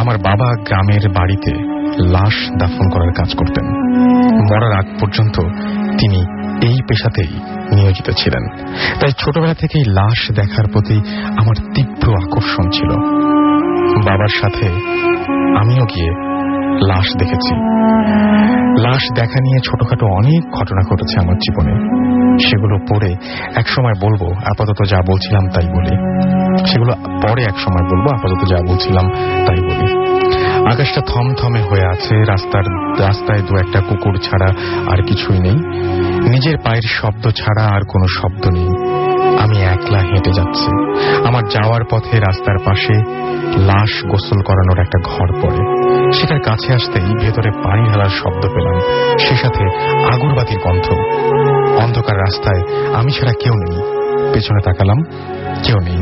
আমার বাবা গ্রামের বাড়িতে লাশ দাফন করার কাজ করতেন। মরার আগ পর্যন্ত তিনি এই পেশাতেই নিয়োজিত ছিলেন। তাই ছোটবেলা থেকেই লাশ দেখার প্রতি আমার তীব্র আকর্ষণ ছিল। বাবার সাথে আমিও গিয়ে লাশ দেখেছি। লাশ দেখা নিয়ে ছোটখাটো অনেক ঘটনা ঘটেছে আমার জীবনে। সেগুলো পরে একসময় বলবো, আপাতত যা বলছিলাম তাই বলি। সেগুলো পরে একসময় বলবো, আপাতত যা বলছিলাম তাই বলি। আকাশটা থমথমে হয়ে আছে। রাস্তায় দু একটা কুকুর ছাড়া আর কিছুই নেই। নিজের পায়ের শব্দ ছাড়া আর কোনো শব্দ নেই। আমি একলা হেঁটে যাচ্ছি। আমার যাওয়ার পথে রাস্তার পাশে লাশ গোসল করানোর একটা ঘর পড়ে। সেটার কাছে আসতেই ভেতরে পানি ঢালার শব্দ পেলাম, সে সাথে আগুরবাতির গন্ধ। অন্ধকার রাস্তায় আমি ছাড়া কেউ নেই। পেছনে তাকালাম, কেউ নেই।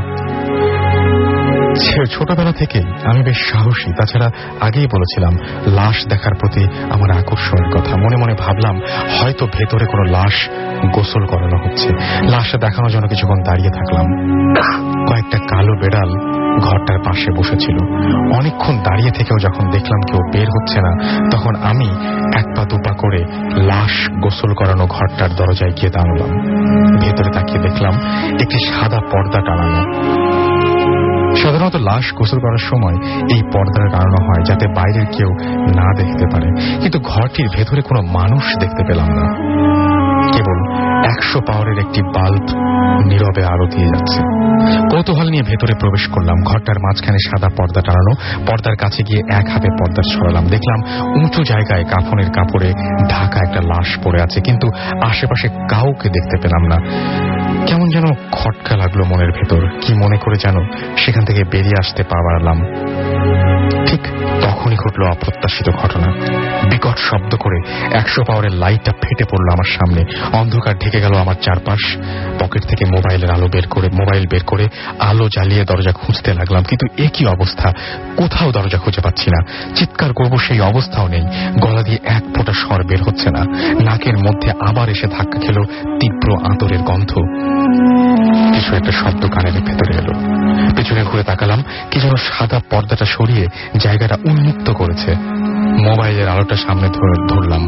ছোটবেলা থেকেই আমি বেশ সাহসী। তাছাড়া আগেই বলেছিলাম লাশ দেখার প্রতি আমার আকর্ষণের কথা। মনে মনে ভাবলাম হয়তো ভেতরে কোনো লাশ গোসল করানো হচ্ছে। লাশটা দেখানোর জন্য কিছুক্ষণ দাঁড়িয়ে থাকলাম। কয়েকটা কালো বেড়াল ঘরটার পাশে বসেছিল। অনেকক্ষণ দাঁড়িয়ে থেকেও যখন দেখলাম কেউ বের হচ্ছে না, তখন আমি এক পা দুপা করে লাশ গোসল করানো ঘরটার দরজায় গিয়ে দাঁড়ালাম। ভেতরে তাকিয়ে দেখলাম একটি সাদা পর্দা টানানো। সাধারণত লাশ গোসল করার সময় এই পর্দার টানানো হয় যাতে বাইরের কেউ না দেখতে পারে, কিন্তু ঘরটির ভেতরে কোনো মানুষ দেখতে পেলাম না। কেবল 100 পাওয়ারের একটি বাল্ব নীরবে আলো দিয়ে যাচ্ছে। কৌতূহল নিয়ে ভেতরে প্রবেশ করলাম। ঘরটার মাঝখানে সাদা পর্দা টানানো। পর্দার কাছে গিয়ে এক হাতে পর্দা ছড়ালাম। দেখলাম উঁচু জায়গায় কাফনের কাপড়ে ঢাকা একটা লাশ পড়ে আছে, কিন্তু আশেপাশে কাউকে দেখতে পেলাম না। কেমন যেন খটকা লাগলো মনের ভেতর। কি মনে করে যেন সেখান থেকে বেরিয়ে আসতে পা বাড়ালাম। ঠিক তখনই ঘটল অপ্রত্যাশিত ঘটনা। বিকট শব্দ করে 100 পাওয়ারের লাইটটা ফেটে পড়লো আমার সামনে। অন্ধকার ঢেকে গেল আমার চারপাশ। পকেট থেকে মোবাইল বের করে আলো জ্বালিয়ে দরজা খুঁজতে লাগলাম, কিন্তু একই অবস্থা। কোথাও দরজা খুঁজে পাচ্ছি না। চিৎকার করবো সেই অবস্থাও নেই। গলা দিয়ে এক ফোঁটা স্বর বের হচ্ছে না। নাকের মধ্যে আবার এসে ধাক্কা খেল তীব্র আঁতরের গন্ধ। কিছু একটা শব্দ কানের ভেতরে এলো। পেছনে ঘুরে তাকালাম। কি যেন সাদা পর্দাটা সরিয়ে জায়গাটা উন্মুক্ত করেছে। মোবাইলের আলোটা সামনে ধরলাম।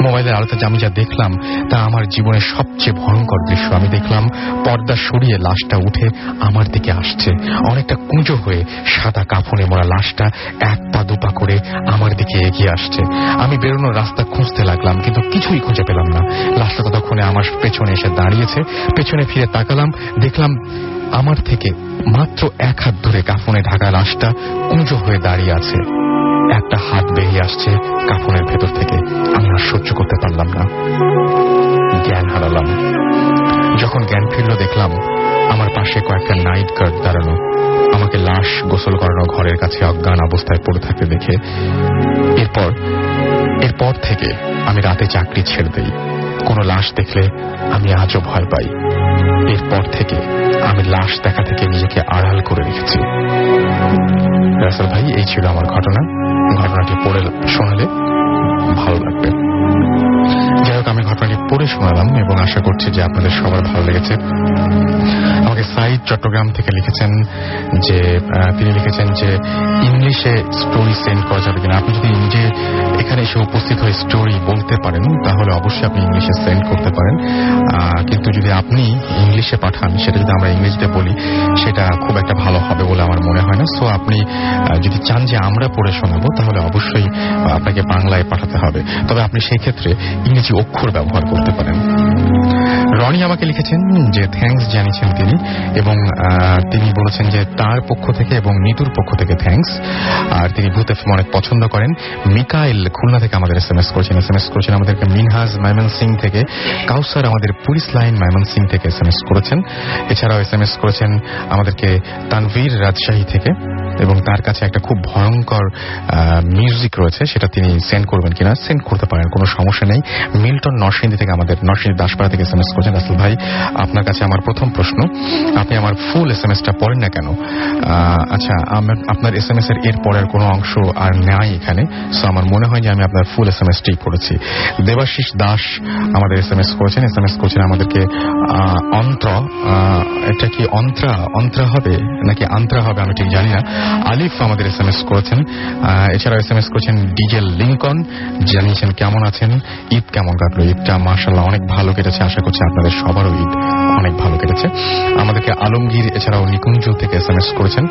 মোবাইলের আলোতে আমি যা দেখলাম তা আমার জীবনের সবচেয়ে ভয়ঙ্কর দৃশ্য। আমি দেখলাম পর্দা সরিয়ে লাশটা উঠে আমার দিকে আসছে। অনেকটা কুঁজো হয়ে সাদা কাফনে মোড়া লাশটা এক পা দুপা করে আমার দিকে এগিয়ে আসছে। আমি বেরোনোর রাস্তা খুঁজতে লাগলাম, কিন্তু কিছুই খুঁজে পেলাম না। লাশটা ততক্ষণে আমার পেছনে এসে দাঁড়িয়েছে। পেছনে ফিরে তাকালাম, দেখলাম আমার থেকে মাত্র 1 হাত দূরে কাফনে ঢাকা লাশটা কুঁজো হয়ে দাঁড়িয়ে আছে। একটা হাত বেরিয়ে আসছে কাফনের ভেতর থেকে। আমি আর সহ্য করতে পারলাম না, জ্ঞান হারালাম। যখন জ্ঞান ফিরল দেখলাম আমার পাশে কয়েকটা নাইট গার্ড দাঁড়ানো। আমাকে লাশ গোসল করানো ঘরের কাছে অজ্ঞান অবস্থায় পড়ে থাকতে দেখে এরপর থেকে আমি রাতে চাকরি ছেড়ে দেই। কোনো লাশ দেখলে আমি আজও ভয় পাই। এরপর থেকে আমি লাশ দেখা থেকে নিজেকে আড়াল করে রেখেছি। রাসেল ভাই, এই ছিল আমার ঘটনা। ঘটনাটি পড়ে শোনালে ভালো লাগবে। যাই হোক, আমি ঘটনাটি পড়ে শোনালাম এবং আশা করছি যে আপনাদের সবার ভালো লেগেছে। আমাকে সাইদ চট্টগ্রাম থেকে লিখেছেন যে তিনি লিখেছেন যে ইংলিশে স্টোরি সেন্ড করা যাবে কিনা। আপনি যদি নিজে এখানে এসে উপস্থিত হয়ে স্টোরি বলতে পারেন তাহলে অবশ্যই আপনি ইংলিশে সেন্ড করতে পারেন, কিন্তু যদি আপনি ইংলিশে পাঠান সেটা যদি আমরা ইংরেজিতে বলি সেটা খুব একটা ভালো হবে বলে আমার মনে হয় না। সো আপনি যদি চান যে আমরা পড়ে শোনাবো তাহলে অবশ্যই আপনাকে বাংলায় পাঠাতে হবে, তবে আপনি সেই ক্ষেত্রে ইংরেজি অক্ষর ব্যবহার করতে পারেন। রনি আমাকে লিখেছেন যে থ্যাঙ্কস জানিয়েছেন তিনি, এবং তিনি বলেছেন যে তার পক্ষ থেকে এবং নিতুর পক্ষ থেকে থ্যাঙ্কস। আর তিনি ভূত এফএম অনেক পছন্দ করেন। মিকাইল খুলনা থেকে আমাদের এসএমএস করেছেন আমাদেরকে। মিনহাজ ময়মনসিং থেকে, কাউসার আমাদের পুলিশ লাইন ময়মনসিং থেকে এসএমএস করেছেন। এছাড়াও এসএমএস করেছেন আমাদেরকে তানভীর রাজশাহী থেকে, এবং তার কাছে একটা খুব ভয়ঙ্কর মিউজিক রয়েছে, সেটা তিনি সেন্ড করবেন কিনা সেন্ড করতে পারেন, কোনো সমস্যা নেই। মিল্টন নরসিংদী থেকে আমাদের নরসিংদী দাসপাড়া থেকে এসএমএস করেছেন। রাসেল ভাই, আপনার কাছে আমার প্রথম প্রশ্ন, আপনি আমার ফুল এসএমএসটা পড়েন না কেন? আচ্ছা, আপনার এসএমএস এর পরের কোনো অংশ আর নাই এখানে, সো আমার মনে হয় যে আমি আপনার ফুল এসএমএসটি পড়েছি। দেবাশিস দাস আমাদের এসএমএস করেছেন আমাদেরকে অন্ত্র, এটা কি অন্ত্রা হবে নাকি আন্ত্রা হবে আমি ঠিক জানি না। আলিফ আমাদের SMS করেছেন, এছাড়াও SMS করেছেন ডিজে লিঙ্কন, জানিয়েছেন কেমন আছেন, ঈদ কেমন কাটলো। ঈদটা মাশাআল্লাহ অনেক ভালো কেটেছে, আশা করছি আপনাদের সবারও ঈদ অনেক ভালো কেটেছে। আমাদেরকে আলমগীর এছাড়াও নিকুঞ্জ থেকে SMS করেছেন,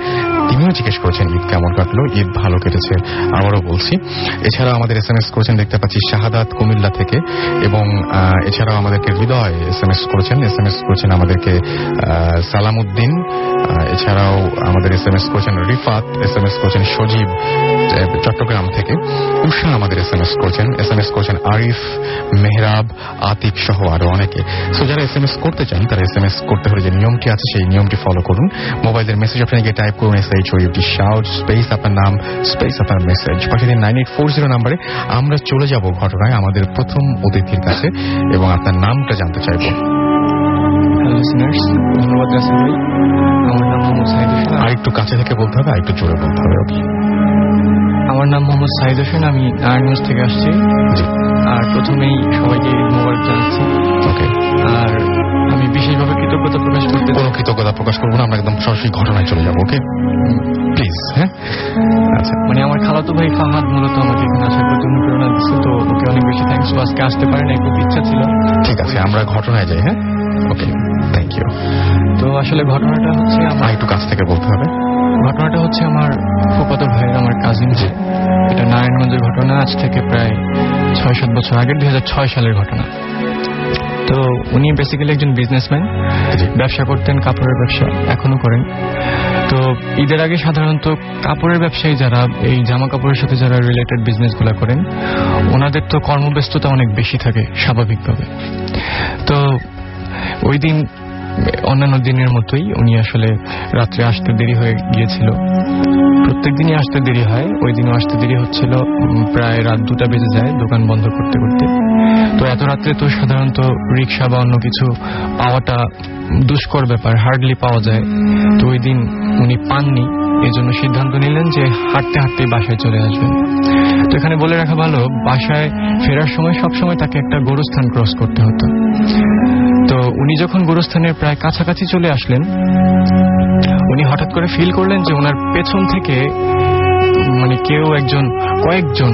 তিনিও জিজ্ঞেস করেছেন ঈদ কেমন কাটলো। ঈদ ভালো কেটেছে আবারও বলছি। এছাড়া আমাদের SMS করেছেন দেখতে পাচ্ছি শাহাদাত কুমিল্লা থেকে, এবং এছাড়াও আমাদেরকে হৃদয় SMS করেছেন আমাদেরকে সালামউদ্দিন, এছাড়াও আমাদের SMS করেছেন রিফাত, SMS করেছেন সজীব চট্টগ্রাম থেকে, উষা আমাদের SMS করেছেন আরিফ, মেহরাব, আতিক সহ আরো অনেকে। সো যারা SMS করতে চান তারা SMS করতে হলে যে নিয়মটি আছে সেই নিয়মটি ফলো করুন। মোবাইলের মেসেজ অপশনে গিয়ে টাইপ করুন SHOUT শাউট স্পেস আপনার নাম স্পেস আপনার মেসেজ, পাঠিয়ে দিন 9840 নাম্বারে। আমরা চলে যাব ঘটনায় আমাদের প্রথম অতিথির কাছে এবং আপনার নামটা জানতে চাইব। ধন্যবাদ রাসেল ভাই, আমার নাম মোহাম্মদ সাইদ হোসেন। আর একটু কাছে থেকে বলতে হবে, আর একটু জোরে বলতে হবে। ওকে, আমার নাম মোহাম্মদ সাইদ হোসেন, আমি নারায়ণগঞ্জ থেকে আসছি। আর প্রথমেই সবাইকে মোবারক জানাচ্ছি। ওকে, আর আমি বিশেষভাবে কৃতজ্ঞতা প্রকাশ করতে কোনো কৃতজ্ঞতা প্রকাশ করবো না, আমরা একদম সরাসরি ঘটনায় চলে যাবো। Okay please. হ্যাঁ, আচ্ছা, মানে আমার খালাতো ভাই ফাহাদ মূলত আমাকে এখানে আসার প্রতি অনুপ্রেরণা দিচ্ছে, তো ওকে অনেক বেশি থ্যাঙ্কস। আজকে আসতে পারে না, খুব ইচ্ছা ছিল। ঠিক আছে, আমরা ঘটনায় যাই। হ্যাঁ, ওকে, থ্যাংক ইউ। তো আসলে ঘটনাটা হচ্ছে আমার একটু কাছ থেকে বলতে হবে। ঘটনাটা হচ্ছে আমার ফুফাতো ভাইয়ের, আমার কাজিন। এটা নারায়ণগঞ্জের ঘটনা, আজ থেকে প্রায় 6-7 বছর আগে, 2006 সালের ঘটনা। তো উনি বেসিক্যালি একজন বিজনেসম্যান, ব্যবসা করতেন, কাপড়ের ব্যবসা এখনো করেন। তো ঈদের আগে সাধারণত কাপড়ের ব্যবসায়ী যারা এই জামা কাপড়ের সাথে যারা রিলেটেড বিজনেসগুলো করেন, ওনাদের তো কর্মব্যস্ততা অনেক বেশি থাকে স্বাভাবিকভাবে। তো ওই দিন অন্যান্য দিনের মতোই উনি আসলে রাত্রে আসতে দেরি হয়ে গিয়েছিল। প্রত্যেক দিনই আসতে দেরি হয়, ওই দিনও আসতে দেরি হচ্ছিল। প্রায় রাত 2টা বেজে যায় দোকান বন্ধ করতে করতে। তো এত রাত্রে তো সাধারণত রিক্সা বা অন্য কিছু পাওয়াটা দুষ্কর ব্যাপার, হার্ডলি পাওয়া যায়। তো ওই দিন উনি পাননি, এই জন্য সিদ্ধান্ত নিলেন যে হাঁটতে হাঁটতেই বাসায় চলে আসবেন। তো এখানে বলে রাখা ভালো, বাসায় ফেরার সময় সবসময় তাকে একটা গোরস্থান ক্রস করতে হতো। তো উনি যখন গোরস্থানের প্রায় কাছাকাছি চলে আসলেন, উনি হঠাৎ করে ফিল করলেন যে ওনার পেছন থেকে মানে কয়েকজন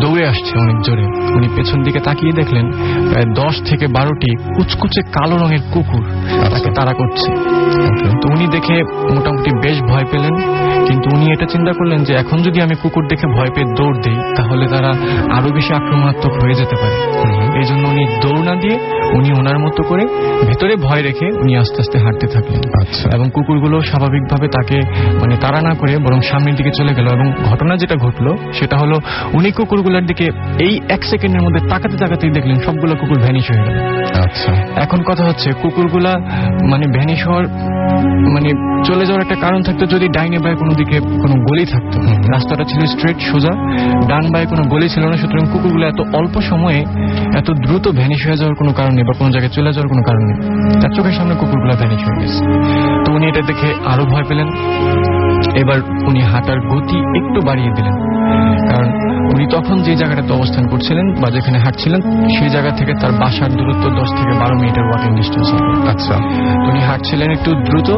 দৌড়ে আসছে অনেক জোরে। উনি পেছন দিকে তাকিয়ে দেখলেন প্রায় 10 থেকে 12টি কুচকুচে কালো রঙের কুকুর তাকে তাড়া করছে। তো উনি দেখে মোটামুটি বেশ ভয় পেলেন, কিন্তু উনি এটা চিন্তা করলেন যে এখন যদি আমি কুকুর দেখে ভয় পেয়ে দৌড় দেই তাহলে তারা আরো বেশি আক্রমণাত্মক হয়ে যেতে পারে। এই জন্য উনি দৌড় না দিয়ে উনি ওনার মতো করে ভেতরে ভয় রেখে উনি আস্তে আস্তে হাঁটতে থাকলেন। এবং কুকুরগুলো স্বাভাবিকভাবে তাকে মানে তাড়া না করে বরং সামনের দিকে চলে গেল। এবং ঘটনা যেটা ঘটলো সেটা হলো, উনি কুকুরগুলোর দিকে এই 1 সেকেন্ডের মধ্যে তাকাতে তাকাতেই দেখলেন সবগুলো কুকুর ভ্যানিশ হয়ে গেল। এখন কথা হচ্ছে, কুকুরগুলা মানে ভ্যানিশ হওয়ার মানে চলে যাওয়ার একটা কারণ থাকতো, যদি ডাইনে বায়ে কোনো দিকে কোনো গলি থাকতো। রাস্তাটা ছিল স্ট্রেট সোজা, ডান বায়ে কোনো গলি ছিল না। সুতরাং কুকুরগুলো এত অল্প সময়ে এত দ্রুত ভ্যানিশ হয়ে যাওয়ার কোনো কারণ নেই, বা কোনো জায়গায় চলে যাওয়ার কোনো কারণ নেই। তার চোখের সামনে কুকুরগুলো ভ্যানিশ হয়ে গেছে। তো উনি এটা দেখে আরো ভয় পেলেন। এবার উনি হাঁটার গতি একটু বাড়িয়ে দিলেন, কারণ উনি তখন যে জায়গাটাতে অবস্থান করছিলেন বা যেখানে হাঁটছিলেন সেই জায়গা থেকে তার বাসার দূরত্ব 10 থেকে 12 মিনিটের ওয়াকিং ডিস্টেন্স হবে। আচ্ছা, উনি হাঁটছিলেন একটু দ্রুত।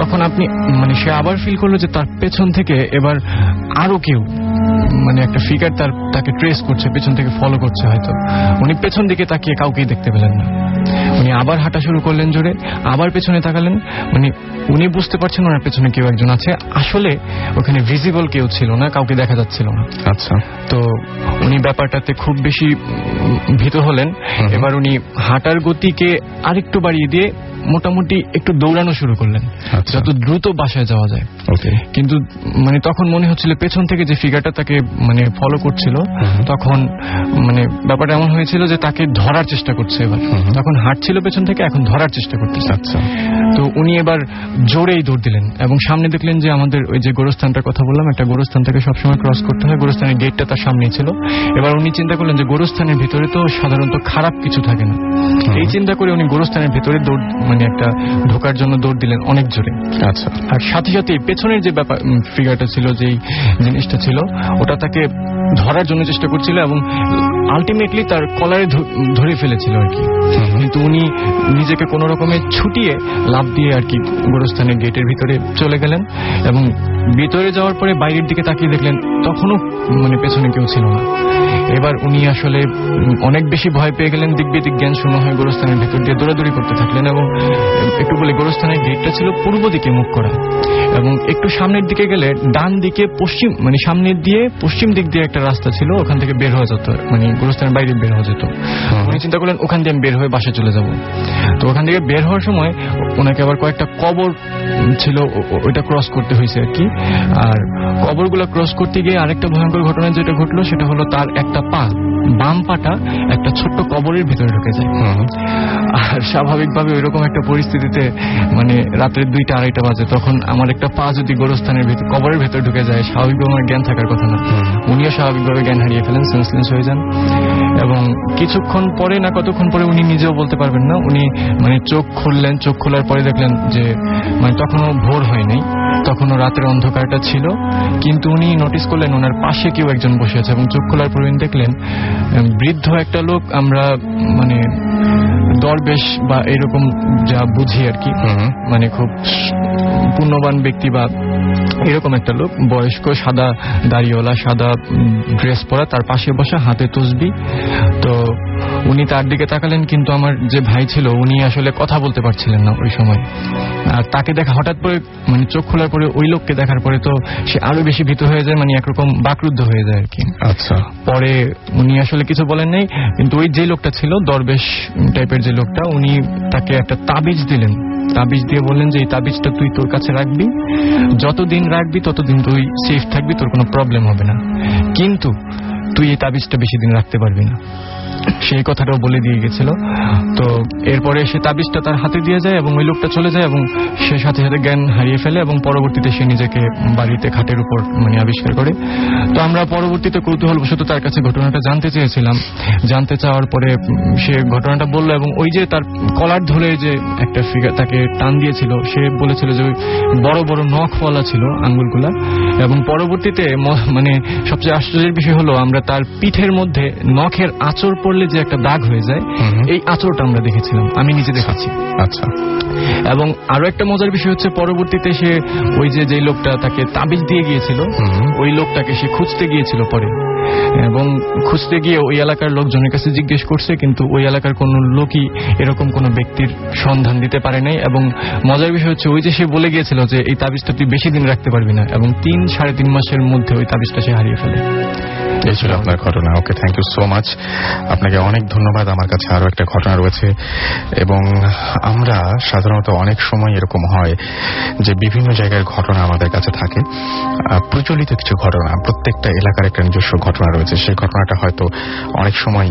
তখন আপনি মানে সে আবার ফিল করলো যে তার পেছন থেকে এবার আরো কেউ মানে একটা ফিগার তাকে ট্রেস করছে, পেছন থেকে ফলো করছে হয়তো। উনি পেছন দিকে তাকিয়ে কাউকেই দেখতে পেলেন না। উনি আবার হাঁটা শুরু করলেন জোরে, আবার পেছনে তাকালেন। মানে উনি বুঝতে পারছেন ওনার পেছনে কেউ একজন আছে। আসলে ওখানে ভিজিবল কেউ ছিল না, কাউকে দেখা যাচ্ছিল না। আচ্ছা, তো উনি ব্যাপারটাতে খুব বেশি ভীত হলেন। এবার উনি হাঁটার গতিকে আরেকটু বাড়িয়ে দিয়ে মোটামুটি একটু দৌড়ানো শুরু করলেন, যত দ্রুত বাসায় যাওয়া যায়। কিন্তু মানে তখন মনে হচ্ছিল পেছন থেকে যে ফিগারটা তাকে মানে ফলো করছিল, তখন মানে ব্যাপারটা এমন হয়েছিল যে তাকে ধরার চেষ্টা করছে। এবার তখন হাঁটছিল পেছন থেকে, এখন ধরার চেষ্টা করতেছে। আচ্ছা, তো উনি এবার জোরেই দৌড় দিলেন এবং সামনে দেখলেন যে আমাদের ওই যে গোরস্থানটার কথা বললাম, একটা গোরস্থান থেকে সবসময় ক্রস করতে হয়, গোরস্থানের গেটটা তার সামনেই ছিল। এবার উনি চিন্তা করলেন যে গোরস্থানের ভিতরে তো সাধারণত খারাপ কিছু থাকে না। এই চিন্তা করে উনি গোরস্থানের ভিতরে দৌড় মানে একটা ঢোকার জন্য দৌড় দিলেন অনেক জোরে। আচ্ছা, আর সাথে সাথে পেছনের যে ব্যাপার ফিগারটা ছিল, যেই জিনিসটা ছিল, ওটা তাকে ধরার জন্য চেষ্টা করছিল এবং আলটিমেটলি তার কলারে ধরে ফেলেছিল আর কি। কিন্তু উনি নিজেকে কোনো রকমে ছুটিয়ে লাফ দিয়ে আর কি গোরস্থানের গেটের ভিতরে চলে গেলেন এবং ভিতরে যাওয়ার পরে বাইরের দিকে তাকিয়ে দেখলেন তখনও মানে পেছনে কেউ ছিল না। এবার উনি আসলে অনেক বেশি ভয় পেয়ে গেলেন, দিক বিদিক জ্ঞান শূন্য হয়ে গোরস্থানের ভেতর দিয়ে দৌড়াদৌড়ি করতে থাকলেন। এবং একটু বলে, গোরস্থানের গেটটা ছিল পূর্ব দিকে মুখ করা, এবং একটু সামনের দিকে গেলে ডান দিকে পশ্চিম মানে সামনের দিয়ে পশ্চিম দিক দিয়ে একটা রাস্তা ছিল, ওখান থেকে বের হয়ে যেত, মানে গোরস্থানের বাইরে বের হয়ে যেত। উনি চিন্তা করলেন ওখান দিয়ে আমি বের হয়ে বাসায় চলে যাব। তো ওখান থেকে বের হওয়ার সময় ওনাকে আবার কয়েকটা কবর ছিল, ওইটা ক্রস করতে হয়েছে আর কি। আর কবরগুলো ক্রস করতে গিয়ে আরেকটা ভয়ঙ্কর ঘটনা যেটা ঘটলো সেটা হলো তার একটা পা, বাম পাটা একটা ছোট্ট কবরের ভিতরে ঢুকে যায়। আর স্বাভাবিকভাবে ওইরকম একটা পরিস্থিতিতে মানে রাত্রের 2টা-2:30 বাজে, তখন আমার একটা পা যদি গোরস্থানের ভিতর কবরের ভেতর ঢুকে যায়, স্বাভাবিকভাবে আমার জ্ঞান থাকার কথা না। উনিও স্বাভাবিকভাবে জ্ঞান হারিয়ে ফেলেন, সেন্সলেস হয়ে যান। এবং কিছুক্ষণ পরে না কতক্ষণ পরে উনি নিজেও বলতে পারবেন না, উনি মানে চোখ খুললেন। চোখ খোলার পরে দেখলেন যে মানে তখনও ভোর হয় নাই, তখনও রাতের অন্ধকারটা ছিল, কিন্তু উনি নোটিস করলেন ওনার পাশে কেউ একজন বসে আছে। এবং চোখ খোলার পরে দেখলেন বৃদ্ধ একটা লোক, আমরা মানে দরবেশ বা এরকম যা বুঝি আর কি, মানে খুব পুণ্যবান ব্যক্তি বা এরকম একটা লোক, বয়স্ক, সাদা দাড়িওয়ালা, সাদা ড্রেস পরা, তার পাশে বসা, হাতে তসবি। তো উনি তার দিকে তাকালেন, কিন্তু আমার যে ভাই ছিল উনি আসলে কথা বলতে পারছিলেন না ওই সময়। আর তাকে দেখা হঠাৎ করে মানে চোখ খোলার পরে ওই লোককে দেখার পরে তো সে আরো বেশি ভীত হয়ে যায়, মানে একরকম বাকরুদ্ধ হয়ে যায় আর কি। আচ্ছা, পরে উনি আসলে কিছু বলেন নাই, কিন্তু ওই যে লোকটা ছিল দরবেশ টাইপের যে লোকটা, উনি তাকে একটা তাবিজ দিলেন। তাবিজ দিয়ে বললেন যে এই তাবিজটা তুই তোর কাছে রাখবি, যতদিন রাখবি ততদিন তুই সেফ থাকবি, তোর কোনো প্রবলেম হবে না, কিন্তু তুই এই তাবিজটা বেশি দিন রাখতে পারবি না। সেই কথাটাও বলে দিয়ে গেছিল। তো এরপরে সে তাবিজটা তার হাতে দিয়ে যায় এবং ওই লোকটা চলে যায় এবং সে সাথে সাথে জ্ঞান হারিয়ে ফেলে এবং পরবর্তীতে সে নিজেকে বাড়িতে খাটের উপর মানে আবিষ্কার করে। তো আমরা পরবর্তীতে কৌতূহলবশত তার কাছে ঘটনাটা জানতে চেয়েছিলাম। জানতে চাওয়ার পরে সে ঘটনাটা বলল এবং ওই যে তার কলার ধরে যে একটা ফিগার তাকে টান দিয়েছিল, সে বলেছিল যে ওই বড় বড় নখওয়ালা ছিল আঙ্গুলগুলা। এবং পরবর্তীতে মানে সবচেয়ে আশ্চর্যের বিষয় হলো আমরা তার পিঠের মধ্যে নখের আঁচড় পড়লে যে একটা দাগ হয়ে যায়, এই আঁচড়টা আমরা দেখেছিলাম, আমি নিজে দেখেছি। আচ্ছা। এবং আরো একটা মজার বিষয় হচ্ছে পরবর্তীতে সে ওই যে লোকটা তাকে তাবিজ দিয়ে গিয়েছিল, ওই লোকটাকে সে খুঁজতে গিয়েছিল পরে, এবং খুঁজতে গিয়ে ওই এলাকার লোকজনের কাছে জিজ্ঞেস করছে, কিন্তু ওই এলাকার কোন লোকই এরকম কোন ব্যক্তির সন্ধান দিতে পারে নাই। এবং মজার বিষয় হচ্ছে ওই যে সে বলে গিয়েছিল যে এই তাবিজটা তুই বেশি দিন রাখতে পারবি না, এবং 3-3.5 মাসের মধ্যে ওই তাবিজটা সে হারিয়ে ফেলে। এই ছিল আপনার ঘটনা। ওকে, থ্যাংক ইউ সো মাচ, আপনাকে অনেক ধন্যবাদ। আমার কাছে আরো একটা ঘটনা রয়েছে, এবং আমরা সাধারণত অনেক সময় এরকম হয় যে বিভিন্ন জায়গার ঘটনা আমাদের কাছে থাকে, প্রচলিত কিছু ঘটনা, প্রত্যেকটা এলাকার একটা নিজস্ব ঘটনা রয়েছে, সেই ঘটনাটা হয়তো অনেক সময়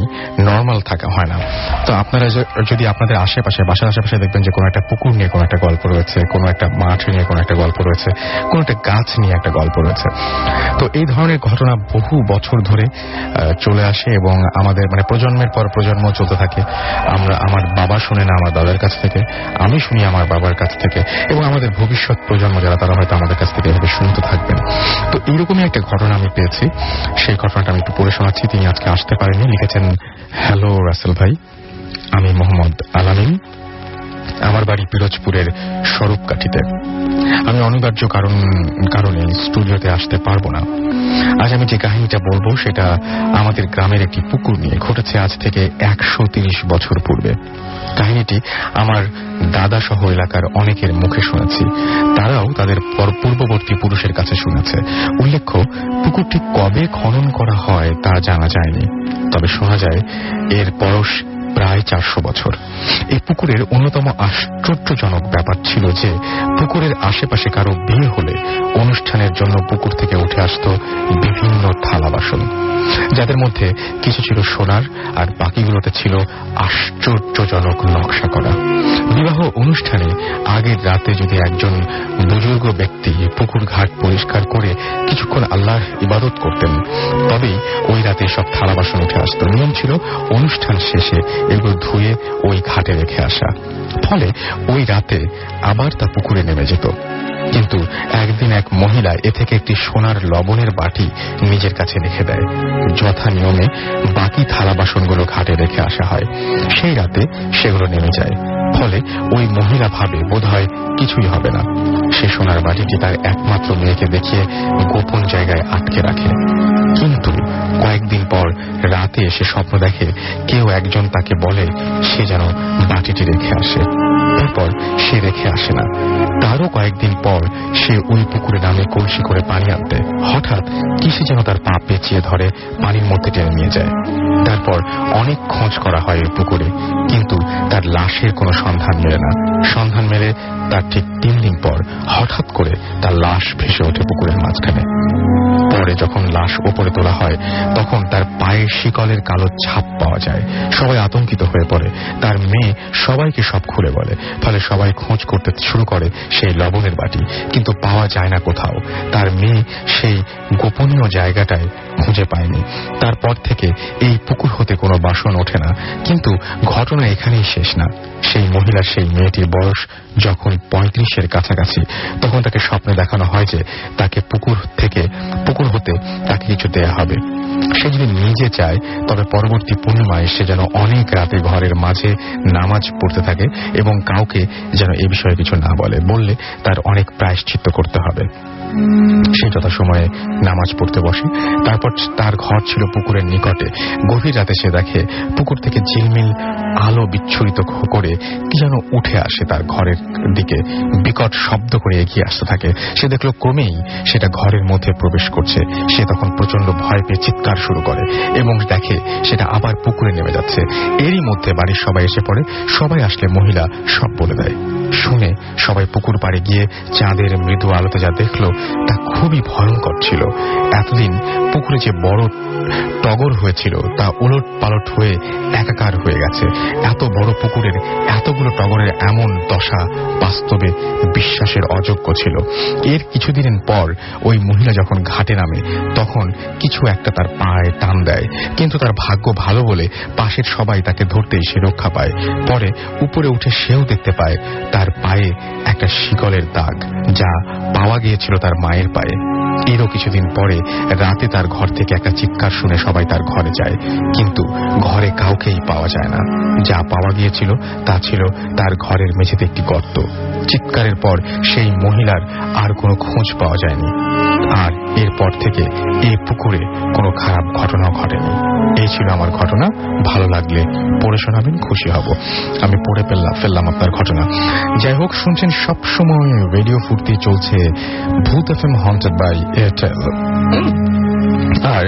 নর্মাল থাকা হয় না। তো আপনারা যদি আপনাদের আশেপাশে, বাসার আশেপাশে দেখবেন যে কোনো একটা পুকুর নিয়ে কোনো একটা গল্প রয়েছে, কোনো একটা মাঠ নিয়ে কোনো একটা গল্প রয়েছে, কোনো একটা গাছ নিয়ে একটা গল্প রয়েছে। তো এই ধরনের ঘটনা বহু বছর ধরে চলে আসে এবং আমাদের মানে প্রজন্মের পর প্রজন্ম চলতে থাকে। আমার বাবা শুনে না আমার দাদার কাছ থেকে, আমি শুনি আমার বাবার কাছ থেকে, এবং আমাদের ভবিষ্যৎ প্রজন্ম যারা তারা হয়তো আমাদের কাছ থেকে এভাবে শুনতে থাকবেন। তো এইরকমই একটা ঘটনা আমি পেয়েছি, সেই ঘটনাটা আমি একটু পড়ে শোনাচ্ছি। তিনি আজকে আসতে পারেননি, লিখেছেন, হ্যালো রাসেল ভাই, আমি মোহাম্মদ আলামিন, আমার বাড়ি পিরোজপুরের স্বরূপকাঠিতে। আমি অনিবার্য কারণে স্টুডিওতে আসতে পারবো না। আজ আমি যে কাহিনীটা বলবো সেটা আমাদের গ্রামের একটি পুকুর নিয়ে ঘটেছে আজ থেকে 130 বছর পূর্বে। কাহিনীটি আমার দাদা সহ এলাকার অনেকের মুখে শুনেছি, তারাও তাদের পূর্ববর্তী পুরুষের কাছে শুনেছে। উল্লেখ্য, পুকুরটি কবে খনন করা হয় তা জানা যায়নি, তবে শোনা যায় এর বয়স প্রায় 400 বছর। এই পুকুরের অন্যতম আশ্চর্যজনক ব্যাপার ছিল যে পুকুরের আশেপাশে কারো বিয়ে হলে অনুষ্ঠানের জন্য পুকুর থেকে উঠে আসত বিভিন্ন থালা বাসন, যাদের মধ্যে কিছু ছিল সোনার আর বাকিগুলোতে ছিল আশ্চর্যজনক নকশা করা। বিবাহ অনুষ্ঠানে আগের রাতে যদি একজন বুজুর্গ ব্যক্তি পুকুর ঘাট পরিষ্কার করে কিছুক্ষণ আল্লাহর ইবাদত করতেন, তবেই ওই রাতে সব থালা বাসন উঠে আসত। নিয়ম ছিল অনুষ্ঠান শেষে এগুলো ধুয়ে ওই ঘাটে রেখে আসা, ফলে ওই রাতে আবার তা পুকুরে নেমে যেত। কিন্তু একদিন এক মহিলা এ থেকে একটি সোনার লবণের বাটি নিজের কাছে রেখে দেয়। যথা নিয়মে বাকি থালা বাসনগুলো ঘাটে রেখে আসা হয়। সেই রাতে সেগুলো নেমে যায়, ফলে ওই মহিলা ভাবে বোধহয় কিছুই হবে না। সে সোনার বাটিটি তার একমাত্র মেয়েকে দেখিয়ে গোপন জায়গায় আটকে রাখে। কিন্তু কয়েকদিন পর রাতে সে স্বপ্ন দেখে কেউ একজন তাকে বলে সে যেন বাটিটি রেখে আসে। তারপর সে রেখে আসে না। তারও কয়েকদিন পর সে ওই পুকুরে নামে কলসি করে পানি আনতে। হঠাৎ কিসে যেন তার পা পেঁচিয়ে ধরে পানির মধ্যে টেনে নিয়ে যায়। তারপর অনেক খোঁজ করা হয় ওই পুকুরে, কিন্তু তার লাশের কোনো সন্ধান মেলে না। সন্ধান মেলে তার ঠিক 3 দিন পর হঠাৎ করে তার লাশ ভেসে ওঠে পুকুরের মাঝখানে। পরে যখন লাশ ওপরে তোলা হয় তখন তার পায়ের শিকলের কালো ছাপ পাওয়া যায়। সবাই আতঙ্কিত হয়ে পড়ে। তার মেয়ে সবাইকে সব খুলে বলে। ফলে সবাই খোঁজ করতে শুরু করে সেই লবণের বাটি, কিন্তু পাওয়া যায় না কোথাও। তার মেয়ে সেই গোপনীয় জায়গাটায় খুঁজে পায়নি। তারপর থেকে এই পুকুর হতে কোনো বাসন ওঠে না। কিন্তু ঘটনা এখানেই শেষ না। সেই মহিলা, সেই মেয়েটির বয়স যখন 35-এর কাছাকাছি, তখন তাকে স্বপ্নে দেখানো হয় যে তাকে পুকুর হতে তাকে কিছু দেয়া হবে। সে যদি নিজে চায় তবে পরবর্তী পূর্ণিমায় সে যেন অনেক রাতে ঘরের মাঝে নামাজ পড়তে থাকে এবং কাউকে যেন এ বিষয়ে কিছু না বলে। বললে তার অনেক প্রায়শ্চিত্ত করতে হবে। সে যথাসময়ে নামাজ পড়তে বসে। তারপর তার ঘর ছিল পুকুরের নিকটে। গভীর রাতে সে দেখে পুকুর থেকে ঝিলমিল আলো বিচ্ছুরিত করে কি যেন উঠে আসে তার ঘরের দিকে, বিকট শব্দ করে এগিয়ে আসতে থাকে। সে দেখল ক্রমেই সেটা ঘরের মধ্যে প্রবেশ করছে। সে তখন প্রচন্ড ভয় পেয়ে চিৎকার শুরু করে এবং দেখে সেটা আবার পুকুরে নেমে যাচ্ছে। এরই মধ্যে বাড়ির সবাই এসে পড়ে। সবাই আসলে মহিলা সব বলে দেয়। শুনে সবাই পুকুর পাড়ে গিয়ে চাঁদের মৃদু আলোতে যা দেখল তা খুবই ভয়ঙ্কর ছিল। এতদিন পুকুরে যে বড় টগর হয়েছিল তা উলট পালট হয়ে একাকার হয়ে গেছে। এত বড় পুকুরের এতগুলো টগরের এমন দশা বাস্তবে বিশ্বাসের অযোগ্য ছিল। এর কিছুদিন পর ওই মহিলা যখন ঘাটে নামে তখন কিছু একটা তার পায়ে টান দেয়, কিন্তু তার ভাগ্য ভালো বলে পাশের সবাই তাকে ধরতেই সে রক্ষা পায়। পরে উপরে উঠে সেও দেখতে পায় তার পায়ে একটা শিকলের দাগ, যা পাওয়া গিয়েছিল তার মায়ের পায়ে। এরও কিছুদিন পরে রাতে তার ঘর থেকে একটা চিৎকার শুনে সবাই তার ঘরে যায়, কিন্তু ঘরে কাউকেই পাওয়া যায় না। যা পাওয়া গিয়েছিল তা ছিল তার ঘরের মেঝেতে একটি গর্ত। চিৎকারের পর সেই মহিলার আর কোনো খোঁজ পাওয়া যায়নি। আর এরপর থেকে এই পুকুরে কোনো খারাপ ঘটনা ঘটেনি। এই ছিল আমার ঘটনা। ভালো লাগলে পড়ে শোনাবেন, খুশি হব। আমি পড়ে ফেললাম আপনার ঘটনা। যাই হোক, শুনছেন সবসময় রেডিও ফুর্তি, চলছে ভূত এফএম হন্টেড বাই এয়ারটেল। আর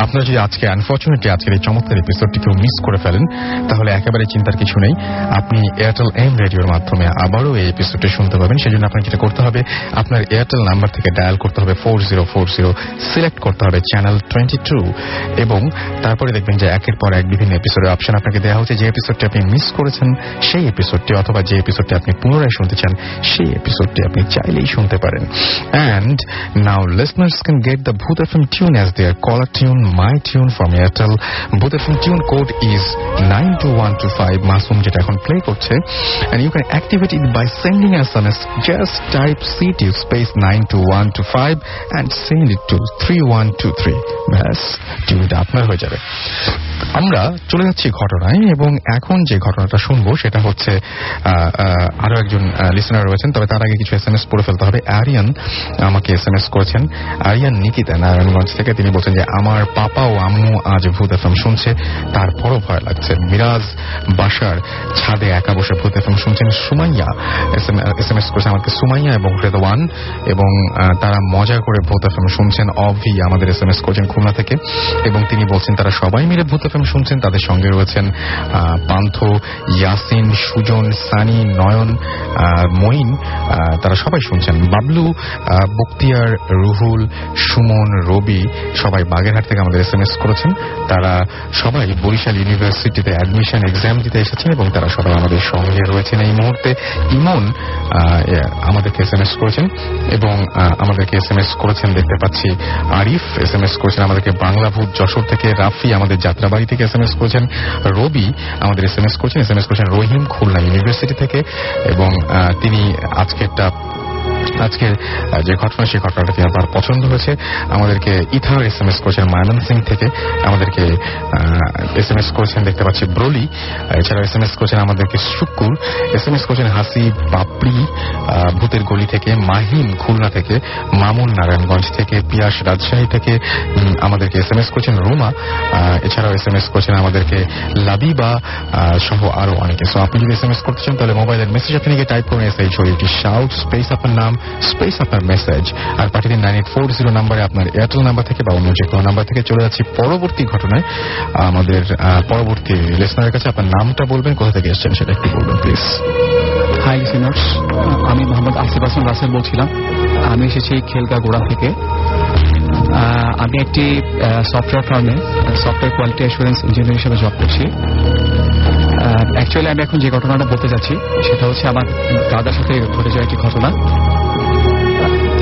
আপনারা যদি আজকে আনফরচুনেটলি আজকের এই চমৎকার এপিসোডটি কেউ মিস করে ফেলেন, তাহলে একেবারে চিন্তার কিছু নেই। আপনি এয়ারটেল এম রেডিওর মাধ্যমে আবারও এই এপিসোডটি শুনতে পাবেন। সেজন্য আপনাকে যেটা করতে হবে, আপনার এয়ারটেল নাম্বার থেকে ডায়াল করতে হবে 4040, সিলেক্ট করতে হবে চ্যানেল 22, এবং তারপরে দেখবেন যে একের পর এক বিভিন্ন এপিসোডের অপশন আপনাকে দেওয়া হচ্ছে। যে এপিসোডটি আপনি মিস করেছেন সেই এপিসোডটি, অথবা যে এপিসোডটি আপনি পুনরায় শুনতে চান সেই এপিসোডটি আপনি চাইলেই শুনতে পারেন। And now listeners can get the Bhoot FM tune as their caller tune, my tune from Airtel. Bhoot FM tune code is 92125. Masoom যেটা এখন প্লে করছে, and you can activate it by sending SMS. Just type CT space 92125 and send it to 3123. ব্যাস, টিউনটা আপনার হয়ে যাবে। আমরা চলে যাচ্ছি ঘটনায়, এবং এখন যে ঘটনাটা শুনবো সেটা হচ্ছে আরো একজন লিসেনার রয়েছেন, তবে তার আগে কিছু SMS পড়ে ফেলতে হবে। আরিয়ান আমাকে SMS করেছেন, আরিয়ান নিকিতা নারায়ণগঞ্জ থেকে। তিনি বলছেন যে আমার পাপা ও আম্মু আজ ভূত এফএম শুনছে, তারপরও ভয় লাগছে। মিরাজ বাসার ছাদে একা বসে ভূত এফএম শুনছেন। সুমাইয়া SMS করেছে আমাকে, সুমাইয়া এবং রেদওয়ান, এবং তারা মজা করে ভূত এফএম শুনছেন। অভি আমাদের SMS করেছেন খুলনা থেকে, এবং তিনি বলছেন তারা সবাই মিলে ভূত এফএম শুনছেন। তাদের সঙ্গে রয়েছেন পান্থ, ইয়াসিন, সুজন, সানি, নয়ন, মঈন, তারা সবাই শুনছেন। বাবলু, বক্তিয়ার, রুহুল, সুমন, রবি সবাই বাগেরহাট থেকে আমাদের SMS করেছেন। তারা সবাই বরিশাল ইউনিভার্সিটিতে অ্যাডমিশন এক্সাম দিতে এসেছেন, এবং তারা সবাই আমাদের সঙ্গে রয়েছেন এই মুহূর্তে। ইমন আমাদেরকে SMS করেছেন, এবং আমাদেরকে SMS করেছেন দেখতে পাচ্ছি আরিফ SMS করেছেন আমাদেরকে বাংলা ভূত যশোর থেকে। রাফি আমাদের যাত্রাবাড়ি থেকে SMS করেছেন। রবি আমাদের SMS করেছেন রহিম খুলনা ইউনিভার্সিটি থেকে, এবং তিনি আজকেরটা আজকে যে ঘটনা, সেই ঘটনাটি আমার পছন্দ হয়েছে। আমাদেরকে ইথার SMS করেছেন ময়মনসিং থেকে, আমাদেরকে SMS করেছেন দেখতে পাচ্ছি ব্রলি, এছাড়াও SMS করেছেন আমাদেরকে শুকুর, SMS করেছেন হাসি পাপড়ি ভূতের গলি থেকে, মাহিম খুলনা থেকে, মামুন নারায়ণগঞ্জ থেকে, পিয়াস রাজশাহী থেকে আমাদেরকে SMS করেছেন রুমা, এছাড়াও SMS করেছেন আমাদেরকে লাবিবা সহ আরো অনেকে। সো আপনি যদি SMS করতে চান তাহলে মোবাইলের মেসেজ আপনি গিয়ে টাইপ করুন SHOUT শাউট স্পেস আপনার নাম স্পেস আপনার মেসেজ আর পাঠিয়ে দিন 9840 নাম্বারে আপনার এয়ারটেল নাম্বার থেকে বা অন্য যে কোনো নাম্বার থেকে। চলে যাচ্ছি পরবর্তী ঘটনায়। আমাদের পরবর্তী লিসনারের কাছে আপনার নামটা বলবেন, কোথা থেকে এসেছেন সেটা একটু বলবেন প্লিজ। হাই লিসনার্স, আমি মোহাম্মদ আসিফ হাসান রাসেল বলছিলাম। আমি এসেছি খেলগাগোড়া থেকে। আমি একটি সফটওয়্যার ফার্মে সফটওয়্যার কোয়ালিটি অ্যাসুরেন্স ইঞ্জিনিয়ার হিসেবে জব করছি। অ্যাকচুয়ালি আমি এখন যে ঘটনাটা বলতে যাচ্ছি সেটা হচ্ছে আমার দাদার সাথে ঘটে যাওয়া একটি ঘটনা।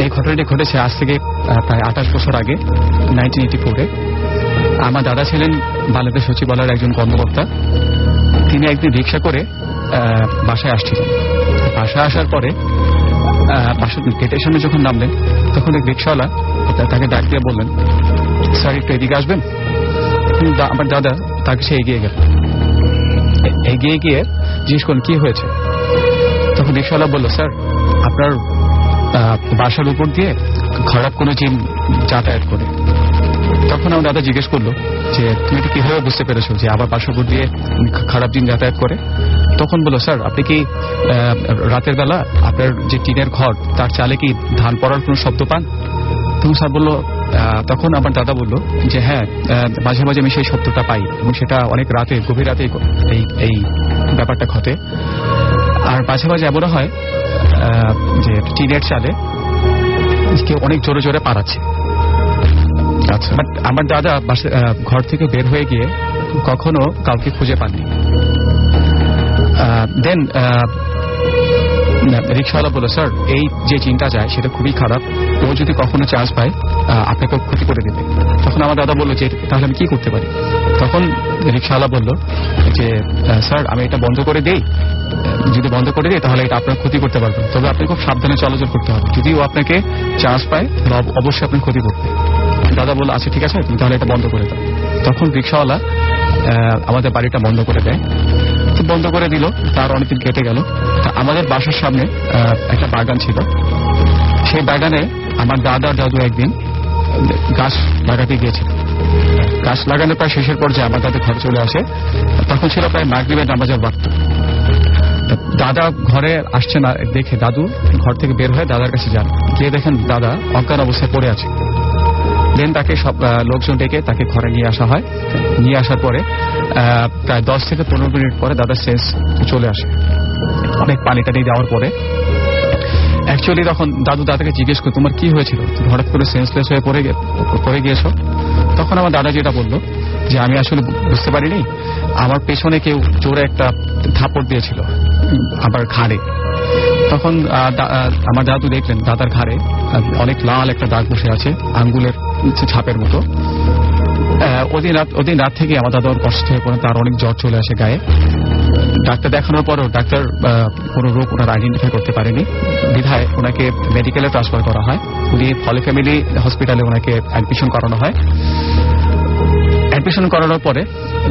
এই ঘটনাটি ঘটেছে আজ থেকে প্রায় 28 বছর আগে, 1984-এ। আমার দাদা ছিলেন বাংলাদেশ সচিবালয়ের একজন কর্মকর্তা। তিনি একদিন রিক্সা করে বাসায় আসছিলেন। বাসায় আসার পরে বাসার গেটের সামনে যখন নামলেন তখন এক রিক্সাওয়ালা তাকে ডাক দিয়ে বললেন, স্যার একটু এদিকে আসবেন। আমার দাদা তাকে সে এগিয়ে গেল। এগিয়ে গিয়ে জিজ্ঞেস করলেন কি হয়েছে। তখন রিক্সাওয়ালা বলল, স্যার আপনার বাসার উপর দিয়ে খারাপ কোনো জিন যাতায়াত করে। তখন আমার দাদা জিজ্ঞেস করলো যে তুমি এটা কিভাবে বুঝতে পেরেছো যে আবার বাসার উপর দিয়ে খারাপ জিন যাতায়াত করে। তখন বললো, স্যার আপনি কি রাতের বেলা আপনার যে টিনের ঘর তার চালে কি ধান পড়ার কোনো শব্দ পান? তখন স্যার বললো, তখন আমার দাদা বললো যে হ্যাঁ, মাঝে মাঝে আমি সেই শব্দটা পাই এবং সেটা অনেক রাতে, গভীর রাতে এই ব্যাপারটা ঘটে। আর মাঝে মাঝে এমনও হয় যে টিনের চালে কেউ অনেক জোরে জোরে পাড়াচ্ছে। আচ্ছা, বাট আমার দাদা ঘর থেকে বের হয়ে গিয়ে কখনো কাউকে খুঁজে পাননি। দেন রিক্সাওয়ালা বলল, স্যার এই যে চিন্তা যায় সেটা খুবই খারাপ, ও যদি কখনো চান্স পায় আপনাকে ক্ষতি করে দেবে। তখন আমার দাদা বললো যে তাহলে আমি কি করতে পারি? তখন রিক্সাওয়ালা বলল যে স্যার আমি এটা বন্ধ করে দেই, যদি বন্ধ করে দিই তাহলে এটা আপনার ক্ষতি করতে পারবেন, তবে আপনি খুব সাবধানে চলাচল করতে হবে, যদি ও আপনাকে চান্স পায় তাহলে অবশ্যই আপনি ক্ষতি করবে। দাদা বললো আচ্ছা ঠিক আছে, তুমি তাহলে এটা বন্ধ করে দাও। তখন রিক্সাওয়ালা আমাদের বাড়িটা বন্ধ করে দেয়। বন্ধ করে দিল, তার অনেকদিন কেটে গেল। আমাদের বাসার সামনে একটা বাগান ছিল। সেই বাগানে আমার দাদার দাদু একদিন গাছ লাগাতে গিয়েছিল। গাছ লাগানোর প্রায় শেষের পর্যায়ে আমার দাদু ঘরে চলে আসে। তখন ছিল প্রায় মাগরিবের নামাজের ওয়াক্ত। দাদা ঘরে আসছে না দেখে দাদু ঘর থেকে বের হয়ে দাদার কাছে যান, গিয়ে দেখেন দাদা অজ্ঞান অবস্থায় পড়ে আছে। দেন তাকে সব লোকজন ডেকে তাকে ঘরে নিয়ে আসা হয়। নিয়ে আসার পরে প্রায় 10 থেকে 15 মিনিট পরে দাদার সেন্স চলে আসে। অনেক পানি টানি দেওয়ার পরে অ্যাকচুয়ালি তখন দাদাকে জিজ্ঞেস করে তোমার কি হয়েছিল, তুমি হঠাৎ করে সেন্সলেস হয়ে পড়ে গিয়েছো। তখন আমার দাদা যেটা বললো যে আমি আসলে বুঝতে পারিনি, আমার পেছনে কেউ জোরে একটা থাপড় দিয়েছিল আমার ঘাড়ে। তখন আমার দাদু দেখলেন দাদার ঘাড়ে অনেক লাল একটা দাগ বসে আছে, আঙ্গুলের ছাপের মতো। ওদিন রাত থেকে আমার দাদা কষ্ট হয়ে পড়ে, তার অনেক জ্বর চলে আসে গায়ে। ডাক্তার দেখানোর পরও ডাক্তার কোনো রোগ ওনার আইডেন্টিফাই করতে পারেনি, বিধায় ওনাকে মেডিকেলে ট্রান্সফার করা হয়। উনি হলি ফ্যামিলি হসপিটালে ওনাকে অ্যাডমিশন করানো হয়। অ্যাডমিশন করানোর পরে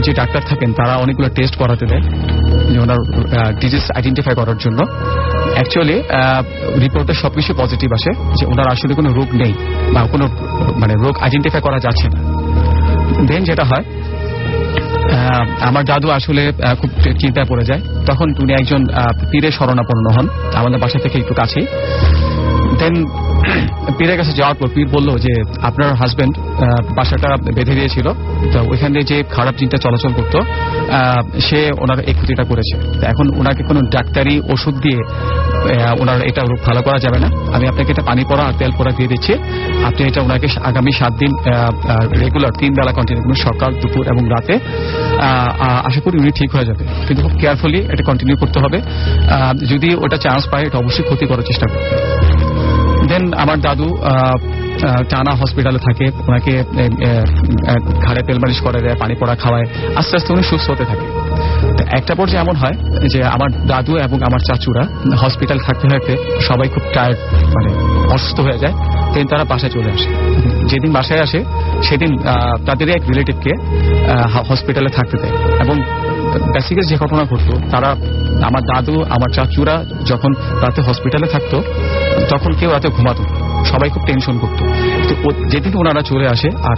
যে ডাক্তার থাকেন তারা অনেকগুলো টেস্ট করাতে দেয় যে ওনার ডিজিজ আইডেন্টিফাই করার জন্য। অ্যাকচুয়ালি রিপোর্টে সবকিছু পজিটিভ আসে যে ওনার আসলে কোনো রোগ নেই বা কোনো রোগ আইডেন্টিফাই করা যাচ্ছে না। দেন যেটা হয়, আমার দাদু আসলে খুব চিন্তায় পড়ে যায়। তখন উনি একজন পীরের শরণাপন্ন হন আমাদের বাসা থেকে একটু কাছেই। দেন পীরের কাছে যাওয়ার পর পীর বলল যে আপনার হাজবেন্ড বাসাটা বেঁধে দিয়েছিল, তো ওইখানে যে খারাপ জিনটা চলাচল করতো সে ওনার এই ক্ষতিটা করেছে। এখন ওনাকে কোনো ডাক্তারি ওষুধ দিয়ে ওনার এটা রোগ ভালো করা যাবে না। আমি আপনাকে এটা পানি পড়া আর তেল পড়া দিয়ে দিচ্ছি। আপনি এটা ওনাকে আগামী 7 দিন রেগুলার 3 বেলা কন্টিনিউ, সকাল দুপুর এবং রাতে, আশা করি উনি ঠিক হয়ে যাবে, কিন্তু খুব কেয়ারফুলি এটা কন্টিনিউ করতে হবে। যদি ওটা চান্স পায় এটা অবশ্যই ক্ষতি করার চেষ্টা করবে। দেন আমার দাদু টানা হসপিটালে থাকে, ওনাকে ঘাড়ে তেল মালিশ করে দেয়, পানি পড়া খাওয়ায়, আস্তে আস্তে উনি সুস্থ হতে থাকে। একটা পর্যায়ে এমন হয় যে আমার দাদু এবং আমার চাচুরা হসপিটাল থাকতে থাকতে সবাই খুব টায়ার্ড, মানে অসুস্থ হয়ে যায়। দেন তারা বাসায় চলে আসে। যেদিন বাসায় আসে সেদিন তাদেরই এক রিলেটিভকে হসপিটালে থাকতে দেয়। এবং বেসিক্যালি যে ঘটনা ঘটতো, তারা আমার দাদু আমার চাচুরা যখন রাতে হসপিটালে থাকতো তখন কেউ রাতে ঘুমাতো, সবাই খুব টেনশন করতো। তো যেদিন ওনারা চলে আসে আর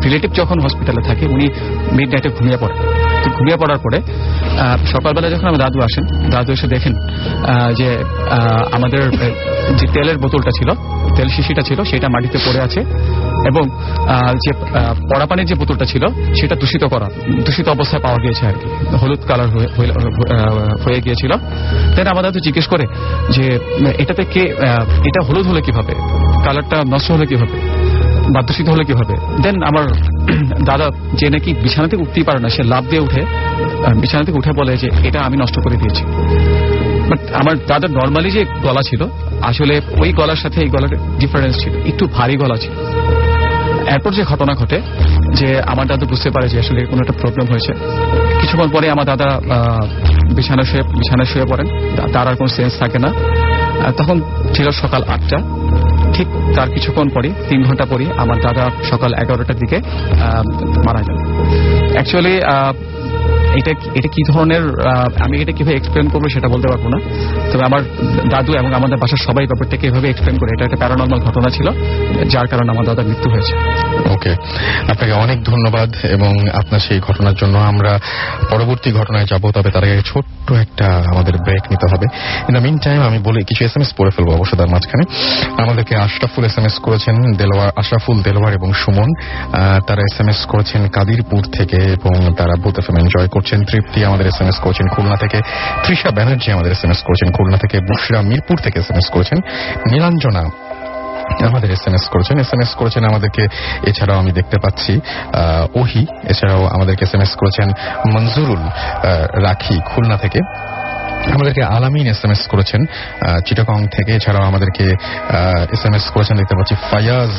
রিলেটিভ যখন হসপিটালে থাকে উনি মিড নাইটে ঘুমিয়ে পড়ে। তো ঘুমিয়ে পড়ার পরে সকালবেলা যখন আমার দাদু আসেন, দাদু এসে দেখেন যে আমাদের যে তেলের বোতলটা ছিল, তেল শিশিটা ছিল, সেটা মাটিতে পড়ে আছে এবং যে পড়া পানির যে বোতলটা ছিল সেটা দূষিত অবস্থায় পাওয়া গিয়েছে আর কি, হলুদ কালার হয়ে গিয়েছিল। দেন আমার দাদু জিজ্ঞেস করে যে এটাতে এটা হলুদ হলে কিভাবে, কালারটা নষ্ট হলে কিভাবে, বা দূষিত হলে কিভাবে। দেন আমার দাদা, যে নাকি বিছানা থেকে উঠতেই পারে না, সে লাফ দিয়ে উঠে বিছানা থেকে উঠে বলে যে এটা আমি নষ্ট করে দিয়েছি। বাট আমার দাদার নর্মালি যে গলা ছিল, আসলে ওই গলার সাথে এই গলার ডিফারেন্স ছিল, একটু ভারী গলা ছিল। এরপর যে ঘটনা ঘটে যে আমার দাদু বুঝতে পারে যে আসলে কোনো একটা প্রবলেম হয়েছে। কিছুক্ষণ পরে আমার দাদা বিছানায় শুয়ে পড়েন, তার আর কোনো সেন্স থাকে না। তখন ছিল সকাল 8টা। ঠিক তার কিছুক্ষণ পরে 3 ঘন্টা পরে আমার দাদা সকাল 11টার দিকে মারা যান। অ্যাকচুয়ালি এটা কি ধরনের, আমি এটা কিভাবে এক্সপ্লেন করবো সেটা বলতে পারবো না। তবে আমার দাদু এবং আমাদের বাসার সবাই ব্যাপারটাকে এভাবে এক্সপ্লেন করে, এটা একটা প্যারানর্মাল ঘটনা ছিল যার কারণে আমার দাদার মৃত্যু হয়েছে। ওকে, আপনাকে অনেক ধন্যবাদ এবং আপনার সেই ঘটনার জন্য। আমরা পরবর্তী ঘটনায় যাব, তবে তার আগে ছোট্ট একটা আমাদের ব্রেক নিতে হবে। ইন দ্য মিন টাইম আমি বলি কিছু SMS পড়ে ফেলবো অবশ্য তার মাঝখানে। আমাদেরকে আশরাফুল SMS করেছেন, আশরাফুল, দেলোয়ার এবং সুমন। তারা SMS করেছেন কাদিরপুর থেকে এবং তারা বুথ এফএম এনজয় করছেন। তৃপ্তি আমাদের SMS করেছেন খুলনা থেকে। তৃষা ব্যানার্জি আমাদের SMS করেছেন খুলনা থেকে। বুশরা মিরপুর থেকে SMS করেছেন। নীলাঞ্জনা আমাদের SMS করেছেন আমাদেরকে। এছাড়াও আমি দেখতে পাচ্ছি ওহি, এছাড়াও আমাদেরকে SMS করেছেন মঞ্জুরুল রাখি খুলনা থেকে। আমাদেরকে আলামিন SMS করেছেন চিটাগং থেকে। এছাড়াও আমাদেরকে SMS করেছেন, দেখতে পাচ্ছি ফায়াজ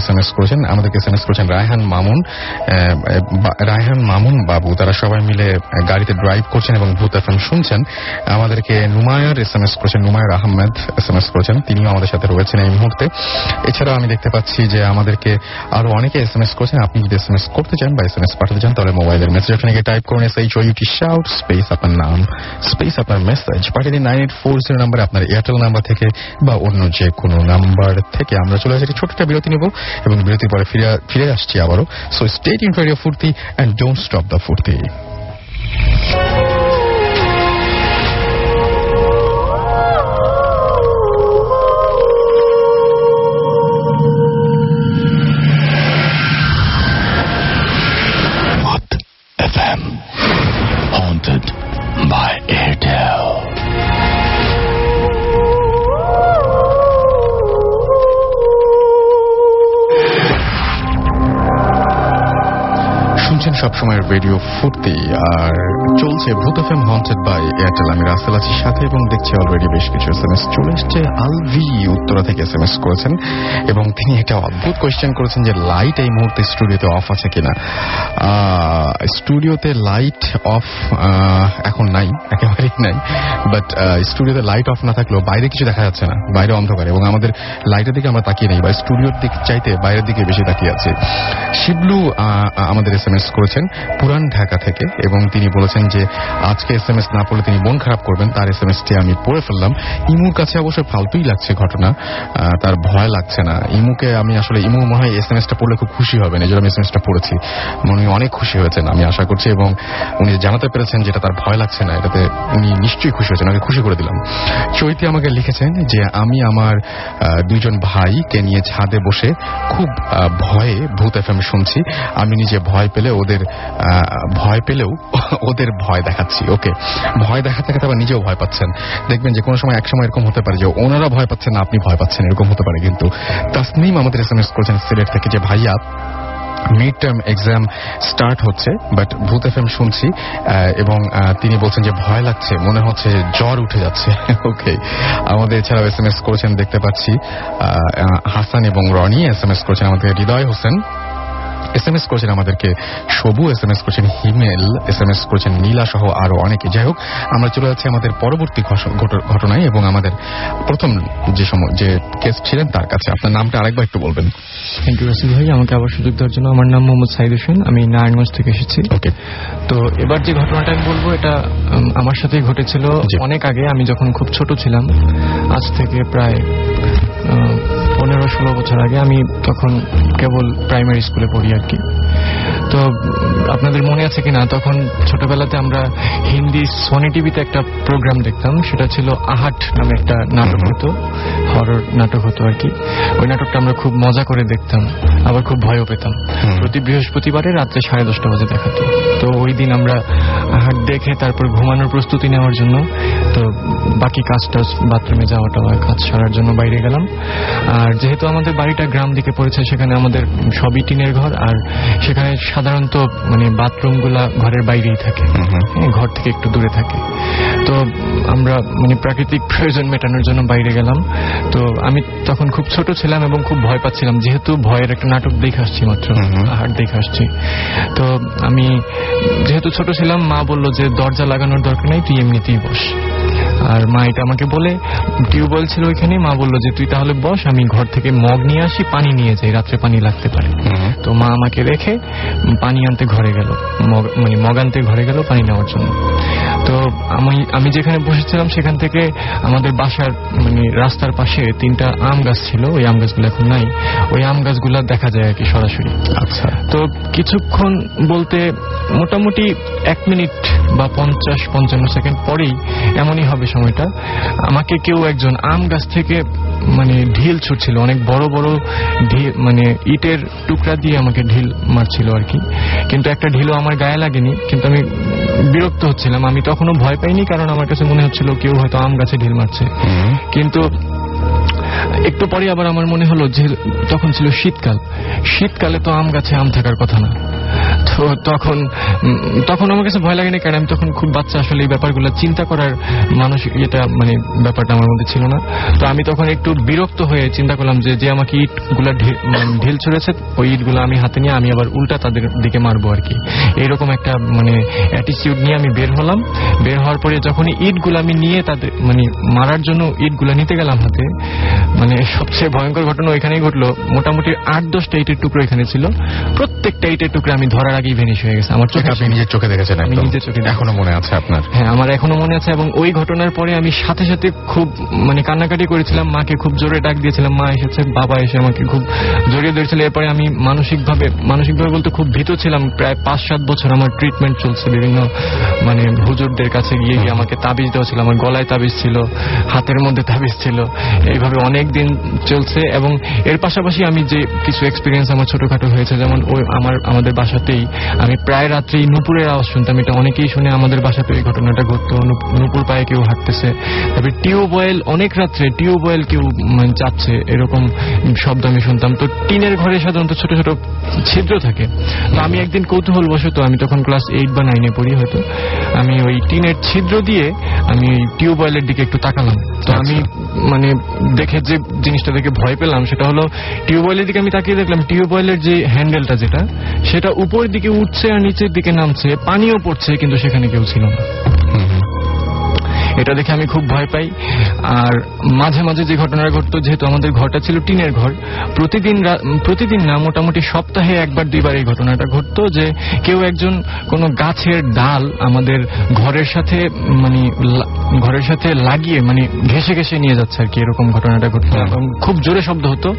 SMS করেছেন। আমাদেরকে SMS করেছেন রায়হান মামুন বাবু। তারা সবাই মিলে গাড়িতে ড্রাইভ করছেন এবং ভূত এফএম শুনছেন। আমাদেরকে নুমায়ার SMS করেছেন, নুমায়ার আহমেদ SMS করেছেন, তিনিও আমাদের সাথে রয়েছেন এই মুহূর্তে। এছাড়াও আমি দেখতে পাচ্ছি যে আমাদেরকে আরো অনেকে SMS করেছেন। আপনি যদি SMS করতে চান বা SMS পাঠাতে চান তাহলে মোবাইলের মেসেজ অপশনে গিয়ে টাইপ করুন SHOUT শাউট স্পেস আপনার নাম স্পেস আপনার মেসেজ পাঠিয়ে দিন 9840 নাম্বারে, আপনার এয়ারটেল নাম্বার থেকে বা অন্য যে কোনো নাম্বার থেকে। আমরা চলে আসছি ছোট একটা বিরতি নেব এবং বিরতির পরে ফিরে আসছি আবারও। So stay tuned for radio ফুর্তি এন্ড ডোন্ট স্টপ দ্য ফুর্তি। FM haunted by Airtel. শুনছেন সবসময় রেডিও ফুর্তি আর চলছে ভূত এফএম হন্টেড বাই এয়ারটেল। আমি রাসেল আছি সাথে এবং দেখছি অলরেডি বেশ কিছু SMS চলে এসছে। আলভি উত্তরা থেকে SMS করেছেন এবং তিনি একটা অদ্ভুত কোয়েশ্চেন করেছেন যে লাইট এই মুহূর্তে স্টুডিওতে অফ আছে কিনা। স্টুডিওতে লাইট অফ এখন নাই, একেবারেই নাই। বাট স্টুডিওতে লাইট অফ না থাকলেও বাইরে কিছু দেখা যাচ্ছে না, বাইরে অন্ধকার এবং আমাদের লাইটের দিকে আমরা তাকিয়ে নেই বা স্টুডিওর দিকে চাইতে বাইরের দিকে বেশি তাকিয়ে আছি। শিবলু আমাদের SMS করেছেন পুরান ঢাকা থেকে এবং তিনি বলেছেন যে আজকে SMS না পড়লে তিনি মন খারাপ করবেন। তার SMSটি আমি পড়ে ফেললাম। ইমুর কাছে অবশ্য ফালতুই লাগছে ঘটনা, তার ভয় লাগছে না। ইমুকে আমি আসলে ইমু মনে হয় SMSটা পড়লে খুব খুশি হবেন, এই জন্য আমি SMSটা পড়েছি। উনি অনেক খুশি হয়েছেন আমি আশা করছি এবং উনি জানাতে পেরেছেন যেটা তার ভয় লাগছে না, এটাতে উনি নিশ্চয়ই খুশি হয়েছেন। ওকে খুশি করে দিলাম। চৈতি আমাকে লিখেছেন যে আমি আমার 2 ভাইকে নিয়ে ছাদে বসে খুব ভয়ে ভূত এফএম শুনছি। আমি নিজে ভয় পেলেও ওদের ভয় দেখাচ্ছি। ওকে, ভয় দেখাতে দেখাতে আবার নিজেও ভয় পাচ্ছেন। দেখবেন যে কোনো সময় একসময় এরকম হতে পারে যে ওনারা ভয় পাচ্ছেন না, আপনি ভয় পাচ্ছেন, এরকম হতে পারে। কিন্তু তাসনিম আমাদের SMS করেছেন সিলেট থেকে যে ভাইয়া মিড টার্ম এক্সাম স্টার্ট হচ্ছে, বাট ভূত এফএম শুনছি এবং তিনি বলছেন যে ভয় লাগছে, মনে হচ্ছে জ্বর উঠে যাচ্ছে। ওকে, আমাদের এছাড়াও SMS করেছেন দেখতে পাচ্ছি হাসান এবং রনি, SMS করেছেন আমাদের হৃদয় হোসেন, SMS করেছেন আমাদেরকে সবু, SMS করেছেন হিমেল, SMS করেছেন নীলা সহ আরো অনেকে। যাই হোক, আমরা চলে যাচ্ছি আমাদের পরবর্তী ঘটনায় এবং আমাদের প্রথম যে কেস ছিলেন তার কাছে। আপনার নামটা আরেকবার একটু বলবেন। থ্যাংক ইউ রাসেল ভাই, আমাকে আবার সুযোগ দেওয়ার জন্য। আমার নাম মোহাম্মদ সাইদ হোসেন, আমি নারায়ণগঞ্জ থেকে এসেছি। ওকে, তো এবার যে ঘটনাটা আমি বলবো এটা আমার সাথেই ঘটেছিল অনেক আগে, আমি যখন খুব ছোট ছিলাম, আজ থেকে প্রায় 15-16 বছর আগে। আমি তখন কেবল প্রাইমারি স্কুলে পড়ি আর কি। তো আপনাদের মনে আছে কিনা, তখন ছোটবেলাতে আমরা হিন্দি সোনি টিভিতে একটা প্রোগ্রাম দেখতাম, সেটা ছিল আহাট নামে একটা নাটক হতো, হরর নাটক হতো আর কি। ওই নাটকটা আমরা খুব মজা করে দেখতাম, আবার খুব ভয়ও পেতাম। প্রতি বৃহস্পতিবারে রাত্রে 10:30 বাজে দেখাতো। তো ওই দিন আমরা আহাট দেখে তারপর ঘুমানোর প্রস্তুতি নেওয়ার জন্য, তো বাকি কাজটা বাথরুমে যাওয়াটা কাজ সারার জন্য বাইরে গেলাম। আর যেহেতু আমাদের বাড়িটা গ্রাম দিকে পড়েছে, সেখানে আমাদের সবই টিনের ঘর, আর সেখানে সাধারণত মানে বাথরুমগুলা ঘরের বাইরেই থাকে, ঘর থেকে একটু দূরে থাকে। তো আমরা মানে প্রাকৃতিক প্রয়োজন মেটানোর জন্য বাইরে গেলাম। তো আমি তখন খুব ছোট ছিলাম এবং খুব ভয় পাচ্ছিলাম, যেহেতু ভয়ের একটা নাটক দেখে আসছি, মাত্র আহার দেখে আসছি। তো আমি যেহেতু ছোট ছিলাম, মা বললো যে দরজা লাগানোর দরকার নেই, তুই এমনিতেই বস। আর মা এটা আমাকে বলে, টিউবওয়েল ছিল ওইখানে, মা বললো যে তুই তাহলে বস, আমি ঘর থেকে মগ নিয়ে আসি, পানি নিয়ে যাই, রাত্রে পানি লাগতে পারে। তো মা আমাকে রেখে পানি আনতে ঘরে গেল, মগ আনতে ঘরে গেল পানি নেওয়ার জন্য। তো আমি যেখানে বসেছিলাম সেখান থেকে আমাদের বাসার মানে রাস্তার পাশে 3টা আম গাছ ছিল, ওই আম গাছগুলো এখন নাই, ওই আম গাছগুলো দেখা যায় আর কি সরাসরি। আচ্ছা, তো কিছুক্ষণ বলতে মোটামুটি 1 মিনিট বা 50-55 সেকেন্ড পরেই এমনই হবে সময়টা, আমাকে কেউ একজন আম গাছ থেকে মানে ঢিল ছুটছিল, অনেক বড় বড় ঢিল, মানে ইটের টুকরা দিয়ে আমাকে ঢিল মারছিল আর কি। কিন্তু একটা ঢিলও আমার গায়ে লাগেনি, কিন্তু আমি বিরক্ত হচ্ছিলাম। আমি তখনও ভয় পাইনি, কারণ আমার কাছে মনে হচ্ছিল কেউ হয়তো আম গাছে ঢিল মারছে। কিন্তু একটু পরে আবার আমার মনে হলো যে তখন ছিল শীতকাল, শীতকালে তো আম গাছে আম থাকার কথা না। তো তখন আমার কাছে ভয় লাগেনি, কারণ আমি তখন খুব বাচ্চা, আসলে এই ব্যাপারগুলো চিন্তা করার মানসিক এটা মানে ব্যাপারটা আমার মধ্যে ছিল না। তো আমি তখন একটু বিরক্ত হয়ে চিন্তা করলাম যে আমাকে ইটগুলা ঢিল ছুড়েছে, ওই ইটগুলো আমি হাতে নিয়ে আমি আবার উল্টা তাদের দিকে মারবো আর কি। এইরকম একটা মানে অ্যাটিটিউড নিয়ে আমি বের হলাম। বের হওয়ার পরে যখনই ইটগুলো আমি নিয়ে তাদের মানে মারার জন্য ইটগুলো নিতে গেলাম হাতে, মানে সবচেয়ে ভয়ঙ্কর ঘটনা ওইখানেই ঘটলো। মোটামুটি 8-10টা ইটের টুকরো এখানে ছিল, প্রত্যেকটা ইটের টুকরো আমি ধরার আগেই ভেনিশ হয়ে গেছে আমার চোখে। আপনি নিজের চোখে দেখেছেন? আমি নিজের চোখে, এখনো মনে আছে আপনার? হ্যাঁ, আমার এখনো মনে আছে। এবং ওই ঘটনার পরে আমি সাথে সাথে খুব মানে কান্নাকাটি করেছিলাম, মাকে খুব জোরে ডাক দিয়েছিলাম, মা এসেছে, বাবা এসে আমাকে খুব জড়িয়ে ধরেছিল। এরপরে আমি মানসিকভাবে বলতে খুব ভীত ছিলাম। প্রায় 5-7 বছর আমার ট্রিটমেন্ট চলছে, বিভিন্ন মানে হুজুরদের কাছে গিয়ে আমাকে তাবিজ দেওয়া ছিল, আমার গলায় তাবিজ ছিল, হাতের মধ্যে তাবিজ ছিল, এইভাবে অনেক দিন চলছে। এবং এর পাশাপাশি আমি যে কিছু এক্সপিরিয়েন্স আমার ছোটখাটো হয়েছে, যেমন ওই আমাদের বাসাতেই আমি প্রায় রাত্রেই নুপুরের আওয়াজ শুনতাম, এটা অনেকেই শুনে, আমাদের বাসাতে এই ঘটনাটা ঘটতো, নুপুর পায়ে কেউ হাঁটতেছে। তারপরে টিউবওয়েল, অনেক রাত্রে টিউবওয়েল কেউ মানে যাচ্ছে, এরকম শব্দ আমি শুনতাম। তো টিনের ঘরে সাধারণত ছোট ছোট ছিদ্র থাকে। তো আমি একদিন কৌতূহলবশত, আমি তখন ক্লাস 8 বা 9-এ পড়ি হয়তো, আমি ওই টিনের ছিদ্র দিয়ে আমি টিউবওয়েলের দিকে একটু তাকালাম। তো আমি মানে দেখে যে জিনিসটা দেখে ভয় পেলাম সেটা হলো, টিউবওয়েলের দিকে আমি তাকিয়ে দেখলাম টিউবওয়েলের যে হ্যান্ডেলটা সেটা উপরের দিকে উঠছে আর নিচের দিকে নামছে, পানিও পড়ছে, কিন্তু সেখানে কেউ ছিল না। এটা দেখে আমি খুব ভয় পাই। আর মাঝে মাঝে যে ঘটনাটা ঘটতো, যেহেতু আমাদের ঘরটা ছিল টিনের ঘর, প্রতিদিন না, মোটামুটি সপ্তাহে 1-2 বার এই ঘটনাটা ঘটতো যে কেউ একজন কোন গাছের ডাল আমাদের ঘরের সাথে লাগিয়ে মানে ঘেঁষে ঘেঁষে নিয়ে যাচ্ছে আর কি, এরকম ঘটনাটা ঘটতো। এবং খুব জোরে শব্দ হতো।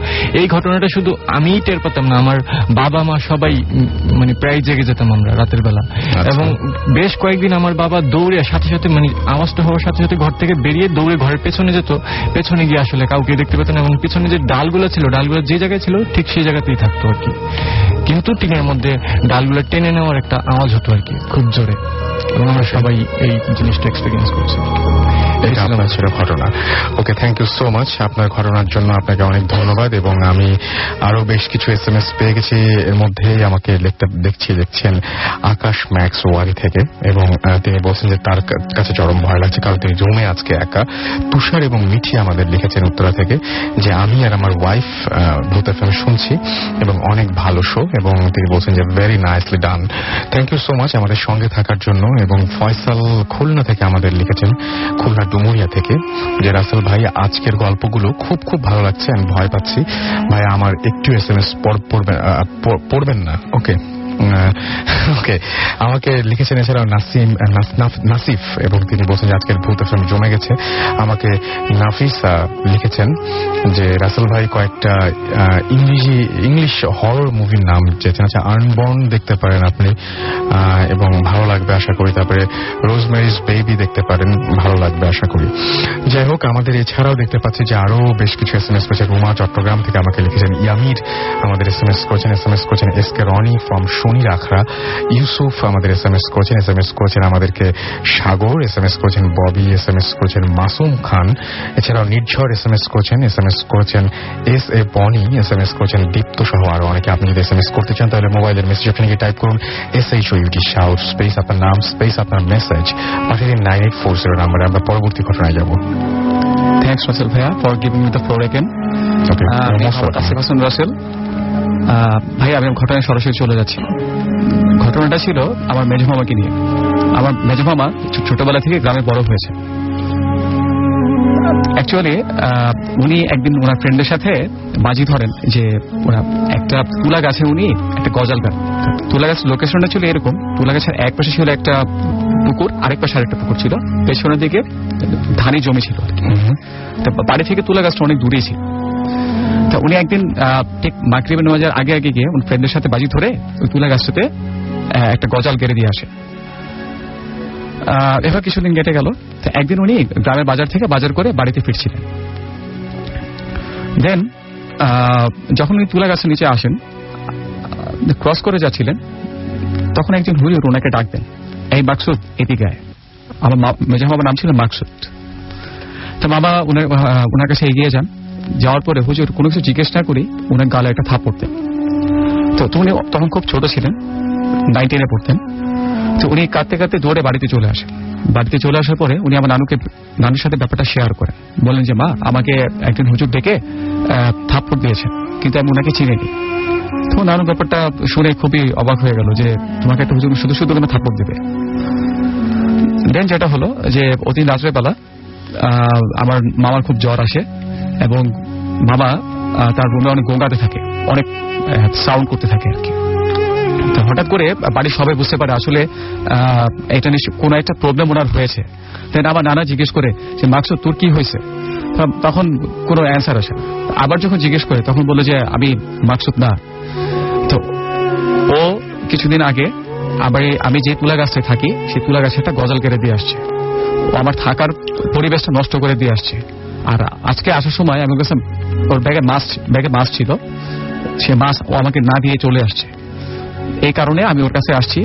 এই ঘটনাটা শুধু আমিই টের পেতাম না, আমার বাবা মা সবাই মানে প্রায় জেগে যেতাম আমরা রাতের বেলা। এবং বেশ কয়েকদিন আমার বাবা দৌড়ে সাথে সাথে মানে আওয়াজটা হওয়ার সাথে সাথে ঘর থেকে বেরিয়ে দৌড়ে ঘরের পেছনে যেত, পেছনে গিয়ে আসলে কাউকে দেখতে পেত না, এবং পিছনে যে ডালগুলো ছিল, ডালগুলো যে জায়গায় ছিল ঠিক সেই জায়গাতেই থাকতো আর কি। কিন্তু টিনের মধ্যে ডালগুলো টেনে নেওয়ার একটা আওয়াজ হতো আর কি, খুব জোরে। এবং আমরা সবাই এই জিনিসটা এক্সপিরিয়েন্স করছি। এটা আপনার ছিল ঘটনা। ওকে, থ্যাংক ইউ সো মাচ আপনার ঘটনার জন্য, আপনাকে অনেক ধন্যবাদ। এবং আমি আরো বেশ কিছু SMS পেয়ে গেছি, এর মধ্যেই আমাকে দেখছেন আকাশ ম্যাক্স ওয়ারি থেকে, এবং তিনি বলছেন যে তার কাছে চরম ভয় লাগছে কারণ তিনি রুমে আজকে একা। তুষার এবং মিঠি আমাদের লিখেছেন উত্তরা থেকে যে আমি আর আমার ওয়াইফ ভূত FM শুনছি এবং অনেক ভালো শো, এবং তিনি বলছেন যে very nicely done. Thank you so much আমাদের সঙ্গে থাকার জন্য। এবং ফয়সাল খুলনা থেকে আমাদের লিখেছেন, খুলনা ডুমুরিয়া থেকে, যে রাসেল ভাই আজকের গল্পগুলো খুব খুব ভালো লাগছে, আমি ভয় পাচ্ছি ভাই, আমার একটু SMS পড়বেন না। ওকে ওকে, আমাকে লিখেছেন এছাড়াও নাসিফ, এবং তিনি বলছেন যে আজকের ভূত FM জমে গেছে। আমাকে নাফিসা লিখেছেন যে রাসেল ভাই কয়েকটা ইংলিশ হরর মুভির নাম চেয়েছেন। আচ্ছা, আনবর্ন দেখতে পারেন আপনি, এবং ভালো লাগবে আশা করি। তারপরে রোজমেরিজ বেবি দেখতে পারেন, ভালো লাগবে আশা করি। যাই হোক, আমাদের এছাড়াও দেখতে পাচ্ছি যে আরো বেশ কিছু SMS করেছে। রুমা চট্টগ্রাম থেকে আমাকে লিখেছেন, ইয়ামির আমাদের SMS করেছেন SK রনি ফ্রম শনি রাখরা, ইউসুফ আমাদের SMS করেছেন আমাদেরকে সাগর, SMS করেছেন ববি, SMS করেছেন মাসুম খান, এছাড়াও নির্ঝর SMS করেছেন SA বনি, SMS করেছেন দীপ্ত সহ আরো অনেকে। আপনি যদি SMS করতে চান তাহলে মোবাইলের মেসেজ ওখানে গিয়ে টাইপ করুন SHOUT শাউট স্পেস আপনার নাম স্পেস আপনার মেসেজ, পাঠিয়ে দিন 9840 নাম্বারে। আমরা পরবর্তী ঘটনায় যাব। থ্যাংকস রাসেল ভাইয়া for giving me the floor again. Asif Hasan Rasel ভাই, আমি ঘটনায় সরাসরি চলে যাচ্ছি। ঘটনাটা ছিল আমার মেজ মামাকে নিয়ে। আমার মেজ মামা ছোটবেলা থেকে গ্রামে বড় হয়েছে। অ্যাকচুয়ালি উনি একদিন ওনার ফ্রেন্ডের সাথে বাজি ধরেন যে ওরা একটা তুলা গাছে উনি একটা গজাল গান। তুলা গাছ লোকেশনটা ছিল এরকম, তুলা গাছের এক পাশে ছিল একটা পুকুর, আরেক পাশে আরেকটা পুকুর ছিল, পেছনের দিকে ধানি জমি ছিল। বাড়ি থেকে তুলা গাছটা অনেক দূরেই ছিল। তা উনি একদিন ঠিক মাগরিবের নামাজের আগে আগে গিয়ে উনি ফ্রেন্ডের সাথে বাজি ধরে ওই তুলা গাছটাতে একটা গজাল গেড়ে দিয়ে আসে। এবার কিছুদিন কেটে গেল। একদিন উনি গ্রামের বাজার থেকে বাজার করে বাড়িতে ফিরছিলেন। দেন যখন উনি তুলা গাছের নিচে আসেন, ক্রস করে যাচ্ছিলেন, তখন একজন হুজুর ওনাকে ডাক দেন, এই মাকসুদ এদিকে আয়। আমার মেজা মামার নাম ছিল মাকসুদ। তো মামা ওনার কাছে এগিয়ে যান। যাওয়ার পরে হুজুর কোনো কিছু জিজ্ঞেস না করি ওনার গালে একটা থাপ পড়তেন। তো উনি তখন খুব ছোট ছিলেন, 9 10-এ পড়তেন। তো উনি কাঁদতে কাঁদতে দৌড়ে বাড়িতে চলে আসেন। বাড়িতে চলে আসার পরে উনি আমার নানুর সাথে ব্যাপারটা শেয়ার করেন। বলেন যে মা, আমাকে একজন হুজুর ডেকে থাপ্পড় দিয়েছেন, কিন্তু আমি ওনাকে চিনিনি। তো নানু ব্যাপারটা শুনে খুবই অবাক হয়ে গেল যে তোমাকে একটা হুজুর শুধু শুধু কেন থাপ্পড় দেবে। দেন যেটা হলো যে অতি রাত্রে বেলা আমার মামার খুব জ্বর আসে এবং মামা তার রুমে অনেক গোঙাতে থাকে, অনেক সাউন্ড করতে থাকে আর কি। তো হঠাৎ করে বাড়ির সবাই বুঝতে পারে আসলে এটা নিশ্চয় কোনো একটা প্রবলেম ওনার হয়েছে। দেন আমার নানা জিজ্ঞেস করে যে মাকসুদ তোর কি হয়েছে, তখন কোনো অ্যান্সার আসে। আবার যখন জিজ্ঞেস করে তখন বলে যে আমি মাকসুদ না। তো ও কিছুদিন আগে আবার আমি যে তুলা গাছটায় থাকি সেই তুলা গাছে একটা গজাল কেটে দিয়ে আসছে। ও আমার থাকার পরিবেশটা নষ্ট করে দিয়ে আসছে। আর আজকে আসার সময় আমি বলছিলাম ওর ব্যাগে মাছ ছিল, সে মাছ ও আমাকে না দিয়ে চলে আসছে। এই কারণে আমি ওর কাছে আসছি,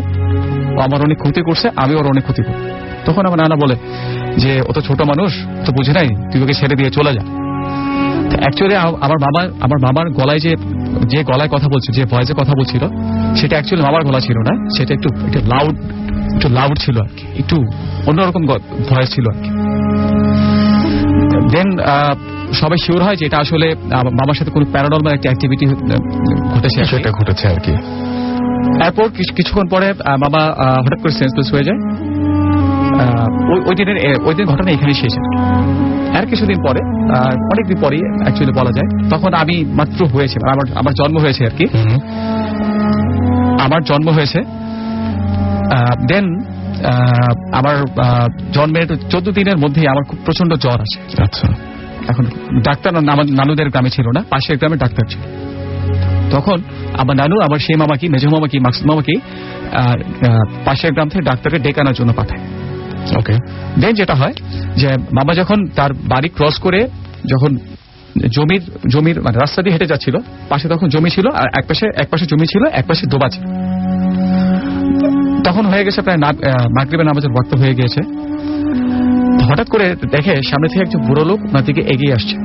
ও আমার অনেক ক্ষতি করছে, আমি ওর অনেক ক্ষতি করি। তখন আমার নানা বলে যে ও তো ছোট মানুষ, তো বুঝে নাই, তুই ওকে ছেড়ে দিয়ে চলে যা। অ্যাকচুয়ালি আমার মামার গলায় যে গলায় কথা বলছিল, যে ভয়েসে কথা বলছিল, সেটা অ্যাকচুয়ালি মামার গলা ছিল না, সেটা একটু লাউড ছিল আর কি, একটু অন্যরকম ভয়েস ছিল আর কি। দেন সবাই শিওর হয় যে এটা আসলে মামার সাথে কোনো প্যারানর্মাল একটা অ্যাক্টিভিটি ঘটেছে আর কি। এরপর কিছুক্ষণ পরে মামা হঠাৎ করে সেন্সলেস হয়ে যায়। ওই দিন ঘটনা এখানেই শেষ। আর কিছুদিন পরে, অনেকদিন পরে অ্যাকচুয়ালি বলা যায়, তখন আমি মাত্র হয়েছে, আমার জন্ম হয়েছে আর কি। আমার জন্ম হয়েছে। দেন আমার জন্মের 14 দিনের মধ্যেই আমার খুব প্রচন্ড জ্বর আসে। আচ্ছা। এখন ডাক্তার নানুদের গ্রামে ছিল না, পাশের গ্রামে ডাক্তার ছিল। তখন আমার নানু আমার সেই মামাকে, মেজো মামাকে, মাকসুদ মামাকে পাশের গ্রাম থেকে ডাক্তারকে ডেকে আনার জন্য পাঠায়। ওকে। দেন যেটা হয় যে মামা যখন তার বাড়ি ক্রস করে যখন জমির মানে রাস্তা দিয়ে হেঁটে যাচ্ছিল, পাশে তখন জমি ছিল, আর এক পাশে জমি ছিল, এক পাশে ডোবা ছিল। তখন হয়ে গেছে প্রায় মাগরিবের নামাজের ওয়াক্ত হয়ে গিয়েছে। হঠাৎ করে দেখে সামনে থেকে একজন বুড়ো লোক ওনার দিকে এগিয়ে আসছে।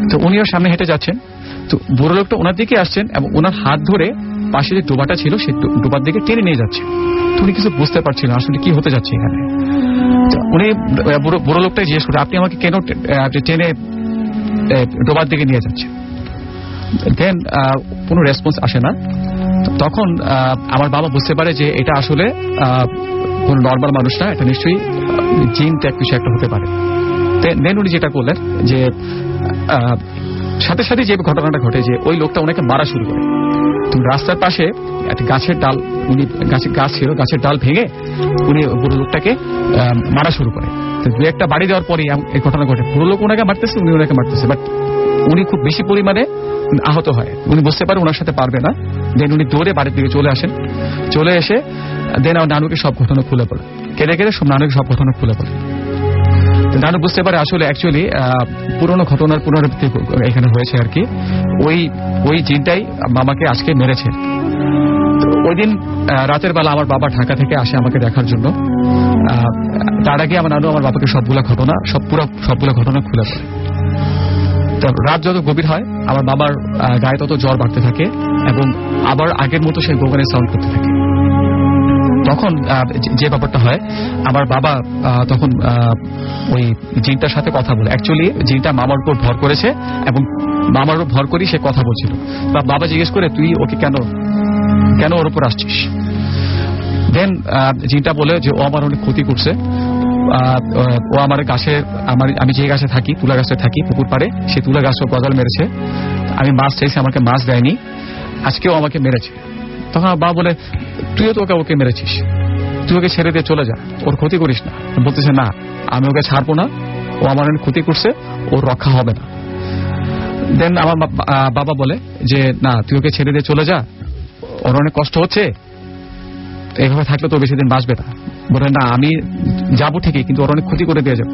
তো উনিও সামনে হেঁটে যাচ্ছেন। তো বুড়ো লোকটা ওনার দিকে আসছেন এবং ওনার হাত ধরে পাশে যে ডোবাটা ছিল সেই ডোবার দিকে টেনে নিয়ে যাচ্ছে। তো উনি কিছু বুঝতে পারছিলেন আসলে কি হতে যাচ্ছে এখানে। উনি বুড়ো লোকটাই জিজ্ঞেস করে, আপনি আমাকে কেন টেনে ডোবার দিকে নিয়ে যাচ্ছে? দেন কোনো রেসপন্স আসে না। তখন আমার বাবা বুঝতে পারে যে এটা আসলে কোন নর্মাল মানুষ না, এটা নিশ্চয়ই জিন ট্যাগ কিছু একটা হতে পারে। দেন উনি যেটা করলেন যে সাথে সাথে যে ঘটনাটা ঘটে যে ওই লোকটা ওনাকে মারা শুরু করে। রাস্তার পাশে একটা গাছের ডাল, উনি গাছ ছিল, গাছের ডাল ভেঙে উনি বুড়ো লোকটাকে মারা শুরু করে। দু একটা বাড়ি দেওয়ার পরেই এই ঘটনা ঘটে। বুড়ো লোক ওনাকে মারতেছে, উনি ওনাকে মারতেছে, বাট উনি খুব বেশি পরিমাণে আহত হয়। উনি বুঝতে পারে ওনার সাথে পারবে না। দেন উনি দৌড়ে বাড়ির দিকে চলে আসেন। চলে এসে দেন আমার নানুকে সব ঘটনা খুলে পড়ে, কেঁদে কেঁদে নানুকে সব ঘটনা খুলে পড়ে। নানু বুঝতে পারে আসলে অ্যাকচুয়ালি পুরনো ঘটনার পুনরাবৃত্তি এখানে হয়েছে আর কি। ওই জিনটাই মামাকে আজকে মেরেছে। ওই দিন রাতের বেলা আমার বাবা ঢাকা থেকে আসে আমাকে দেখার জন্য। তার আগে আমার নানু আমার বাবাকে সবগুলো ঘটনা খুলে পড়ে। রাত যত গভীর হয় আমার বাবার গায়ে তত জ্বর বাড়তে থাকে এবং আবার আগের মতো সেই গোগানের সাউন্ড করতে থাকে। তখন যে ব্যাপারটা হয়, আমার বাবা তখন ওই জিনটার সাথে কথা বলে। অ্যাকচুয়ালি জিনটা মামার উপর ভর করেছে এবং মামার উপর ভর করেই সে কথা বলছিল। বাবা জিজ্ঞেস করে, তুই ওকে কেন ওর উপর আসছিস? দেন জিনটা বলে যে ও আমার অনেক ক্ষতি করছে। ও আমার গাছে, আমি যে গাছে থাকি, তুলা গাছে থাকি, পুকুর পাড়ে, সেই তুলা গাছও গজাল মেরেছে। আমি মাছ চাইছি, আমাকে মাছ দেয়নি, আজকেও আমাকে মেরেছে। তখন বাবা বলে, তুইও তো ওকে মেরেছিস, তুই ওকে ছেড়ে দিয়ে চলে যা, ওর ক্ষতি করিস না। বলতেছে, না আমি ওকে ছাড়বো না, ও আমার অনেক ক্ষতি করছে, ওর রক্ষা হবে না। দেন আমার বাবা বলে যে না, তুই ওকে ছেড়ে দিয়ে চলে যা, ওর অনেক কষ্ট হচ্ছে, এইভাবে থাকলে তো বেশি দিন বাঁচবে না। বলে না, আমি যাবো ঠিকই, কিন্তু ওর অনেক ক্ষতি করে দিয়ে যাবো।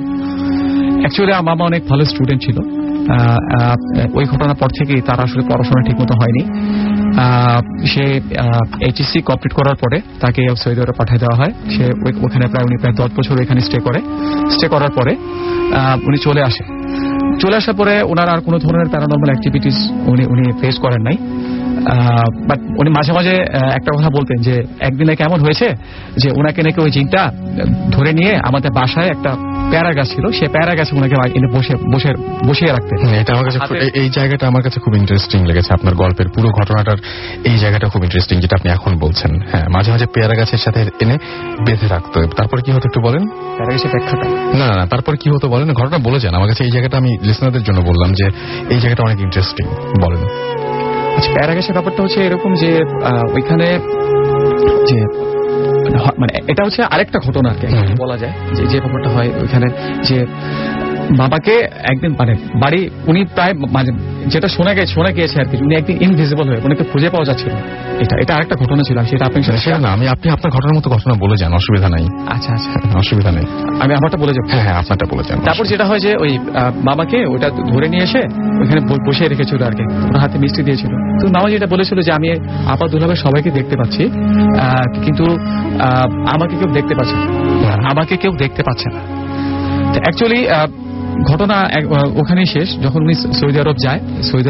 অ্যাকচুয়ালি আমার মামা অনেক ভালো স্টুডেন্ট ছিল। ওই ঘটনার পর থেকেই তার আসলে পড়াশোনা ঠিক মতো হয়নি। সে এইচএসসি কমপ্লিট করার পরে তাকে সৌদি আরব পাঠিয়ে দেওয়া হয়। সে ওখানে উনি প্রায় 10 বছর এখানে স্টে করার পরে উনি চলে আসার পরে ওনার আর কোনো ধরনের প্যারানর্মাল অ্যাক্টিভিটিস উনি ফেস করেন নাই। বাট উনি মাঝে মাঝে একটা কথা বলতেন যে একদিনে কেমন হয়েছে যে ওনাকে নাকি ওই জিনটা ধরে নিয়ে আমাদের বাসায় একটা পেয়ারা গাছ ছিল, সে পেয়ারা গাছে ওনাকে বসিয়ে রাখতেন। এটা আমার কাছে, এই জায়গাটা আমার কাছে খুব ইন্টারেস্টিং লেগেছে। আপনার গল্পের পুরো ঘটনাটার এই জায়গাটা খুব ইন্টারেস্টিং, যেটা আপনি এখন বলছেন। হ্যাঁ, মাঝে মাঝে পেয়ারা গাছের সাথে এনে বেঁধে রাখতো। তারপর কি হতো একটু বলেন? পেয়ারা গাছের ব্যাখ্যাটা না, তারপর কি হতো বলেন, ঘটনা বলে যান। আমার কাছে এই জায়গাটা, আমি লিসনারদের জন্য বললাম যে এই জায়গাটা অনেক ইন্টারেস্টিং, বলেন। পেয়ারা গাছের ব্যাপারটা হচ্ছে এরকম যে ওইখানে যে মানে এটা হচ্ছে আরেকটা ঘটনা বলা যায় যে ব্যাপারটা হয় ওইখানে যে বাবাকে একদিন মানে বাড়ি উনি প্রায় মানে যেটা শোনা গিয়েছে আর কি, উনি একদিন ইনভিজিবল হয়ে ওনাকে খুঁজে পাওয়া যাচ্ছিল। এটা আরেকটা ঘটনা ছিল, সেটা আপনি আপনি আপনার ঘটনার মতো ঘটনা বলে যান, অসুবিধা নাই। আচ্ছা, অসুবিধা নেই, আমি আমারটা বলে যাবো। হ্যাঁ, আপনারটা বলে যান। তারপর যেটা হয় যে ওই মামাকে ওটা ধরে নিয়ে এসে ওইখানে বসিয়ে রেখেছিল আর কি, ওনার হাতে মিষ্টি দিয়েছিল। তো মামা যেটা বলেছিল যে আমি আপা দুলাভাই সবাইকে দেখতে পাচ্ছি, কিন্তু আমাকে কেউ দেখতে পাচ্ছে না। অ্যাকচুয়ালি ঘটনা ওখানেই শেষ। যখন উনি সৌদি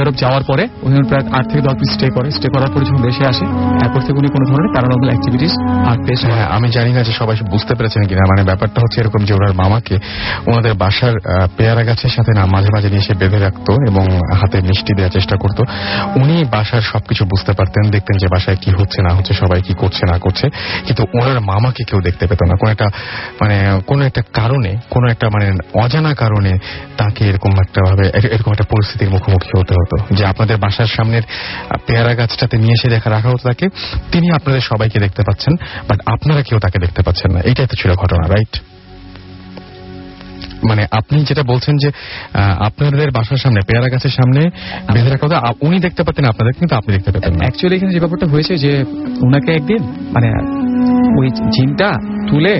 আরব যাওয়ার পরে উনি প্রায় 8 থেকে 10 দিন স্টে করার পরে যখন দেশে আসে, এরপর থেকে উনি কোনো ধরনের প্যারানর্মাল অ্যাক্টিভিটিস আর পেশ হয়। আমি জানি না যে সবাই বুঝতে পেরেছেন কিনা। মানে ব্যাপারটা হচ্ছে এরকম যে ওনার মামাকে ওনাদের বাসার পেয়ারা গাছের সাথে না মাঝে মাঝে নিয়ে এসে বেঁধে রাখতো এবং হাতে মিষ্টি দেওয়ার চেষ্টা করতো। উনি বাসার সবকিছু বুঝতে পারতেন, দেখতেন যে বাসায় কি হচ্ছে না হচ্ছে, সবাই কি করছে না করছে, কিন্তু ওনার মামাকে কেউ দেখতে পেত না। কোনো একটা কারণে, কোনো একটা মানে অজানা কারণে তাকে এরকম একটা পরিস্থিতির মুখোমুখি হতে হতো যে আপনাদের বাসার সামনের পেয়ারা গাছটাতে নিয়ে এসে রাখা হতো তাকে। তিনি আপনাদের সবাইকে দেখতে পাচ্ছেন, বাট আপনারা কেউ তাকে দেখতে পাচ্ছেন না। এটাই তো ছিল ঘটনা, রাইট? মানে আপনি যেটা বলছেন যে আপনাদের বাসার সামনে পেয়ারা গাছের সামনে বেঁধে রাখা হতো, উনি দেখতে পাতেন আপনাদের, কিন্তু আপনি দেখতে পেতেন না। অ্যাকচুয়ালি এখানে যে ব্যাপারটা হয়েছে যে ওনাকে একদিন মানে ওই জিনটা তুলে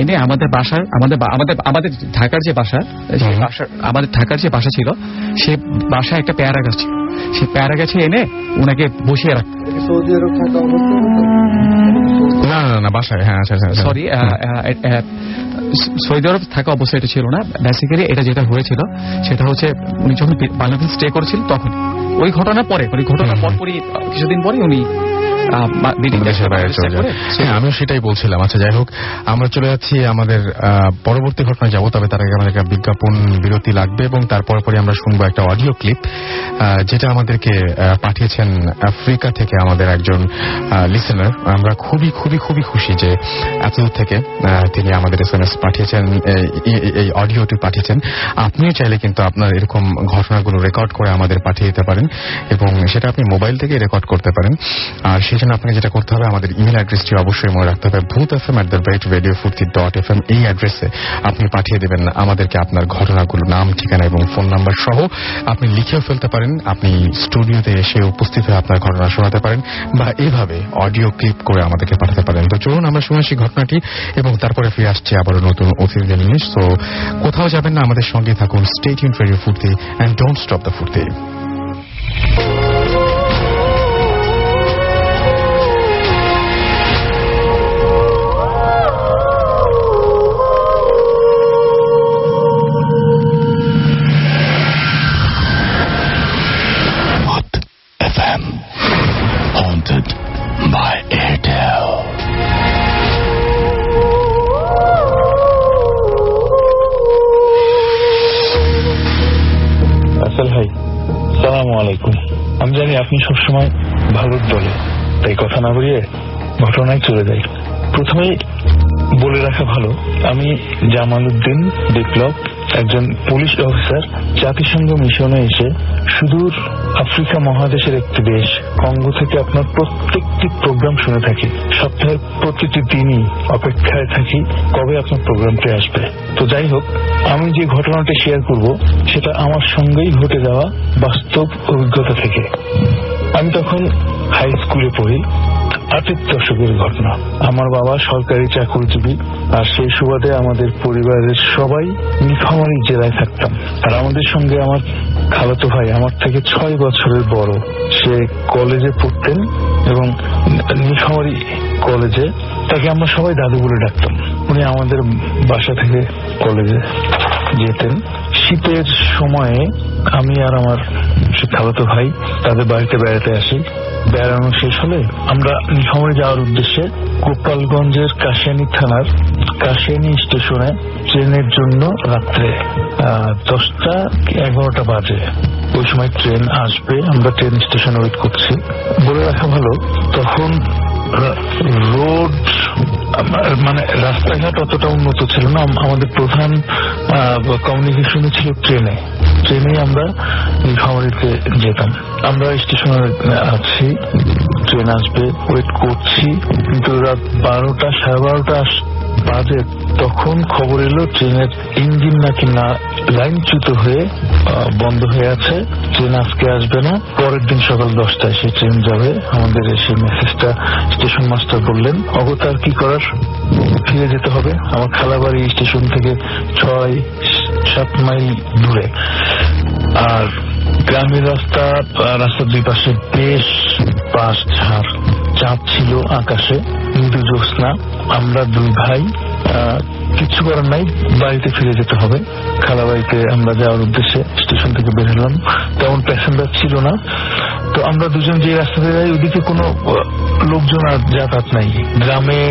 এনে আমাদের বাসার আমাদের ঢাকার যে বাসা, আমাদের ঢাকার যে বাসা ছিল, সে বাসায় একটা পেয়ারা গাছ ছিল, সেই পেয়ারা গাছে এনে ওনাকে বসিয়ে রাখতো। সৌদি আরব থাকা অবস্থা না বাসায়। হ্যাঁ, আচ্ছা, সরি, সৌদি আরব থাকা অবস্থায় এটা ছিল না। বেসিক্যালি এটা যেটা হয়েছিল সেটা হচ্ছে উনি যখন বাংলাদেশ স্টে করেছিল তখন ওই ঘটনার পরপরই কিছুদিন পরে উনি দেশের বাইরে চলে যায়। আমিও সেটাই বলছিলাম। আচ্ছা, যাই হোক, আমরা চলে যাচ্ছি আমাদের পরবর্তী ঘটনায় যাবো, তবে তার আগে আমাদের একটা বিজ্ঞাপন বিরতি লাগবে এবং তারপরে আমরা শুনবো একটা অডিও ক্লিপ যেটা আমাদেরকে পাঠিয়েছেন আফ্রিকা থেকে আমাদের একজন লিসেনার। আমরা খুবই খুবই খুবই খুশি যে এতদূর থেকে তিনি আমাদের SMS পাঠিয়েছেন, এই অডিওটি পাঠিয়েছেন। আপনিও চাইলে কিন্তু আপনার এরকম ঘটনাগুলো রেকর্ড করে আমাদের পাঠিয়ে দিতে পারেন এবং সেটা আপনি মোবাইল থেকে রেকর্ড করতে পারেন। আর সেই জন্য আপনাকে যেটা করতে হবে, আমাদের ইমেল অ্যাড্রেসটি অবশ্যই মনে রাখতে হবে, bhutfm@radiofurti.fm। এই অ্যাড্রেসে আপনি পাঠিয়ে দেবেন আমাদেরকে আপনার ঘটনাগুলো, নাম, ঠিকানা এবং ফোন নাম্বার সহ। আপনি লিখেও ফেলতে পারেন, আপনি স্টুডিওতে এসে উপস্থিত হয়ে আপনার ঘটনা শোনাতে পারেন, বা এভাবে অডিও ক্লিপ করে আমাদেরকে পাঠাতে পারেন। তো চলুন আমরা শুনে আসি ঘটনাটি এবং তারপরে ফিরে আসছি আবারও নতুন অতিথিদের নিয়ে। সো কোথাও যাবেন না, আমাদের সঙ্গে থাকুন। স্টে টিউনড রেডিও ফুর্তি এন্ড ডোন্ট স্টপ দ্য ফুর্তি। Haunted by Airtel. আসল ভাই, সালামু আলাইকুম। আমি জানি আপনি সবসময় ভারত দলে, তাই কথা না বলিয়ে ঘটনায় চলে যাই। প্রথমেই বলে রাখা ভালো, আমি জামালউদ্দিন বিপ্লব, একজন পুলিশ অফিসার। জাতিসংঘ মিশনে এসে সুদূর আফ্রিকা মহাদেশের একটি দেশ কঙ্গো থেকে আপনার প্রত্যেকটি প্রোগ্রাম শুনে থাকি। সপ্তাহের প্রতিটি দিনই অপেক্ষায় থাকি কবে আপনার প্রোগ্রামটি আসবে। তো যাই হোক, আমি যে ঘটনাটি শেয়ার করব সেটা আমার সঙ্গেই ঘটে যাওয়া বাস্তব অভিজ্ঞতা থেকে। আমি তখন হাই স্কুলে পড়ি। 80 দশকের ঘটনা। আমার বাবা সরকারি চাকরিজীবী, আর সেই সুবাদে আমাদের পরিবারের সবাই নীলফামারী জেলায় থাকতাম। আর আমাদের সঙ্গে আমার খালাতো ভাই আমার থেকে 6 বছরের বড়। সে কলেজে পড়তেন এবং নীলফামারী কলেজে তাকে আমরা সবাই দাদু বলে ডাকতাম। উনি আমাদের বাসা থেকে কলেজে যেতেন। শীতের সময়ে আমি আর আমার খালাতো ভাই তাদের বাড়িতে বেড়াতে আসি। বেড়ানো শেষ হলে আমরা নীলফামারী যাওয়ার উদ্দেশ্যে গোপালগঞ্জের কাশিয়ানী থানার কাশিয়ানী স্টেশনে ট্রেনের জন্য রাত্রে 10টা কি 11টা বাজে ওই সময় ট্রেন আসবে। আমরা ট্রেন স্টেশনে ওয়েট করছি। বলে রাখা ভালো, তখন রোড মানে রাস্তাঘাট অতটা উন্নত ছিল না। আমাদের প্রধান কমিউনিকেশনই ছিল ট্রেনে আমরা নীলফামারীতে যেতাম। আমরা স্টেশনে আছি, ট্রেন আসবে, ওয়েট করছি। কিন্তু রাত 12টা 12:30 বাজে তখন খবর এলো ট্রেনের ইঞ্জিন নাকি না লাইনচ্যুত হয়ে বন্ধ হয়ে আছে, ট্রেন আজকে আসবে না, পরের দিন সকাল 10টায় সেই ট্রেন যাবে। আমাদের সেই মেসেজটা স্টেশন মাস্টার বললেন। অবতার কি করার, ফিরে যেতে হবে। আমার খালাবাড়ি স্টেশন থেকে 6-7 মাইল দূরে। আর গ্রামের রাস্তার দুই পাশে বেশ বাঁশ ঝাড়, চাঁদ ছিল আকাশে, মৃদু জ্যোৎস্না। আমরা দুই ভাই, কিছু করার নাই, বাড়িতে ফিরে যেতে হবে। খালাবাড়িতে আমরা যাওয়ার উদ্দেশ্যে স্টেশন থেকে বের হলাম। তেমন প্যাসেঞ্জার ছিল না। তো আমরা দুজন যে রাস্তাতে যাই ওদিকে কোনো লোকজন আর যাতায়াত নাই। গ্রামে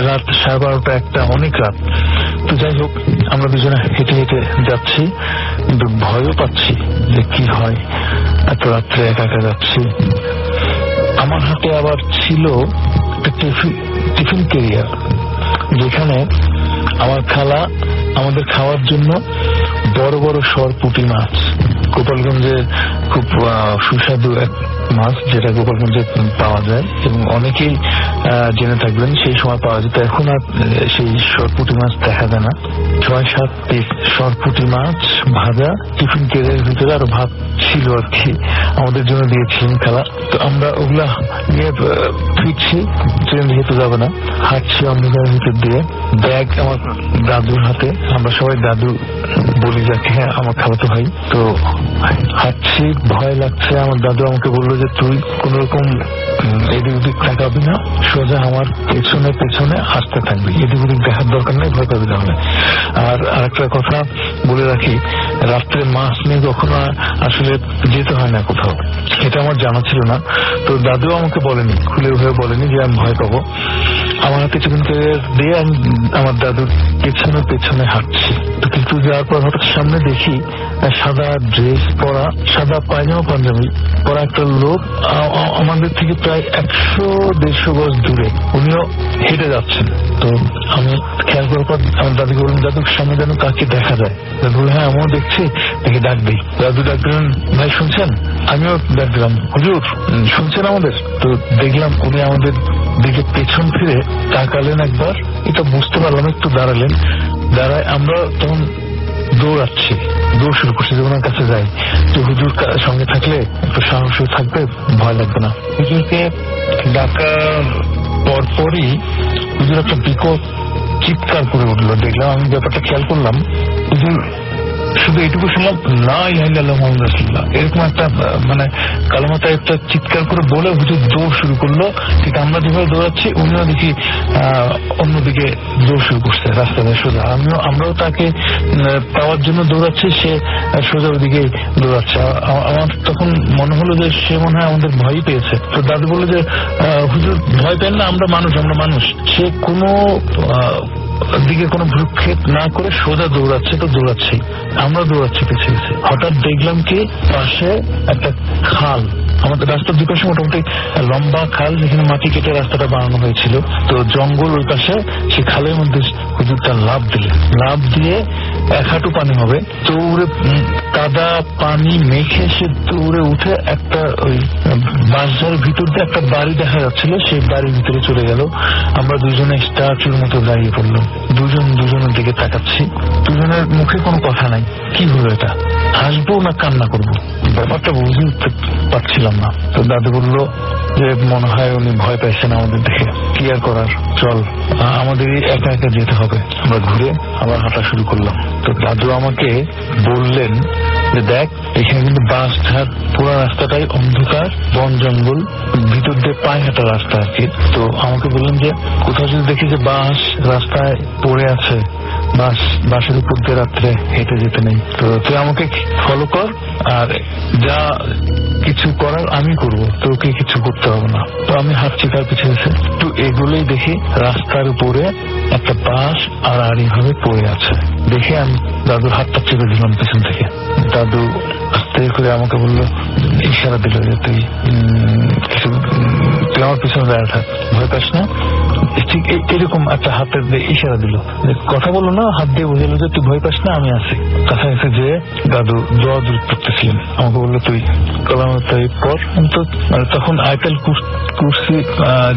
রাত 12:30 1টা, অনেক রাত। তো যাই হোক, আমরা দুজনে হেঁটে হেঁটে যাচ্ছি, কিন্তু ভয়ও পাচ্ছি যে কি হয়, এত রাত্রে একা একা যাচ্ছি। আমার হাতে আবার ছিল একটা টিফিন ক্যারিয়ার, যেখানে আমার খালা আমাদের খাওয়ার জন্য বড় বড় সরপুঁটি মাছ, গোপালগঞ্জে খুব সুস্বাদু এক মাছ, যেটা গোপালগঞ্জে পাওয়া যায় এবং অনেকেই জেনে থাকবেন সেই সময় পাওয়া যেত। এখন আর সেই সরপুঁটি মাছ দেখা যায় না। 6-7 পিস সরপুঁটি মাছ ভাজা টিফিন ক্যারিয়ারের ভিতরে, আর ভাত ছিল আর কি, আমাদের জন্য দিয়েছিলেন খালা। তো আমরা ওগুলা নিয়ে ফিরছি, ট্রেন যেহেতু যাবে না, হাঁটছি অন্ধকারের ভিতর দিয়ে। ব্যাগ আমার দাদুর হাতে, আমরা সবাই দাদু বলি যাকে, আমার খালাতো ভাই। তো হাঁটছি, ভয় লাগছে। আমার দাদু আমাকে বললো যে তুই কোন রকম এদিক ওদিক তাকাবি না, সোজা আমার পেছনে পেছনে হাসতে থাকবি, এদিক ওদিক দেখার দরকার নেই, ভয় পাবি তাহলে। আর আরেকটা কথা বলে রাখি, রাত্রে মাছ নিয়ে কখনো আসলে যেতে হয় না কোথাও, এটা আমার জানা ছিল না। তো দাদু আমাকে বলেনি, খুলে হয়ে বলেনি যে আমি ভয় পাবো। আমার হাতে চিকেন দিয়ে আমি আমার দাদুর পেছনে পেছনে হাঁটছি। তো কিছু যাওয়ার পর হঠাৎ সামনে দেখি সাদা ড্রেস পরা, সাদা পায়জামা পাঞ্জাবি পরা একটা লোক আমাদের থেকে প্রায় 100-150 গজ দূরে, উনিও হেঁটে যাচ্ছেন। তো আমি খেয়াল করার পর আমার দাদুকে বললাম, দাদুর সামনে যেন কাকে দেখা যায়। দাদু বলল, হ্যাঁ আমিও দেখছি, দেখে ডাক দিই। দাদু ডাক দিলেন, ভাই শুনছেন? আমিও ডাক দিলাম, হুজুর শুনছেন আমাদের? তো দেখলাম উনি আমাদের দিকে পেছন ফিরে তাকালেন একবার, এটা বুঝতে পারলাম, একটু দাঁড়ালেন। দাঁড়ায় আমরা তখন দৌড়াচ্ছি, দৌড় শুরু করছি যে ওনার কাছে যাই। তো হুজুর সঙ্গে থাকলে একটু সাহস থাকবে, ভয় লাগবে না। হুজুরকে ডাকার পরপরই হুজুর একটা বিকট চিৎকার করে উঠলো। দেখলাম, আমি ব্যাপারটা খেয়াল করলাম, হুজুর শুধু এটুকু শুনলাম, লা ইলাহা ইল্লাল্লাহু মুহাম্মাদুর রাসূলুল্লাহ, এরকম একটা মানে কালেমা একটা চিৎকার করে বলে হুজুর দৌড় শুরু করলো। ঠিক আমরা যেভাবে দৌড়াচ্ছি উনিও দেখি অন্যদিকে দৌড় শুরু করছে, রাস্তায় সোজা। আমরাও তাকে পাওয়ার জন্য দৌড়াচ্ছি, সে সোজা ওদিকে দৌড়াচ্ছে। আমার তখন মনে হলো যে সে মনে হয় আমাদের ভয় পেয়েছে। তো দাদু বললো যে হুজুর ভয় পেন না, আমরা মানুষ। সে কোনো দিকে কোনো ভ্রুক্ষেপ না করে সোজা দৌড়াচ্ছে, তো দৌড়াচ্ছি, আমরা দৌড়াচ্ছি পিছিয়ে পিছিয়ে। হঠাৎ দেখলাম কি পাশে একটা খাল, আমাদের রাস্তার দুই পাশে মোটামুটি লম্বা খাল, যেখানে মাটি কেটে রাস্তাটা বানানো হয়েছিল। তো জঙ্গল ওই পাশে, সে খালের মধ্যে হুজুরটা লাফ দিয়ে 1 হাঁটু পানি হবে, দৌড়ে কাদা পানি মেখে সে দৌড়ে উঠে একটা ওই বাঁশঝাড়ের ভিতর দিয়ে একটা বাড়ি দেখা যাচ্ছিল, সেই বাড়ির ভিতরে চলে গেল। আমরা দুজনে স্ট্যাচুর মতো দাঁড়িয়ে পড়লাম, দুজনের দিকে তাকাচ্ছি, দুজনের মুখে কোনো কথা নাই। কি হলো এটা, হাসবো না কান্না করবো, ব্যাপারটা বুঝে উঠতে পারছিলাম না। তো দাদু বললো যে মনে হয় উনি ভয় পাইছেন আমাদের দেখে, কি আর করার, চল আমাদেরই একা একা যেতে হবে। আমরা ঘুরে আবার হাঁটা শুরু করলাম। তো দাদু আমাকে বললেন যে দেখ, এখানে কিন্তু বাস ঝাড়, পুরো রাস্তাটাই অন্ধকার, বন জঙ্গল, ভিতর দিয়ে পায়ে হাঁটা রাস্তা আর কি। তো আমাকে বললেন যে কোথাও যদি দেখি যে বাস রাস্তায় পড়ে আছে, বাসের উপর দিয়ে রাত্রে হেঁটে যেতে নেই। তো তুই আমাকে ফলো কর, আর যা কিছু করার আমি করবো, তোকে কিছু করতে হবে না। তো আমি হাঁটছি তার পিছিয়ে একটু এগুলোই দেখি রাস্তার উপরে একটা বাস আর আড়ি পড়ে আছে। দেখে আমি দাদুর হাতটা চেপে দিলাম পেছন থেকে। দাদু আস্তে করে আমাকে বললো, ইশারা দিল যে তুই আমার পিছনে দাঁড়িয়ে থাক, ভয় পাস না। ঠিক এরকম একটা হাতের ইশারা দিল, কথা বললো না, হাত দিয়ে বুঝালো যে তুই ভয় পাস না, আমি আছি। কাছাকাছি যে দাদু দোয়া দূর করতেছিলেন, আমাকে বললো তুই কলামের পর। তো তখন আয়াতুল কুরসি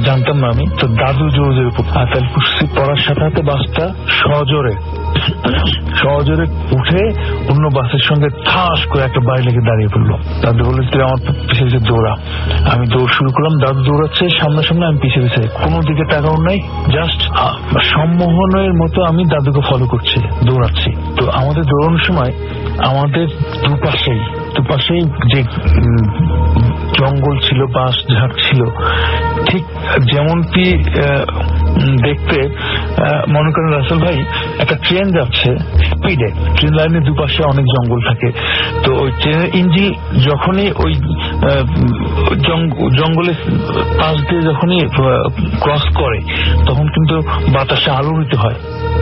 জানতাম না আমি। তো দাদু জোরে জোরে আয়াতুল কুরসি পড়ার সাথে সাথে বাসটা সজোরে উঠে অন্য বাসের সঙ্গে ঠাস করে একটা বাড়ি লেগে দাঁড়িয়ে পড়লো। দাদু বললো তুই আমার পিছিয়ে দৌড়া। আমি দৌড় শুরু করলাম, দাদু দৌড়াচ্ছে সামনে, আমি পিছিয়ে কোনো দিকে তাকাও নাই, জাস্ট সম্মোহনের মতো আমি দাদুকে ফলো করছি, দৌড়াচ্ছি। তো আমাদের দৌড়ানোর সময় আমাদের দুপাশেই যে জঙ্গল ছিল, বাঁশ ঝাড় ছিল, ঠিক যেমনটি দেখতে মনে করেন রাসেল ভাই, একটা ট্রেন যাচ্ছে স্পিডে, ট্রেন লাইনের দুপাশে অনেক জঙ্গল থাকে। তো ওই ট্রেনের ইঞ্জিন যখনই ওই জঙ্গলের পাশ দিয়ে যখনই ক্রস করে, তখন কিন্তু বাতাসে আলোড়িত হয়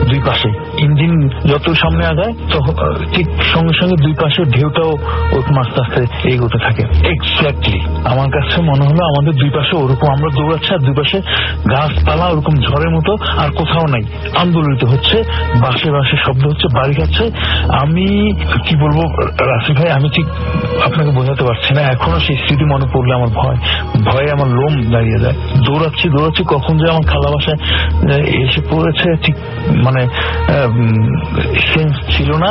দুই পাশে। ইঞ্জিন যত সামনে আগায় তখন ঠিক সঙ্গে সঙ্গে দুই পাশে ঢেউটাও ওরকম আস্তে আস্তে এগোতে থাকে। এক্স্যাক্টলি আমার কাছে মনে হলো আমাদের দুই পাশে ওরকম, আমরা দৌড়াচ্ছি আর দুই পাশে গাছপালা ওরকম ঝড়ের মতো, আর কোথাও নাই, আন্দোলিত হচ্ছে, বাসে শব্দ হচ্ছে, বাড়ি খাচ্ছে। আমি কি বলবো রাসেল ভাই, আমি ঠিক আপনাকে বোঝাতে পারছি না। এখনো সেই স্মৃতি মনে পড়লে আমার ভয়ে আমার লোম দাঁড়িয়ে যায়। দৌড়াচ্ছি কখন যে আমার খালা বাসায় এসে পড়েছে ঠিক মানে সেন্স ছিল না।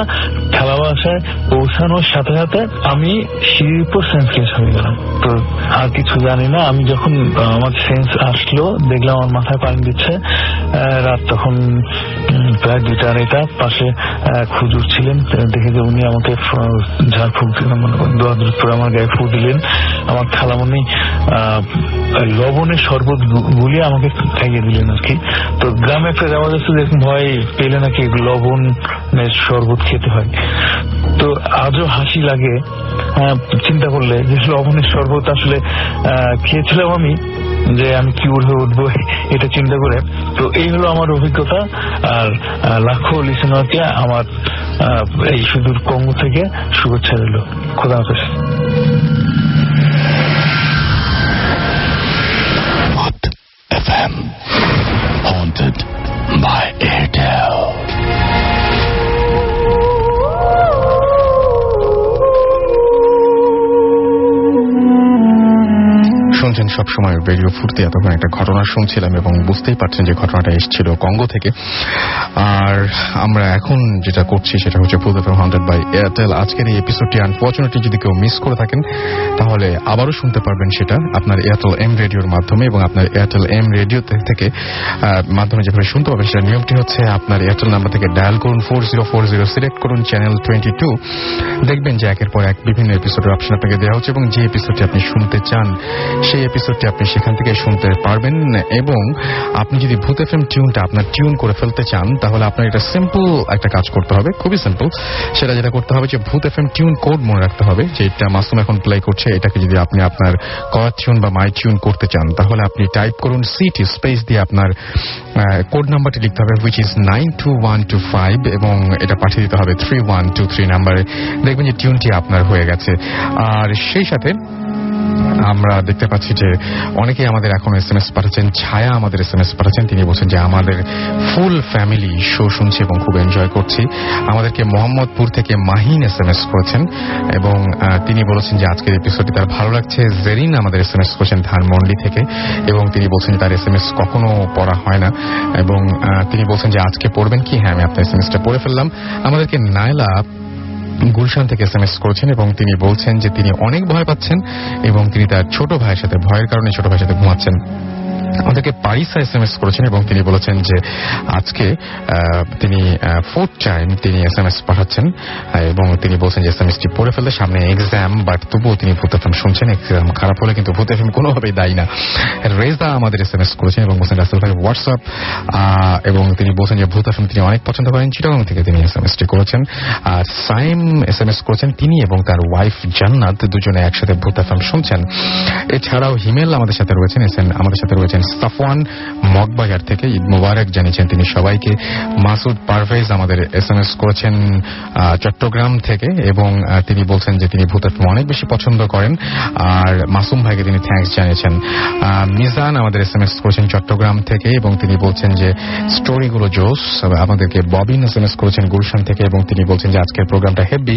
খালা বাসায় পৌঁছানোর সাথে সাথে আমি সিঁড়ির উপর সেন্সলেস হয়ে গেলাম। তো আর কিছু জানি না। আমি যখন আমার সেন্স আসলো দেখলাম আমার মাথায় পানি দিচ্ছে। রাত তখন প্রায় 2-2:30 পাশে খুজুর ছিলেন, দেখে যে উনি আমাকে ঝাড়ফুঁক দিলেন, দোয়া করে আমার গায়ে ফু দিলেন। আমার খালামণি লবণের শরবত গুলিয়ে আমাকে খাইয়ে দিলেন আর কি। তো গ্রামে একটা যাওয়া যাচ্ছে যে ভয় পেলে নাকি লবণের শরবত খেতে হয়। তো আজও হাসি লাগে চিন্তা করলে যে লবণের শরবত আসলে খেয়েছিলাম আমি, যে আমি কিউর হয়ে উঠবো এটা চিন্তা করে। তো এই হলো আমার অভিজ্ঞতা। আর লাখো লিসেনারকে আমার এই সুদূর কঙ্গো থেকে শুভেচ্ছা রইল। খোদা হাফেজ। FM haunted by Airtel. শুনছেন সবসময় রেডিও ফুর্তি। এতক্ষণ একটা ঘটনা শুনছিলাম এবং বুঝতেই পারছেন যে ঘটনাটা এসেছিল কঙ্গো থেকে। আর আমরা এখন যেটা করছি সেটা হচ্ছে ফুল এফএম হান্টেড বাই এয়ারটেল। আজকের এই এপিসোডটি আনফর্চুনেটলি যদি কেউ মিস করে থাকেন তাহলে আবারও শুনতে পারবেন সেটা আপনার এয়ারটেল এম রেডিওর মাধ্যমে, এবং আপনার এয়ারটেল এম রেডিও থেকে মাধ্যমে যেভাবে শুনতে পাবেন সেটা নিয়মটি হচ্ছে আপনার এয়ারটেল নাম্বার থেকে ডায়াল করুন 4040, সিলেক্ট করুন চ্যানেল 22। দেখবেন যে একের পর এক বিভিন্ন এপিসোডের অপশন আপনাকে দেওয়া হচ্ছে এবং যে এপিসোডটি আপনি শুনতে চান সেই এপিসোডটি আপনি সেখান থেকে শুনতে পারবেন। এবং আপনি যদি ভূত এফএম টিউনটা আপনার টিউন করে ফেলতে চান তাহলে আপনার এটা সিম্পল একটা কাজ করতে হবে, খুবই সিম্পল। সেটা যেটা করতে হবে যে ভূত এফএম টিউন কোড মনে রাখতে হবে, যেটা মাসুম এখন প্লে করছে। এটাকে যদি আপনি আপনার কলার টিউন বা মাই টিউন করতে চান তাহলে আপনি টাইপ করুন সিটি স্পেস দিয়ে আপনার কোড নাম্বারটি লিখতে হবে which is 92125 এবং এটা পাঠিয়ে দিতে হবে 3123 নাম্বারে। দেখবেন যে টিউনটি আপনার হয়ে গেছে। আর সেই সাথে আমরা দেখতে পাচ্ছি যে অনেকেই আমাদের এখন SMS পাঠাচ্ছেন। ছায়া আমাদের SMS পাঠাচ্ছেন, তিনি বলছেন যে আমাদের ফুল ফ্যামিলি শো শুনছে এবং খুব এনজয় করছি। আমাদেরকে মোহাম্মদপুর থেকে মাহিন SMS করেছেন এবং তিনি বলেছেন যে আজকের এপিসোডটি তার ভালো লাগছে। জেরিন আমাদের SMS করেছেন ধানমন্ডি থেকে এবং তিনি বলছেন যে তার SMS কখনো পড়া হয় না এবং তিনি বলছেন যে আজকে পড়বেন কি। হ্যাঁ, আমি আপনার SMSটা পড়ে ফেললাম। আমাদেরকে নাইলা গুলশান থেকে SMS করেছেন এবং তিনি বলছেন যে তিনি অনেক ভয় পাচ্ছেন এবং তিনি তার ছোট ভাইয়ের সাথে ভয়ের কারণে ছোট ভাইয়ের সাথে ঘুমাচ্ছেন। আমাদেরকে পারিসা SMS করেছেন এবং তিনি বলেছেন যে আজকে তিনি 4th টাইম তিনি SMS পাঠাচ্ছেন এবং তিনি বলছেন যে SMSটি পড়ে ফেললে সামনে এক্সাম, বাট তবুও তিনি ভূত এফএম শুনছেন। এক্সাম খারাপ হলে কিন্তু ভূত এফএম কোনোভাবেই দায়ী না। রেজা আমাদের SMS করেছেন এবং বলছেন রাসেল ভাই হোয়াটসঅ্যাপ, এবং তিনি বলছেন যে ভূত এফএম তিনি অনেক পছন্দ করেন। চিটাগাং থেকে তিনি SMSটি করেছেন। আর সাইম SMS করেছেন, তিনি এবং তার ওয়াইফ জান্নাত দুজনে একসাথে ভূত এফএম শুনছেন। এছাড়াও হিমেল আমাদের সাথে রয়েছেন, আমাদের সাথে রয়েছেন সাফওয়ান মগবাজার থেকে ঈদ মোবারক জানিয়েছেন তিনি সবাইকে। মাসুদ পারভেজ আমাদের SMS করেছেন চট্টগ্রাম থেকে এবং তিনি বলছেন যে তিনি ভূত এফএম অনেক বেশি পছন্দ করেন। আর মাসুম ভাইকে তিনি থ্যাঙ্কস জানিয়েছেন। মিজান আমাদের SMS করেছেন চট্টগ্রাম থেকে এবং তিনি বলছেন যে স্টোরিগুলো জোস। আমাদেরকে ববিন SMS করেছেন গুলশান থেকে এবং তিনি বলছেন যে আজকের প্রোগ্রামটা হেভি।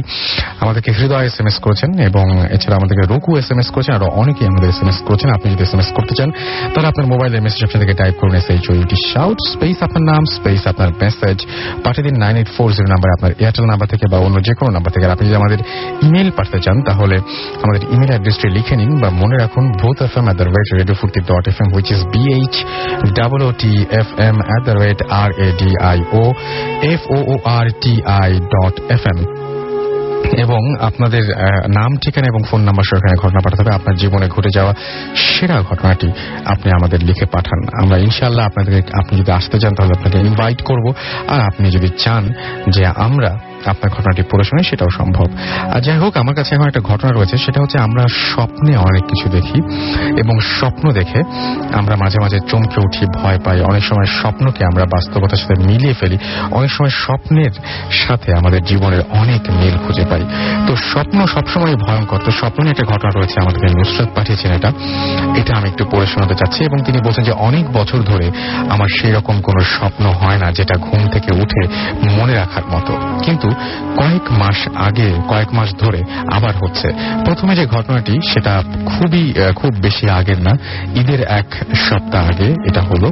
আমাদেরকে হৃদয় SMS করেছেন এবং এছাড়া আমাদেরকে রুকু SMS করেছেন। আরো অনেকেই আমাদের SMS করেছেন। আপনি যদি SMS করতে চান তাহলে আপনার মোবাইলের মেসেজ অপশন থেকে টাইপ করুন SHOUT শাউট স্পেস আপনার নাম স্পেস আপনার মেসেজ পাঠিয়ে দিন 9840 নাম্বারে আপনার এয়ারটেল নাম্বার থেকে বা অন্য যে কোনো নাম্বার থেকে। আপনি যদি আমাদের ইমেল পাঠাতে চান তাহলে আমাদের ইমেল অ্যাড্রেসটি লিখে নিন বা মনে রাখুন bhotfm@radiofurti.fm which is BHOOTFM@radiofurti.fm এবং আপনাদের নাম, ঠিকানা এবং ফোন নাম্বার সহ এখানে ঘটনা পাঠাতে হবে। আপনার জীবনে ঘটে যাওয়া সেরা ঘটনাটি আপনি আমাদের লিখে পাঠান। আমরা ইনশাআল্লাহ আপনি যদি আসতে চান তাহলে আপনাকে ইনভাইট করব। আর আপনি যদি চান যে আমরা আপনার ঘটনাটি পড়ে শুনে সেটাও সম্ভব। আর যাই হোক, আমার কাছে এখন একটা ঘটনা রয়েছে, সেটা হচ্ছে আমরা স্বপ্নে অনেক কিছু দেখি এবং স্বপ্ন দেখে আমরা মাঝে মাঝে চমকে উঠি, ভয় পাই। অনেক সময় স্বপ্নকে আমরা বাস্তবতার সাথে মিলিয়ে ফেলি, অনেক সময় স্বপ্নের সাথে আমাদের জীবনের অনেক মিল খুঁজে পাই। তো স্বপ্ন সবসময় ভয়ঙ্কর। তো স্বপ্ন নিয়ে একটা ঘটনা রয়েছে, আমাদেরকে নুসরাত পাঠিয়েছেন এটা আমি একটু পড়ে শোনাতে চাচ্ছি। এবং তিনি বলছেন যে অনেক বছর ধরে আমার সেই রকম কোনো স্বপ্ন হয় না যেটা ঘুম থেকে উঠে মনে রাখার মতো, কিন্তু কয়েক মাস ধরে আবার হচ্ছে। প্রথমে যে ঘটনাটি সেটা খুব বেশি আগের না, ঈদের 1 সপ্তাহ আগে এটা হলো,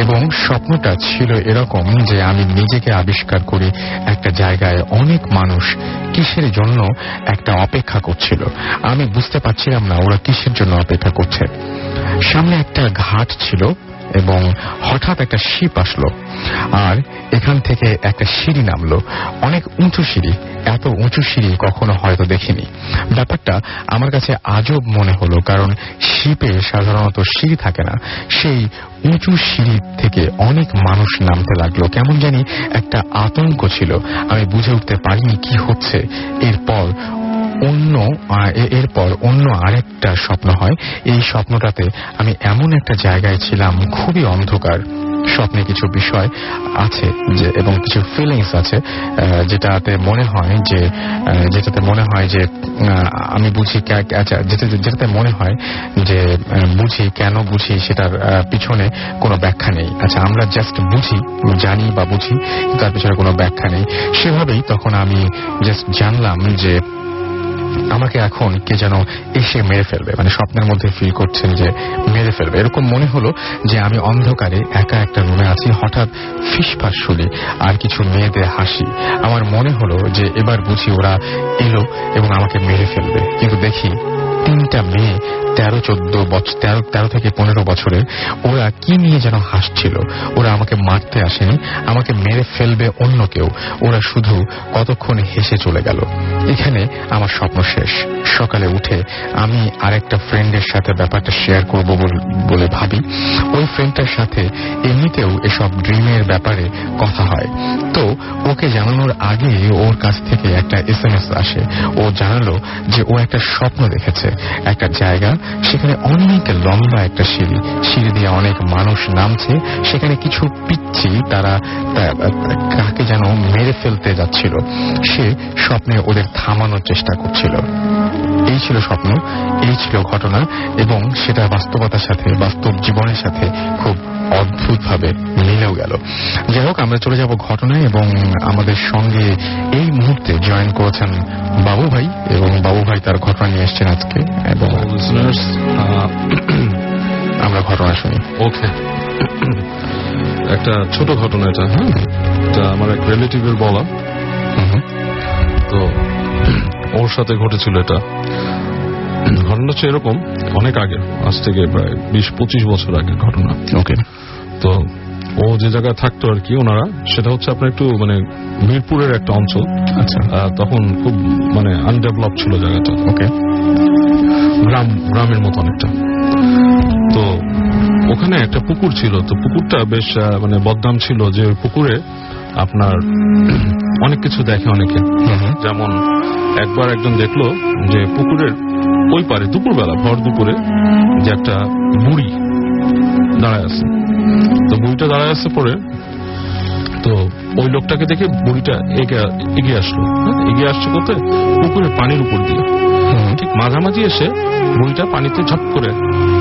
এবং স্বপ্নটা ছিল এরকম যে আমি নিজেকে আবিষ্কার করি একটা জায়গায়, অনেক মানুষ কিসের জন্য একটা অপেক্ষা করছিল। আমি বুঝতে পারছিলাম না ওরা কিসের জন্য অপেক্ষা করছে। সামনে একটা ঘাট ছিল এবং হঠাৎ একটা শিপ আসলো, আর এখান থেকে একটা সিঁড়ি নামলো, অনেক উঁচু সিঁড়ি। এত উঁচু সিঁড়ি কখনো হয়তো দেখিনি। ব্যাপারটা আমার কাছে আজব মনে হলো, কারণ শিপে সাধারণত সিঁড়ি থাকে না। সেই উঁচু সিঁড়ি থেকে অনেক মানুষ নামতে লাগলো। কেমন জানি একটা আতঙ্ক ছিল, আমি বুঝে উঠতে পারিনি কি হচ্ছে। এরপর অন্য আরেকটা স্বপ্ন হয়। এই স্বপ্নটাতে আমি এমন একটা জায়গায় ছিলাম, খুবই অন্ধকার। স্বপ্নে কিছু বিষয় আছে এবং কিছু ফিলিংস আছে যেটাতে মনে হয় যে আমি বুঝি, যেটাতে মনে হয় যে কেন বুঝি সেটার পিছনে কোনো ব্যাখ্যা নেই। আচ্ছা, আমরা জাস্ট জানি বা বুঝি, তার পিছনে কোনো ব্যাখ্যা নেই। সেভাবেই তখন আমি জাস্ট জানলাম যে আমাকে এখন কে যেন এসে মেরে ফেলবে, মানে স্বপ্নের মধ্যে ফিল করছেন যে মেরে ফেলবে। এরকম মনে হলো যে আমি অন্ধকারে একা একটা রুমে আছি, হঠাৎ ফিসফাস শুনি আর কিছু মেয়েদের হাসি। আমার মনে হলো যে এবার বুঝি ওরা এলো এবং আমাকে মেরে ফেলবে। কিন্তু দেখি 3টা মেয়ে 13 থেকে 15 বছরের, ওরা কি নিয়ে যেন হাসছিল। ওরা আমাকে মারতে আসেনি, আমাকে মেরে ফেলবে অন্য কেউ। ওরা শুধু কতক্ষণ হেসে চলে গেল। এখানে আমার স্বপ্ন শেষ। সকালে উঠে আমি আরেকটা ফ্রেন্ডের সাথে ব্যাপারটা শেয়ার করব বলে ভাবি। ওই ফ্রেন্ডটার সাথে এমনিতেও এসব ড্রিমের ব্যাপারে কথা হয়। তো ওকে জানানোর আগে ওর কাছ থেকে একটা SMS আসে। ও জানালো যে ও একটা স্বপ্ন দেখেছে, একটা জায়গা, সেখানে অনেক লম্বা একটা সিঁড়ি দিয়ে অনেক মানুষ নামছে। সেখানে কিছু পিচ্চি তারা কাকে যেন মেরে ফেলতে যাচ্ছিল। সে স্বপ্নে ওদের থামানোর চেষ্টা করছিল। এই ছিল স্বপ্ন, এই ছিল ঘটনা, এবং সেটা বাস্তবতার সাথে, বাস্তব জীবনের সাথে খুব অদ্ভুতভাবে মিলেও গেল। যাই হোক, আমরা চলে যাব ঘটনায়, এবং আমাদের সঙ্গে এই মুহূর্তে জয়েন করেছেন বাবু ভাই, এবং বাবু ভাই তার ঘটনা নিয়ে এসছেন আজকে, এবং আমরা ঘটনা শুনি। ওকে, একটা ছোট ঘটনা এটা। হ্যাঁ, এটা আমার এক রিলেটিভের বলা। তো ওর সাথে ঘটেছিল এটা। ঘটনা হচ্ছে এরকম, অনেক আগে, আজ থেকে প্রায় 20-25 বছর আগের ঘটনা। ওকে। তো ও যে জায়গায় থাকতো আর কি, ওনারা, সেটা হচ্ছে আপনার একটু মিরপুরের একটা অঞ্চল। আচ্ছা। তখন খুব আনডেভেলপ ছিল জায়গাটা। ওকে। গ্রামের মতো অনেকটা। তো ওখানে একটা পুকুর ছিল। তো পুকুরটা বেশ বদনাম ছিল যে ওই পুকুরে আপনার অনেক কিছু দেখে অনেকে। যেমন একবার একজন দেখলো যে পুকুরের ওই পারে দুপুরবেলা, ভর দুপুরে, যে একটা বুড়ি দাঁড়ায় আছে। তো বুড়িটা দাঁড়ায় আছে পরে, তো ওই লোকটাকে দেখে বুড়িটা এগিয়ে আসলো। এগিয়ে আসছে কোথায়? পুকুরের পানির উপর দিয়ে। ঠিক মাঝামাঝি এসে বুড়িটা পানিতে ঝপ করে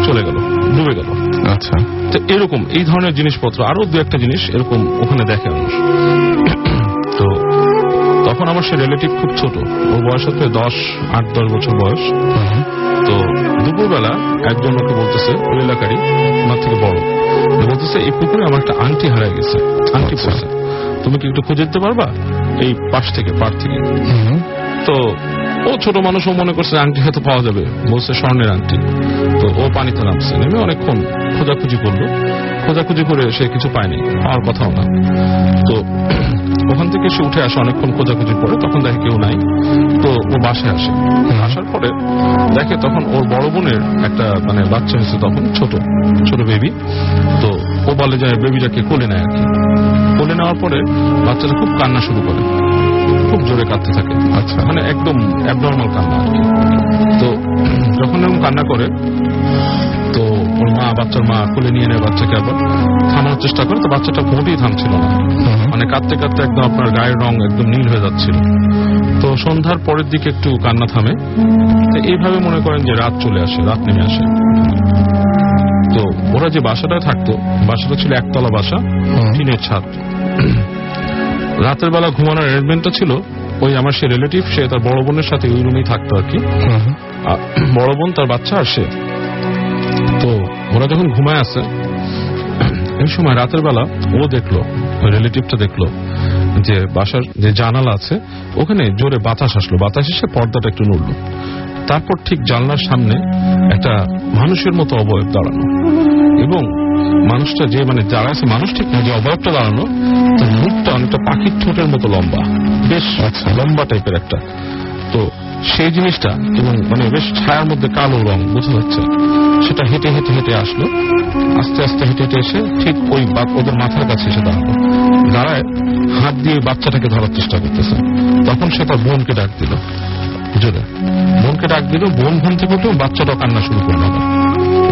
চলে গেল, ডুবে গেল। আচ্ছা। তো এরকম এই ধরনের জিনিসপত্র, আরো 2-1টা জিনিস এরকম ওখানে দেখে মানুষ। তো তখন আমার সে রিলেটিভ খুব ছোট, ওর বয়স হচ্ছে 8-10 বছর বয়স। তো দুপুরবেলা একজন ওকে বলতেছে, ওই এলাকারই, আমার থেকে বড়, বলতেছে এই পুকুরে আমার একটা আংটি হারিয়ে গেছে, আংটি পড়ছে, তুমি কি একটু খুঁজে দিতে পারবা এই পাড় থেকে? তো ও ছোট মানুষ, ও মনে করছে আংটি হয়তো পাওয়া যাবে, বলছে স্বর্ণের আংটি। তো ও পানিতে নামছে, নেমে অনেকক্ষণ খোঁজাখুঁজি করলো। খোঁজাখুঁজি করে সে কিছু পায়নি, পাওয়ার কথাও না। তো ওখান থেকে সে উঠে আসে অনেকক্ষণ খোঁজাখুঁজি পরে, তখন দেখে কেউ নাই। তো ও বাসায় আসে। আসার পরে দেখে তখন ওর বড় বোনের একটা বাচ্চা হয়েছে, তখন ছোট বেবি। তো ও বলে যে বেবিটাকে কোলে নেয় আর কি। কোলে নেওয়ার পরে বাচ্চাটা খুব কান্না শুরু করে, খুব জোরে কাঁদতে থাকে। আচ্ছা। একদম অ্যাবনর্মাল কান্না আর কি। তো যখন এরকম কান্না করে, তো ওর বাচ্চার মা কোলে নিয়ে নেয় বাচ্চাকে, আবার থামানোর চেষ্টা করে। তো বাচ্চাটা মোটেই থামছিল না, কাঁদতে কাঁদতে একদম আপনার গায়ের রং একদম নীল হয়ে যাচ্ছিল। তো সন্ধ্যার পরের দিকে একটু কান্না থামে। তো এইভাবে মনে করেন যে রাত চলে আসে, রাত নেমে আসে। তো ওরা যে বাসাটায় থাকতো, বাসাটা ছিল একতলা বাসা, টিনের ছাদ। রাতের বেলা ঘুমানোর অ্যারেঞ্জমেন্টটা ছিল ওই আমার সে রিলেটিভ, সে তার বড় বোনের সাথে ওই রুমেই থাকতো আর কি। বড় বোন, তার বাচ্চা আর সে। তো ওরা যখন ঘুমায় আছে এই সময় রাতের বেলা ও দেখলো, ওই রিলেটিভটা দেখলো যে বাসার যে জানালা আছে ওখানে জোরে বাতাস আসলো, বাতাস এসে পর্দাটা একটু নড়লো। তারপর ঠিক জানলার সামনে একটা মানুষের মতো অবয়ব দাঁড়ানো, এবং মানুষটা যে মানে যারা আছে মানুষ ঠিক না, যে অবয়বটা দাঁড়ানো তার মুখটা অনেকটা পাখির ঠোঁটের মতো লম্বা, বেশ লম্বা টাইপের একটা। তো সেই জিনিসটা এবং মানে বেশ ছায়ার মধ্যে কালো রং বোঝা যাচ্ছে, সেটা হেঁটে হেঁটে হেঁটে আসলো, আস্তে আস্তে হেঁটে হেঁটে এসে ঠিক ওই ওদের মাথার কাছে এসে দাঁড়ালো, দাঁড়ায় হাত দিয়ে বাচ্চাটাকে ধরার চেষ্টা করতেছে। তখন সে তার বোনকে ডাক দিল, জোরে বোনকে ডাক দিল। বোন ঘুম থেকে উঠে বাচ্চাটা কান্না শুরু করলো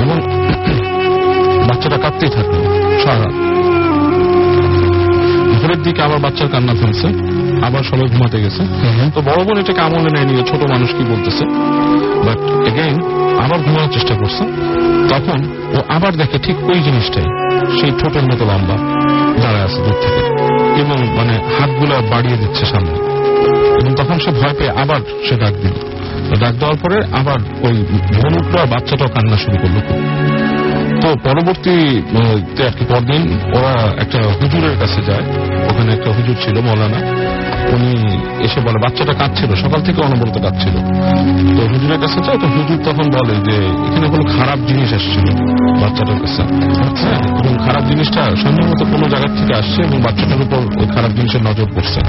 এবং বাচ্চাটা কাঁদতেই থাকলো সারা রাত। ভোরের দিকে আবার বাচ্চার কান্না থামছে, আবার সবাই ঘুমাতে গেছে। তো বড় বোন এটাকে আমলে নেয়নি, ছোট মানুষ কি বলতেছে, বাট এগেইন আবার ঘুমানোর চেষ্টা করছে। তখন ও আবার দেখে ঠিক ওই জিনিসটাই, সেই ঠোঁটের মতো লম্বা দাঁড়ায় আছে দূর থেকে, এবং মানে হাতগুলো বাড়িয়ে দিচ্ছে সামনে। এবং তখন সে ভয় পেয়ে আবার সে ডাক দিল। ডাক দেওয়ার পরে আবার ওই বোন উঠলো আর বাচ্চাটাও কান্না শুরু করলো। তো পরবর্তী আর কি পরদিন ওরা একটা হুজুরের কাছে যায়, ওখানে একটা হুজুর ছিল মৌলানা, উনি এসে বলে বাচ্চাটা কাঁদছিল, সকাল থেকে অনবরত কাঁদছিল। তো হুজুরের কাছে যায়, তো হুজুর তখন বলে যে এখানে কোনো খারাপ জিনিস আসছিল বাচ্চাটার কাছে, এবং খারাপ জিনিসটা সম্ভবত কোনো জায়গা থেকে আসছে এবং বাচ্চাটার উপর ওই খারাপ জিনিসের নজর পড়ছে।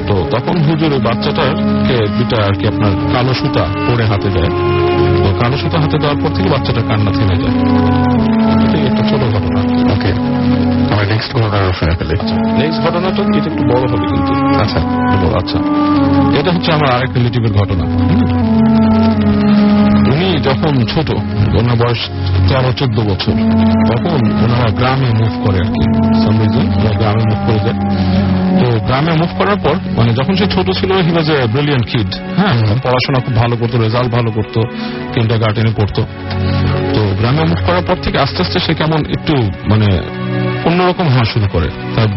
তো তখন হুজুর ওই বাচ্চাটাকে দুটা আর কি আপনার কালো সুতা পরে হাতে দেয়। তো কালো সুতা হাতে দেওয়ার পর থেকে বাচ্চাটার কান্না থেমে যায়। এটাই একটা ছোট ঘটনা। ওকে, আমরা নেক্সট ঘটনাটা শুনে ফেলি। নেক্সট ঘটনাটা এটা একটু বড় হবে কিন্তু। আচ্ছা বড়। আচ্ছা, এটা হচ্ছে আমার আরেক রিলেটিভের ঘটনা। উনি যখন ছোট, ওনার বয়স 13-14 বছর, তখন ওনারা গ্রামে মুভ করে আর কি, গ্রামে মুভ করে যায়। তো গ্রামে মুভ করার পর মানে যখন সে ছোট ছিল, হি ওয়াজ এ ব্রিলিয়ান্ট কিড। হ্যাঁ, পড়াশোনা খুব ভালো করতো, রেজাল্ট ভালো করতো, কিন্ডারগার্টেনে পড়তো। তো গ্রামে মুভ করার পর থেকে আস্তে আস্তে সে কেমন একটু মানে অন্যরকম হওয়া শুরু করে, তার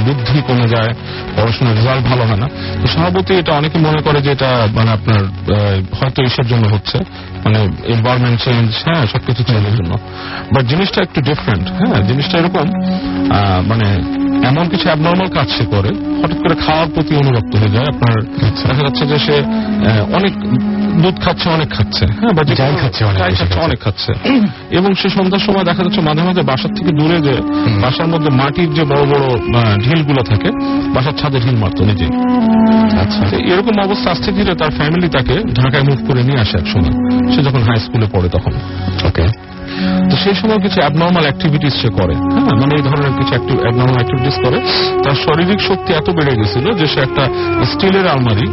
বুদ্ধি কমে যায়, পড়াশোনার রেজাল্ট ভালো হয় না। তো স্বভাবতই এটা অনেকে মনে করে যে এটা মানে আপনার হয়তো এইসব জন্য হচ্ছে, মানে এনভায়রনমেন্ট চেঞ্জ, হ্যাঁ সবকিছু চেঞ্জের জন্য। বাট জিনিসটা একটু ডিফারেন্ট। হ্যাঁ, জিনিসটা এরকম মানে এমন কিছু অ্যাবনর্মাল কাজ সে করে, হঠাৎ করে খাওয়ার প্রতি অনুরক্ত হয়ে যায়। আপনার দেখা যাচ্ছে যে সে অনেক দুধ খাচ্ছে, অনেক খাচ্ছে, হ্যাঁ, বা যাই খাচ্ছে অনেক খাচ্ছে। এবং সে সন্ধ্যার সময় দেখা যাচ্ছে মাঝে মাঝে বাসার থেকে দূরে যে বাসার মধ্যে মাটির যে বড় বড় ঢিলগুলো থাকে, বাসার ছাদে ঢিল মারতো নিজে। আচ্ছা, এরকম অবস্থা আসতে ধীরে তার ফ্যামিলি তাকে ঢাকায় মুভ করে নিয়ে আসে এক সময়, সে যখন হাই স্কুলে পড়ে তখন। ওকে, তো সেই সময় কিছু অ্যাবনর্মাল অ্যাক্টিভিটিস সে করে, হ্যাঁ, মানে এই ধরনের কিছু অ্যাবনর্মাল অ্যাক্টিভিটিস করে। তার শারীরিক শক্তি এত বেড়ে গেছিল যে সে একটা স্টিলের আলমারি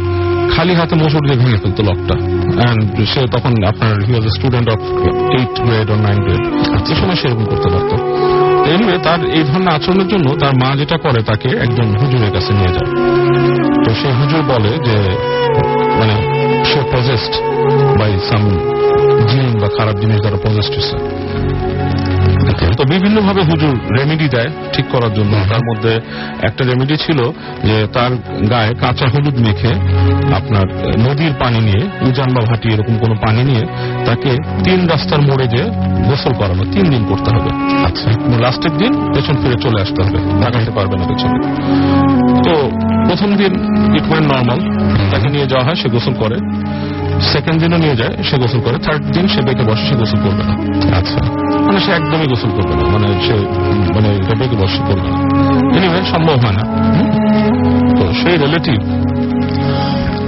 খালি হাতে মোচড় দিয়ে ভেঙে ফেলতো লকটা। এন্ড সে তখন আপনার he was a student of 8 grade or 9 grade, এই সময় সেরকম করতে পারতো। এনিওয়ে, তার এই ধরনের আচরণের জন্য তার মা যেটা করে, তাকে একজন হুজুরের কাছে নিয়ে যায়। তো সেই হুজুর বলে যে মানে সে পজেসড বাই সাম জিন বা খারাপ জিনিস দ্বারা পজেসড হচ্ছে। তো বিভিন্ন ভাবে হুজুর রেমেডি দেয় ঠিক করার জন্য। তার মধ্যে একটা রেমেডি ছিল যে তার গায়ে কাঁচা হলুদ মেখে আপনার নদীর পানি নিয়ে, উজান বা ভাটি এরকম কোন পানি নিয়ে তাকে 3 রাস্তার মোড়ে যে গোসল করানো, 3 দিন করতে হবে। আচ্ছা, লাস্টের দিন পেছন ফিরে চলে আসতে হবে, তাকাতে পারবে না পেছনে। তো প্রথম দিন ইট ওয়েন্ট নর্মাল, তাকে নিয়ে যাওয়া হয়, সে গোসল করে। সেকেন্ড দিনও নিয়ে যায়, সে গোসল করে। থার্ড দিন সে বেঁকে বসে, সে গোসল করবে না। আচ্ছা, মানে সে একদমই গোসল করবে না, মানে সে মানে এটা বেঁকে বসে করবে না। এনিওয়ে, সম্ভব হয় না। তো সেই রিলেটিভ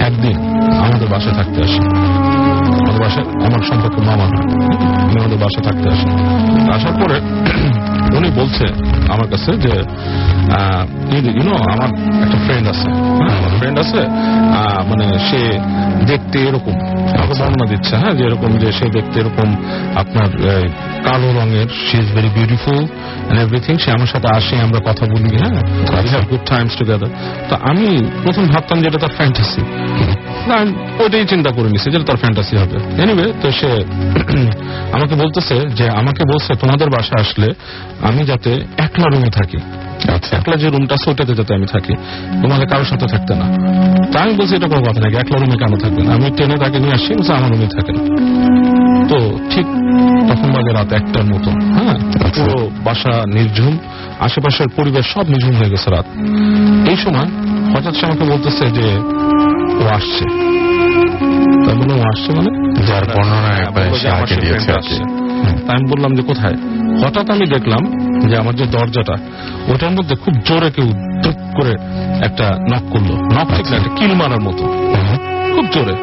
একদিন আমাদের বাসায় থাকতে আসে। আমাদের বাসায় আমার সম্পর্কে মামা হয়, আমাদের বাসায় থাকতে আসে। আসার পরে উনি বলছে আমার কাছে যে আমার একটা ফ্রেন্ড আছে, আমার ফ্রেন্ড আছে, মানে সে দেখতে এরকম, আমাকে বর্ণনা দিচ্ছে, হ্যাঁ, যে এরকম যে সে দেখতে এরকম আপনার কালো রঙের, she is very beautiful and everything. সে আমার সাথে আসে, আমরা কথা বলি, হ্যাঁ, we have good times together. তো আমি প্রথম ভাবতাম যেটা তার ফ্যান্টাসি, ওইটাই চিন্তা করে নিছে যেটা তার ফ্যান্টাসি হবে। এনিওয়ে, তো সে আমাকে বলতেছে যে আমাকে বলছে তোমাদের বাসায় আসলে আমি যাতে একলা রুমে থাকি, আচ্ছা একলা যে রুমটা আছে ওটাতে যাতে আমি থাকি, তোমাকে কারোর সাথে থাকতে না। তা আমি বলছি এটা কোনো কথা নাকি, একলা রুমে কেন থাকবেন, আমি ট্রেনে তাকে নিয়ে আসি, বলছি আমার রুমে থাকেন। তো ঠিক তখন বাজে রাত 1টার মতো। হ্যাঁ, পুরো বাসা নির্ঝুম, আশেপাশের পরিবেশ সব নির্ঝুম হয়ে গেছে রাত। এই সময় হঠাৎ সে আমাকে বলতেছে যে ও আসছে। তাই বলে ও আসছে মানে যার বর্ণনা একবার সে আগে দিয়েছে আর কি। তা আমি বললাম যে কোথায়। হঠাৎ আমি দেখলাম যে আমার যে দরজাটা ওটার মধ্যে খুব জোরে কেউ ধুপ করে একটা নক করলো, নক ঠিক না একটা কিল মারার মতো, খুব জোরে।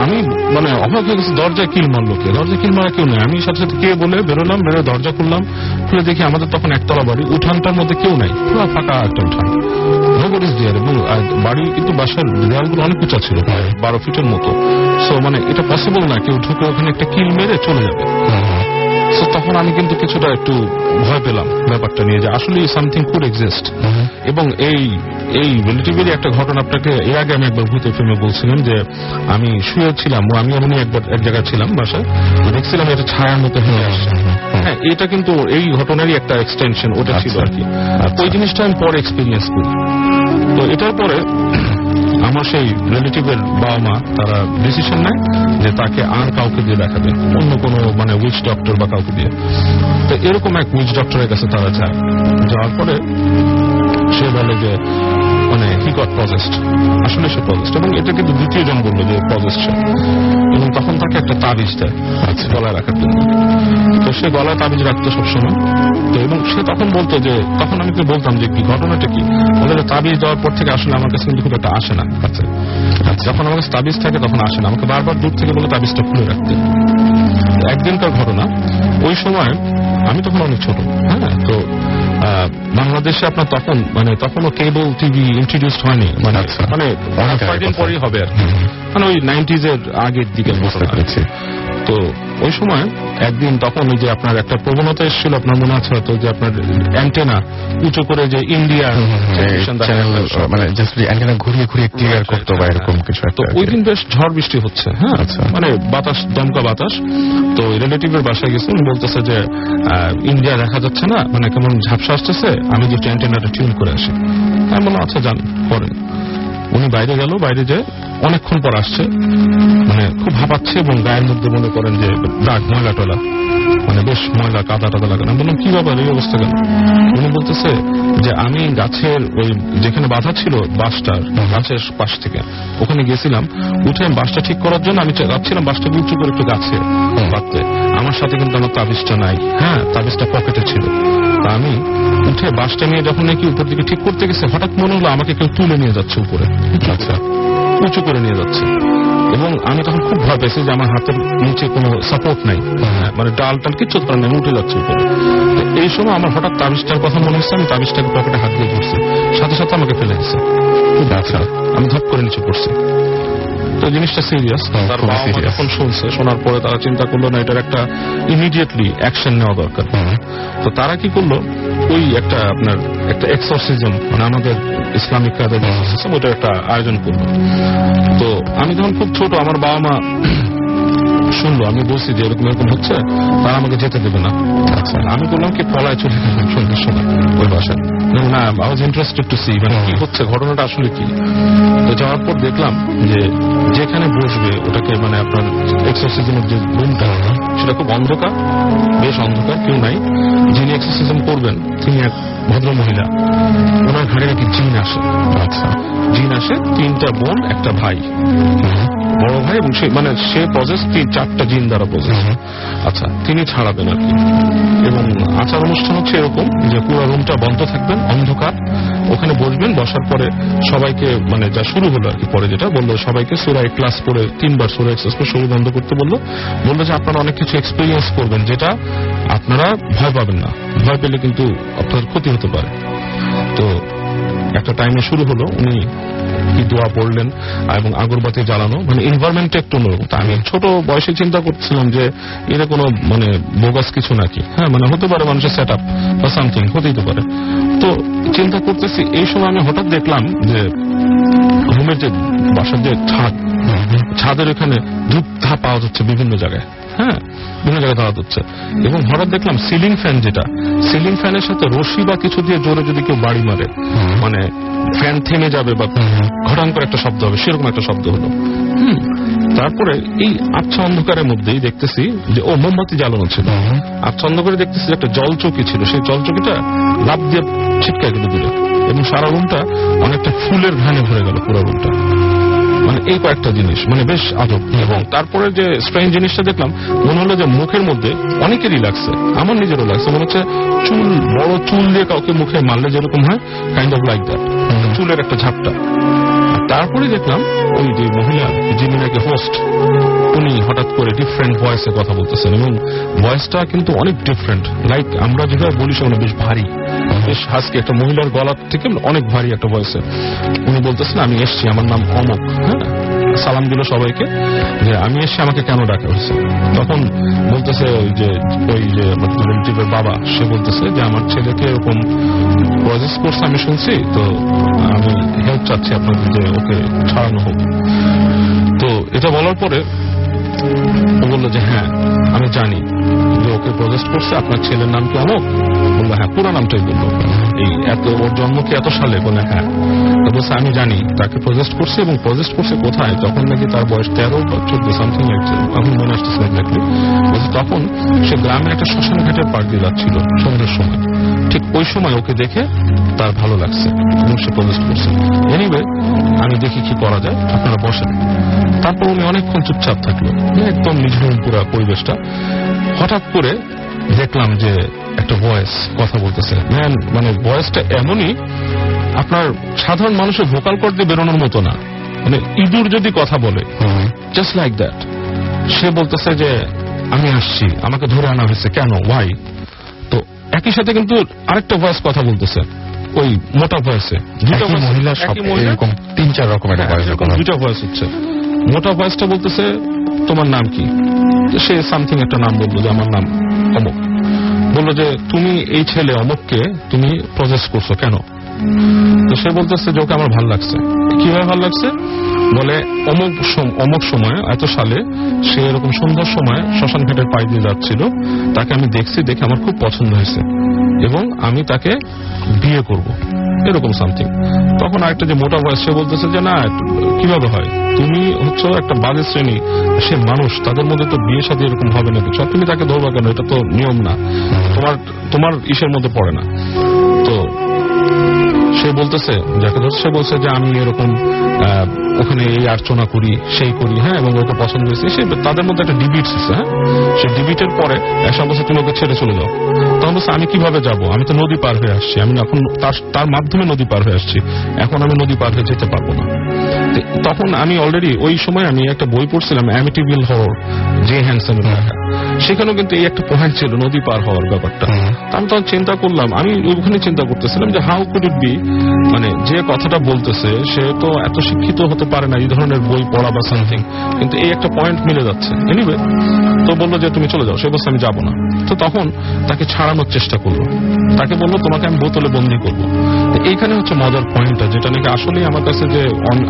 আমি মানে অবাক হয়ে গেছি, দরজায় কিল মারলো কে, দরজায় কিল মারা কেউ নেই। আমি সাথে সাথে কে বলে বেরোলাম, বেরোয় দরজা খুললাম, খুলে দেখি আমাদের তখন একতলা বাড়ি, উঠানটার মধ্যে কেউ নাই, পুরো ফাঁকা একটা উঠান, নোবডিজ দেয়ার। এবং বাড়ি কিন্তু বাসার দেয়ালগুলো অনেক উঁচা ছিল, প্রায় 12 ফিটের মতো। সো মানে এটা পসিবল না কেউ ঢুকে ওখানে একটা কিল মেরে চলে যাবে। তো তখন আমি কিন্তু কিছুটা একটু ভয় পেলাম ব্যাপারটা নিয়ে, যে আসলে সামথিং কুড এক্সিস্ট। এবং এই রিলেটিভলি একটা ঘটনা আপনাকে এর আগে আমি একবার ভূতের ফিল্মে বলছিলাম যে আমি শুয়েছিলাম, আমি এমনই একবার এক জায়গায় ছিলাম বাসায়, দেখছিলাম এটা ছায়ার মতো হয়ে আসছে। হ্যাঁ, এটা কিন্তু এই ঘটনারই একটা এক্সটেনশন ওটা ছিল আর কি। ওই জিনিসটা আমি পরে এক্সপিরিয়েন্স করি। তো এটার পরে আমার সেই রিলেটিভের বাবা মা তারা ডিসিশন নেয় যে তাকে আর কাউকে দিয়ে দেখাবে, অন্য কোনো মানে উইচ ডক্টর বা কাউকে দিয়ে। তো এরকম এক উইচ ডক্টরের কাছে তারা যায়। যাওয়ার পরে সে বলে যে মানে হি গট পজেসড, আসলে সে পজেসড। এবং এটা কিন্তু দ্বিতীয় জন বললো যে পজেসড সে। এবং তখন তাকে একটা তাবিজ দেয় গলায় রাখার জন্য। তো সে গলায় তাবিজ রাখতো সবসময়। তো এবং সে তখন বলতো যে, তখন আমি বলতাম যে কি ঘটনাটা কি, বলে তাবিজ দেওয়ার পর থেকে আসলে আমার কাছে কিন্তু খুব একটা আসে না। আচ্ছা, যখন আমার কাছে তাবিজ থাকে তখন আসে না, আমাকে বারবার দূর থেকে বলে তাবিজটা খুলে রাখতে। একদিনকার ঘটনা, ওই সময় আমি তখন অনেক ছোট। হ্যাঁ, তো বাংলাদেশে আপনার তখন মানে তখনও কেবল টিভি ইন্ট্রোডিউসড হয়নি, মানে মানে কয়েকদিন পরেই হবে আর কি, মানে ওই 90s এর আগের দিকে বুঝতে পেরেছি। তো ওই সময় একদিন তখন ওই যে আপনার একটা প্রবণতা এসেছিল, আপনার মনে আছে হয়তো, যে আপনার অ্যান্টেনা উঁচু করে যে ইন্ডিয়া মানে জাস্ট অ্যান্টেনা ঘুরিয়ে ঘুরিয়ে ক্লিয়ার করতে বা এরকম কিছু একটা। তো ওই দিন বেশ ঝড় বৃষ্টি হচ্ছে। হ্যাঁ, মানে বাতাস, দমকা বাতাস। তো রিলেটিভের বাসায় গেছে, বলতেছে যে ইন্ডিয়া দেখা যাচ্ছে না, মানে কেমন ঝাপসা আসতেছে, আমি যে অ্যান্টেনাটা টিউন করে আসি। আমি বললাম আচ্ছা যান, করেন। উনি বাইরে গেল, বাইরে যে অনেকক্ষণ পর আসছে, মানে খুব হাঁপাচ্ছে এবং গায়ের মধ্যে মনে করেন যে দাগ, ময়লা টলা, মানে বেশ ময়লা কাদা টাদা লাগানো। আমি বললাম কি ব্যাপার, এই অবস্থা কেন? উনি বলতেছে যে আমি গাছের ওই যেখানে বাঁধা ছিল বাঁশটার, গাছের পাশ থেকে ওখানে গেছিলাম, উঠে বাঁশটা ঠিক করার জন্য আমি যাচ্ছিলাম বাঁশটাকে উঁচু করে একটু গাছে বাঁধতে। আমার সাথে কিন্তু আমার তাবিজটা নাই। হ্যাঁ, তাবিজটা পকেটে ছিল। তা আমি উঠে বাঁশটা নিয়ে যখন নাকি উপর দিকে ঠিক করতে গেছে, হঠাৎ মনে হলো আমাকে কেউ তুলে নিয়ে যাচ্ছে উপরে, আচ্ছা উঁচু করে নিয়ে যাচ্ছে। এবং আমি তখন খুব ভয় পেয়েছি যে আমার হাতের নিচে কোনো সাপোর্ট নাই, মানে ডাল টাল কিচ্ছু করার নেই, উঠে যাচ্ছে উপরে। এই সময় আমার হঠাৎ তাবিজটার কথা মনে হচ্ছে, আমি তাবিজটাকে পকেটে হাত দিয়ে ধরছি, সাথে সাথে আমাকে ফেলে দিচ্ছে। আচ্ছা, আমি ধপ করে নিচে পড়ছি। তো জিনিসটা সিরিয়াস। তার বাবা মা যখন শুনছে, শোনার পরে তারা চিন্তা করলো না এটার একটা ইমিডিয়েটলি অ্যাকশন নেওয়া দরকার। তো তারা কি করলো, ওই একটা আপনার একটা এক্সরসিজম, মানে আমাদের ইসলামিক কাদের এক্সরসিজম, ওটার একটা আয়োজন করলো। তো আমি যখন খুব ছোট, আমার বাবা মা শুনলো, আমি বলছি যে এরকম এরকম হচ্ছে, তারা আমাকে যেতে দেবে না। আচ্ছা, আমি বললাম কি পলায় চলে গেলাম সন্ধ্যের সময় ওই বাসায়। না, I was interested to see মানে কি হচ্ছে, ঘটনাটা আসলে কি। তো যাওয়ার পর দেখলাম যে যেখানে বসবে ওটাকে মানে আপনার এক্সারসাইজের যে রুমটা, সেটা খুব অন্ধকার, বেশ অন্ধকার, কেউ নাই। যিনি এক্সারসাইজ করবেন তিনি এক ভদ্র মহিলা, ওনার ঘাড়ে নাকি জিন আসে। আচ্ছা, জিন আসে, 3টা বোন, একটা ভাই, বড় ভাই, এবং সে মানে সে পজেস 4টা জিন দ্বারা পজেস। আচ্ছা, তিনি ছাড়াবেন আর কি। এবং আচার অনুষ্ঠান হচ্ছে এরকম যে পুরো রুমটা বন্ধ থাকবেন, অন্ধকার, ওখানে বসবেন, বসার পরে সবাইকে মানে যা শুরু হলো আর কি, পরে যেটা বললো সবাইকে সূরা ইখলাস পড়ে 3বার সূরা ইখলাস পড়ে শরীর বন্ধ করতে বললো যে আপনারা অনেক কিছু এক্সপেরিয়েন্স করবেন যেটা আপনারা ভয় পাবেন না, ভয় পেলে কিন্তু আপনার ক্ষতি হতে পারে। তো একটা টাইমে শুরু হলো, উনি কি দোয়া পড়লেন এবং আগরবাতি জ্বালানো, মানে এনভায়রনমেন্টটা একটু অন্যরকম। আমি ছোট বয়সে চিন্তা করছিলাম যে এটা কোনো মানে বোগাস কিছু নাকি, হ্যাঁ মানে হতে পারে মানুষের সেট আপ বা সামথিং, হতেই তো পারে। তো চিন্তা করতেছি, এই সময় আমি হঠাৎ দেখলাম যে রুমের যে বাসার যে ছাদের এখানে ধূপ ধাপ পাওয়া যাচ্ছে বিভিন্ন জায়গায়। হ্যাঁ, বিভিন্ন জায়গায় দাঁড়াতে হচ্ছে। এবং হঠাৎ দেখলাম সিলিং ফ্যান, যেটা সিলিং ফ্যানের সাথে রশি বা কিছু দিয়ে জোরে যদি কেউ বাড়ি মারে, মানে ফ্যান থেমে যাবে বা ঘটাং করে একটা শব্দ হবে, সেরকম একটা শব্দ হলো। তারপরে এই আচ্ছা অন্ধকারের মধ্যেই দেখতেছি যে ও মোমবাতি জ্বালানো ছিল। আচ্ছা অন্ধকারে দেখতেছি যে একটা জলচৌকি ছিল, সেই জলচৌকিটা লাফ দিয়ে ছিটকায় গেল দূরে, এবং সারা রুমটা অনেকটা ফুলের ঘ্রাণে ভরে গেল পুরো রুমটা। মানে এই কয়েকটা জিনিস মানে বেশ আজব। এবং তারপরে যে স্ট্রেঞ্জ জিনিসটা দেখলাম, মনে হলো যে মুখের মধ্যে অনেকেরই লাগছে, আমার নিজেরও লাগছে, মনে হচ্ছে চুল, বড় চুল দিয়ে কাউকে মুখে মারলে যেরকম হয়, কাইন্ড অফ লাইক দ্যাট, চুলের একটা ঝাপটা। তারপরে দেখলাম ওই যে মহিলা, যিনি নাকি হোস্ট, উনি হঠাৎ করে ডিফারেন্ট ভয়েসে কথা বলতেছেন, এবং ভয়েসটা কিন্তু অনেক ডিফারেন্ট, লাইক আমরা যেভাবে বলি সেগুলো বেশ ভারী, বেশ হাসকি, একটা মহিলার গলা থেকে অনেক ভারী একটা ভয়েসে উনি বলতেছেন আমি এসছি, আমার নাম অমুক। হ্যাঁ, সালাম দিল সবাইকে যে আমি এসছি, আমাকে কেন ডাকা হয়েছে। তখন বলতেছে ওই যে রিলেটিভের বাবা, সে বলতেছে যে আমার ছেলেকে এরকম প্রজেক্ট করছে আমি শুনছি, তো আমি হেল্প চাচ্ছি আপনাদের যে ওকে ছাড়ানো হোক। তো এটা বলার পরে ও বললো যে হ্যাঁ আমি জানি যে ওকে প্রজেক্ট করছে, আপনার ছেলের নাম কি অমুক? বললো হ্যাঁ, পুরো নামটাই বললো। এই এত ওর জন্ম কি এত সালে? বলে হ্যাঁ। তো বলছে আমি জানি তাকে প্রজেক্ট করছে, এবং প্রজেক্ট করছে কোথায়, তখন নাকি তার বয়স 13 বা 14 সামথিং লাগছে, এখন মনে আসতেছে এক্স্যাক্টলি। বলছে তখন সে গ্রামের একটা শ্মশান ঘাটের পাড় দিয়ে যাচ্ছিল সন্ধ্যের সময়, ঠিক ওই সময় ওকে দেখে তার ভালো লাগছে এবং সে প্রজেক্ট করছে। এনিওয়ে আমি দেখি কি করা যায়, আপনারা বসেন। তারপর উনি অনেকক্ষণ চুপচাপ থাকলো, একদম নিঝুম পুরা পরিবেশটা। হঠাৎ করে দেখলাম যে একটা ভয়েস কথা বলতেছে, মানে ভয়েসটা এমনই আপনার সাধারণ মানুষের ভোকাল কর্ড দিয়ে বেরোনোর মতো না, মানে ইঁদুর যদি কথা বলে জাস্ট লাইক দ্যাট। সে বলতেছে যে আমি আসছি, আমাকে ধরে আনা হয়েছে, কেন, ওয়াই? তো একই সাথে কিন্তু আরেকটা ভয়েস কথা বলতেছে, ওই মোটা ভয়েসে, মহিলা এরকম 3-4 রকমের দুইটা ভয়েস হচ্ছে। মোটা ভয়েসটা বলতেছে তোমার নাম কি? সে সামথিং একটা নাম বললো যে আমার নাম অমুক। বললো যে তুমি এই ছেলে অমুককে তুমি প্রজেক্ট করছো কেন? তো সে বলতেছে যে ওকে আমার ভালো লাগছে। কিভাবে ভালো লাগছে? বলে অমুক সময় এত সালে সে এরকম সন্ধ্যার সময় শ্মশান ঘাটের পাশ দিয়ে যাচ্ছিল, তাকে আমি দেখছি, দেখে আমার খুব পছন্দ হয়েছে এবং আমি তাকে বিয়ে করব, এরকম সামথিং। তখন আরেকটা যে মোটা বয়স, সে বলতেছে যে না, কিভাবে হয়, তুমি হচ্ছে একটা বাজে শ্রেণী, সে মানুষ, তাদের মধ্যে তো বিয়ে শাদী এরকম হবে না, কিছু তুমি তাকে ধরবা কেন, এটা তো নিয়ম না, তোমার ইসের মধ্যে পড়ে না। তো সে বলতেছে, যাকে ধরছে, সে বলছে যে আমি এরকম ওখানে এই আর্চনা করি, সেই করি, হ্যাঁ, এবং ওকে পছন্দ হয়েছে। সে তাদের মধ্যে একটা ডিবিট হচ্ছে, হ্যাঁ, সে ডিবিটের পরে এসব বলছে তুমি ওকে ছেড়ে চলে যাও। তখন বলছে আমি কিভাবে যাব, আমি তো নদী পার হয়ে আসছি, আমি এখন তার মাধ্যমে নদী পার হয়ে আসছি, এখন আমি নদী পার হয়ে যেতে পারবো না। তখন আমি অলরেডি ওই সময় আমি একটা বই পড়ছিলাম, অ্যামিটিভিল হরর, জে হ্যানসনের লেখা, সেখানেও কিন্তু এই একটা পয়েন্ট ছিল, নদী পার হওয়ার ব্যাপারটা। আমি তখন চিন্তা করলাম, আমি ওখানে চিন্তা করতেছিলাম যে হাউ কুড ইট বি, মানে যে কথাটা বলতেছে সে তো এত শিক্ষিত হতে পারে না, এই ধরনের বই পড়া বা সামথিং, কিন্তু এই একটা পয়েন্ট মিলে যাচ্ছে। এনিওয়ে, তো বললো যে তুমি চলে যাও, সে বলছে আমি যাবো না। তো তখন তাকে ছাড়ানোর চেষ্টা করলো, তাকে বললো তোমাকে আমি বোতলে বন্দি করবো। এইখানে হচ্ছে মজার পয়েন্টটা, যেটা নাকি আসলেই আমার কাছে যে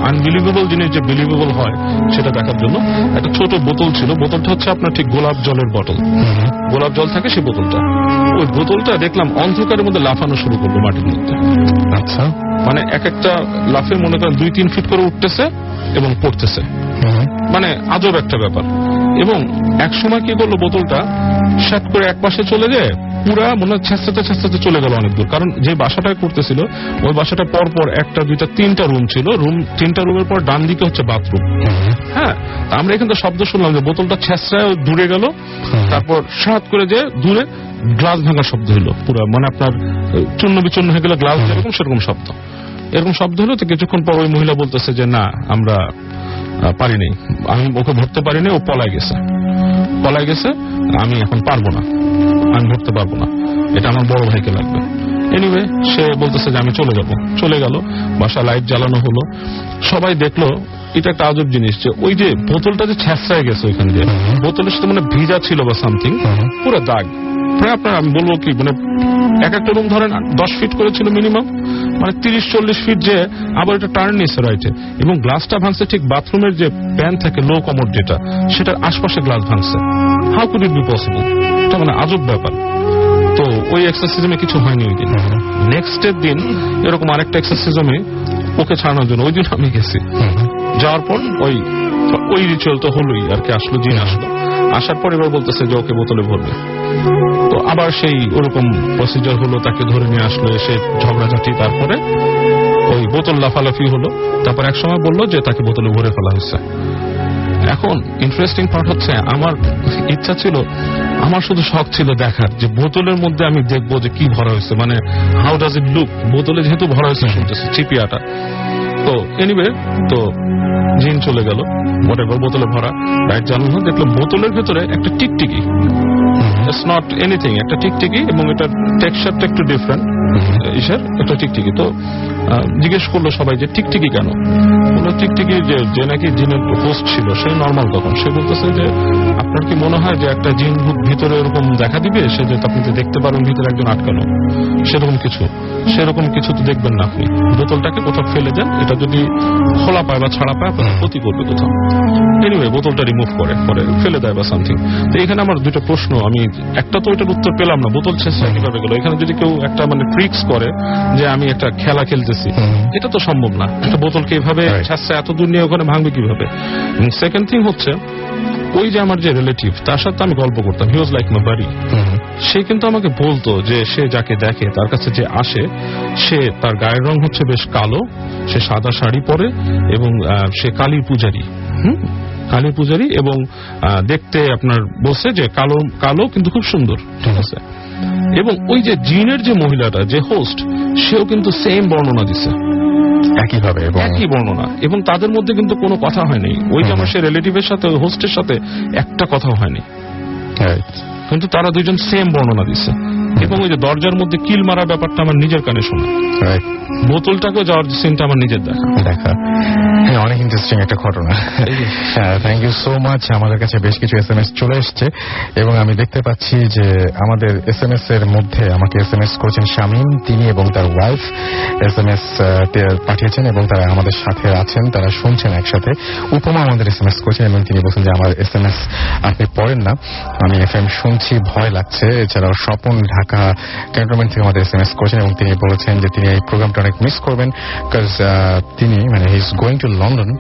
আনবিলিভেবল জিনিস যে বিলিভেবল হয় সেটা দেখার জন্য একটা ছোট বোতল ছিল। বোতলটা হচ্ছে আপনার ঠিক গোলাপ জলের বটল, গোলাপ জল থাকে সেই বোতলটা। ওই বোতলটা দেখলাম অন্ধকারের মধ্যে লাফানো শুরু করলো মাটির মধ্যে। আচ্ছা, মানে এক একটা লাফে মনে করেন 2-3 ফিট করে উঠতেছে এবং পড়তেছে, মানে আজব একটা ব্যাপার। এবং এক সময় কি করলো, বোতলটা শ্যাট করে এক পাশে চলে যায়, পুরা মনে হয় ছেঁচড়াতে চলে গেল অনেক দূর। কারণ যে বাসাটায় করতেছিল ওই বাসাটা পরপর 1-2-3টা রুম ছিল, 3টা রুমের পর ডান দিকে হচ্ছে বাথরুম। হ্যাঁ, আমরা এখানে শব্দ শুনলাম যে বোতলটা ছেঁচড়ায় দূরে গেল, তারপর সাত করে যে দূরে গ্লাস ভাঙার শব্দ হলো, পুরো মানে আপনার চূর্ণ বিচূর্ণ হয়ে গেল গ্লাস, যেরকম সেরকম শব্দ, এরকম শব্দ হলো। তো কিছুক্ষণ পর ওই মহিলা বলতেছে যে না, আমরা পারিনি, আমি ওকে ধরতে পারিনি, ও পলায় গেছে, আমি এখন পারবো না, আমি ধরতে পারবো না, এটা আমার বড় ভাইকে লাগবে। এনিওয়ে, সে বলতেছে যে আমি চলে যাব। চলে গেল, বাসা লাইট জ্বালানো হলো, সবাই দেখলো। এটা একটা আজব জিনিস যে ওই যে বোতলটা যে ছেঁচড়ায় গেছে ওইখান দিয়ে, বোতলের সাথে মানে ভিজা ছিল বা সামথিং, পুরো দাগ, প্রায় আপনার আমি বলবো কি মানে এক একটা রুম ধরেন 10 ফিট করেছিল মিনিমাম, মানে 30-40 ফিট যে আবার এটা টার্ন নিয়েছে রাইটে, এবং গ্লাসটা ভাঙছে ঠিক বাথরুমের যে প্যান থাকে লো কমোড যেটা, সেটার আশপাশে গ্লাস ভাঙছে। How could it be possible? এটা মানে আজব ব্যাপার। তো ওই এক্সারসাইজে কিছু হয়নি ওই দিন। নেক্সট এর দিন এরকম আরেকটা এক্সারসাইজে ওকে ছাড়ানোর জন্য ওই দিন আমি গেছি। যাওয়ার পর ওই রিচুয়াল তো হলোই আর কি, আসলো জিন আসলো, আসার পর এবার বলতেছে যে ওকে বোতলে ভরবে। তো আবার সেই ওরকম প্রসিজার হলো, তাকে ধরে নিয়ে আসলো, এসে ঝগড়াঝাটি, তারপরে ওই বোতল লাফালাফি হলো। তারপর এক সময় বললো যে তাকে বোতলে ভরে ফেলা হয়েছে। এখন ইন্টারেস্টিং পার্ট হচ্ছে আমার ইচ্ছা ছিল, আমার শুধু শখ ছিল দেখার যে বোতলের মধ্যে আমি দেখবো যে কি ভরা হয়েছে, মানে হাউ ডাজ ইট লুক। বোতলে যেহেতু ভরা হয়েছে শুনতেছি চিপিয়াটা। তো এনিওয়ে তো জিন চলে গেল, হোয়াটএভার, বোতলে ভরা, লাইট জ্বালানো, দেখলো বোতলের ভেতরে একটা টিকটিকি, ইটস নট এনিথিং, একটা টিকটিকি, এবং এটার টেক্সচারটা একটু ডিফারেন্ট ইসের, একটা টিকটিকি। তো জিজ্ঞেস করলো সবাই যে টিকটিকি কেন? বললো টিকটিকি যে নাকি জিনের হোস্ট ছিল সে নর্মাল। তখন সে বলতেছে যে আপনার কি মনে হয় যে একটা জিন ভিতরে এরকম দেখা দিবে, সে যে আপনি যে দেখতে পারেন ভিতরে একজন আটকানো, সেরকম কিছু তো দেখবেন না আপনি। বোতলটাকে কোথাও ফেলে দেন, এটা যদি খোলা পায় বা ছাড়া পায় আপনার ক্ষতি করবে কোথাও। এনিওয়ে বোতলটা রিমুভ করে পরে ফেলে দেয় বা সামথিং। তো এখানে আমার দুটো প্রশ্ন, আমি একটা তো ওইটার উত্তর পেলাম না, বোতল ছেঁচা কিভাবে গেল। এখানে যদি কেউ একটা মানে ট্রিক্স করে যে আমি একটা খেলা খেলতেছি, এটা তো সম্ভব না। একটা বোতলকে এভাবে ছেঁচা এত দূর নিয়ে ওখানে ভাঙবে কিভাবে? সেকেন্ড থিং হচ্ছে ওই যে আমার যে রিলেটিভ, তার সাথে আমি গল্প করতাম, হি ওয়াজ লাইক মাই বাড়ি। সে কিন্তু আমাকে বলতো যে সে যাকে দেখে, তার কাছে যে আসে, সে তার গায়ের রং হচ্ছে বেশ কালো, সে সাদা শাড়ি পরে, এবং সে কালীর পূজারী। কালীর পূজারী, এবং দেখতে আপনার বলছে যে কালো কালো কিন্তু খুব সুন্দর, ঠিক আছে। এবং ওই যে জিনের যে মহিলাটা, যে হোস্ট, সেও কিন্তু সেম বর্ণনা দিছে, একই বর্ণনা, এবং তাদের মধ্যে কিন্তু কোনো কথা হয়নি। ওই যে আমার সে রিলেটিভের সাথে, ওই হোস্টের সাথে একটা কথাও হয়নি, কিন্তু তারা দুইজন সেম বর্ণনা দিচ্ছে। এবং ওই যে দরজার মধ্যে কিল মারা ব্যাপারটা আমার নিজের কানে শোনা, বোতলটাকেও যাওয়ার সিনটা আমার নিজের দেখা। হ্যাঁ, অনেক ইন্টারেস্টিং একটা ঘটনা। Thank you so much. আমাদের কাছে বেশ কিছু SMS চলে এসছে, এবং আমি দেখতে পাচ্ছি যে আমাদের SMS এর মধ্যে আমাকে SMS করেছেন শামীম, তিনি এবং তার ওয়াইফ SMS পাঠিয়েছেন, এবং তারা আমাদের সাথে আছেন, তারা শুনছেন একসাথে। উপমা আমাদের SMS করেছেন, এবং তিনি বলছেন যে আমার SMS আপনি পড়েন না, আমি FM শুনছি, ভয় লাগছে। এছাড়াও স্বপন ঢাকা ক্যান্টনমেন্ট থেকে আমাদের SMS করেছেন, এবং তিনি বলেছেন যে তিনি এই প্রোগ্রামটা অনেক মিস করবেন, বিকজ তিনি মানে he is going to London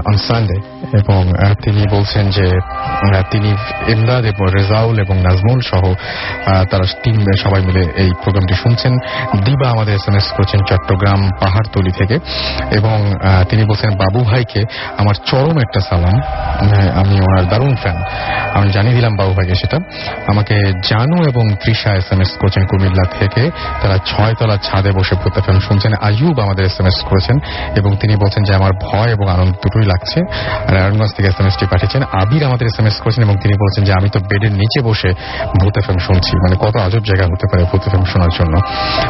on Sunday, এবং তিনি বলছেন যে তিনি ইমদাদ এবং রেজাউল এবং নাজমুল সহ তারা সবাই মিলে এই প্রোগ্রামটি শুনছেন। দিবা আমাদের SMS করেছেন চট্টগ্রাম পাহাড়তলি থেকে, এবং তিনি বলছেন বাবু ভাইকে আমার চরম একটা সালাম, আমি ওনার দারুণ ফ্যান, আমি জানিয়ে দিলাম বাবু ভাইকে সেটা। আমাকে জানু এবং তৃষা SMS করেছেন কুমিল্লা থেকে, তারা 6 তলার ছাদে বসে প্রত্যেক শুনছেন। আয়ুব আমাদের SMS করেছেন, এবং তিনি বলছেন যে আমার ভয় এবং আনন্দ দুটোই লাগছে। নারায়ণগঞ্জ থেকে SMS-টি পাঠিয়েছেন। আবির আমাদের SMS করেছেন, এবং তিনি বলছেন যে আমি তো বেডের নিচে বসে ভূত FM শুনছি। মানে কত আজব জায়গা হতে পারে ভূত FM শোনার জন্য।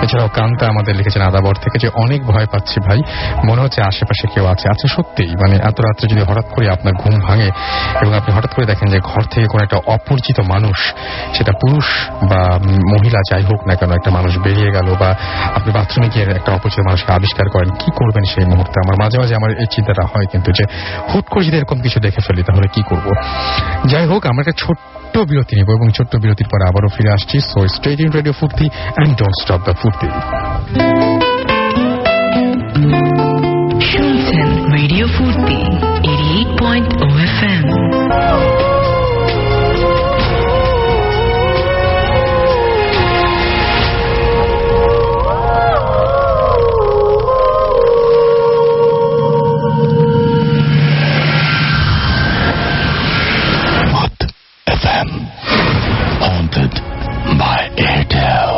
এছাড়াও কান্তা আমাদের লিখেছেন আদাবর থেকে যে অনেক ভয় পাচ্ছি ভাই, মনে হচ্ছে আশেপাশে কেউ আছে। আচ্ছা, সত্যিই মানে এত রাত্রে যদি হঠাৎ করে আপনার ঘুম ভাঙে এবং আপনি হঠাৎ করে দেখেন যে ঘর থেকে কোনো একটা অপরিচিত মানুষ, সেটা পুরুষ বা মহিলা যাই হোক না কেন, একটা মানুষ বেরিয়ে গেল, বা আপনি বাথরুমে গিয়ে একটা অপরিচিত মানুষকে আবিষ্কার করেন, কি করবেন সেই মুহূর্তে? আমার মাঝে মাঝে আমার এই চিন্তাটা হয় কিন্তু, যে হুট করে যদি এরকম কিছু দেখে ফেলি তাহলে কি করব। যাই হোক, আমরা একটা ছোট্ট বিরতি নিব, এবং ছোট্ট বিরতির পরে আবারও ফিরে আসছি। সো স্টে টিউনড রেডিও ফুর্তি এন্ড ডোন্ট স্টপ দ্য ফুর্তি। শুনছেন রেডিও ফুর্তি 88.0 FM। Haunted by Airtel.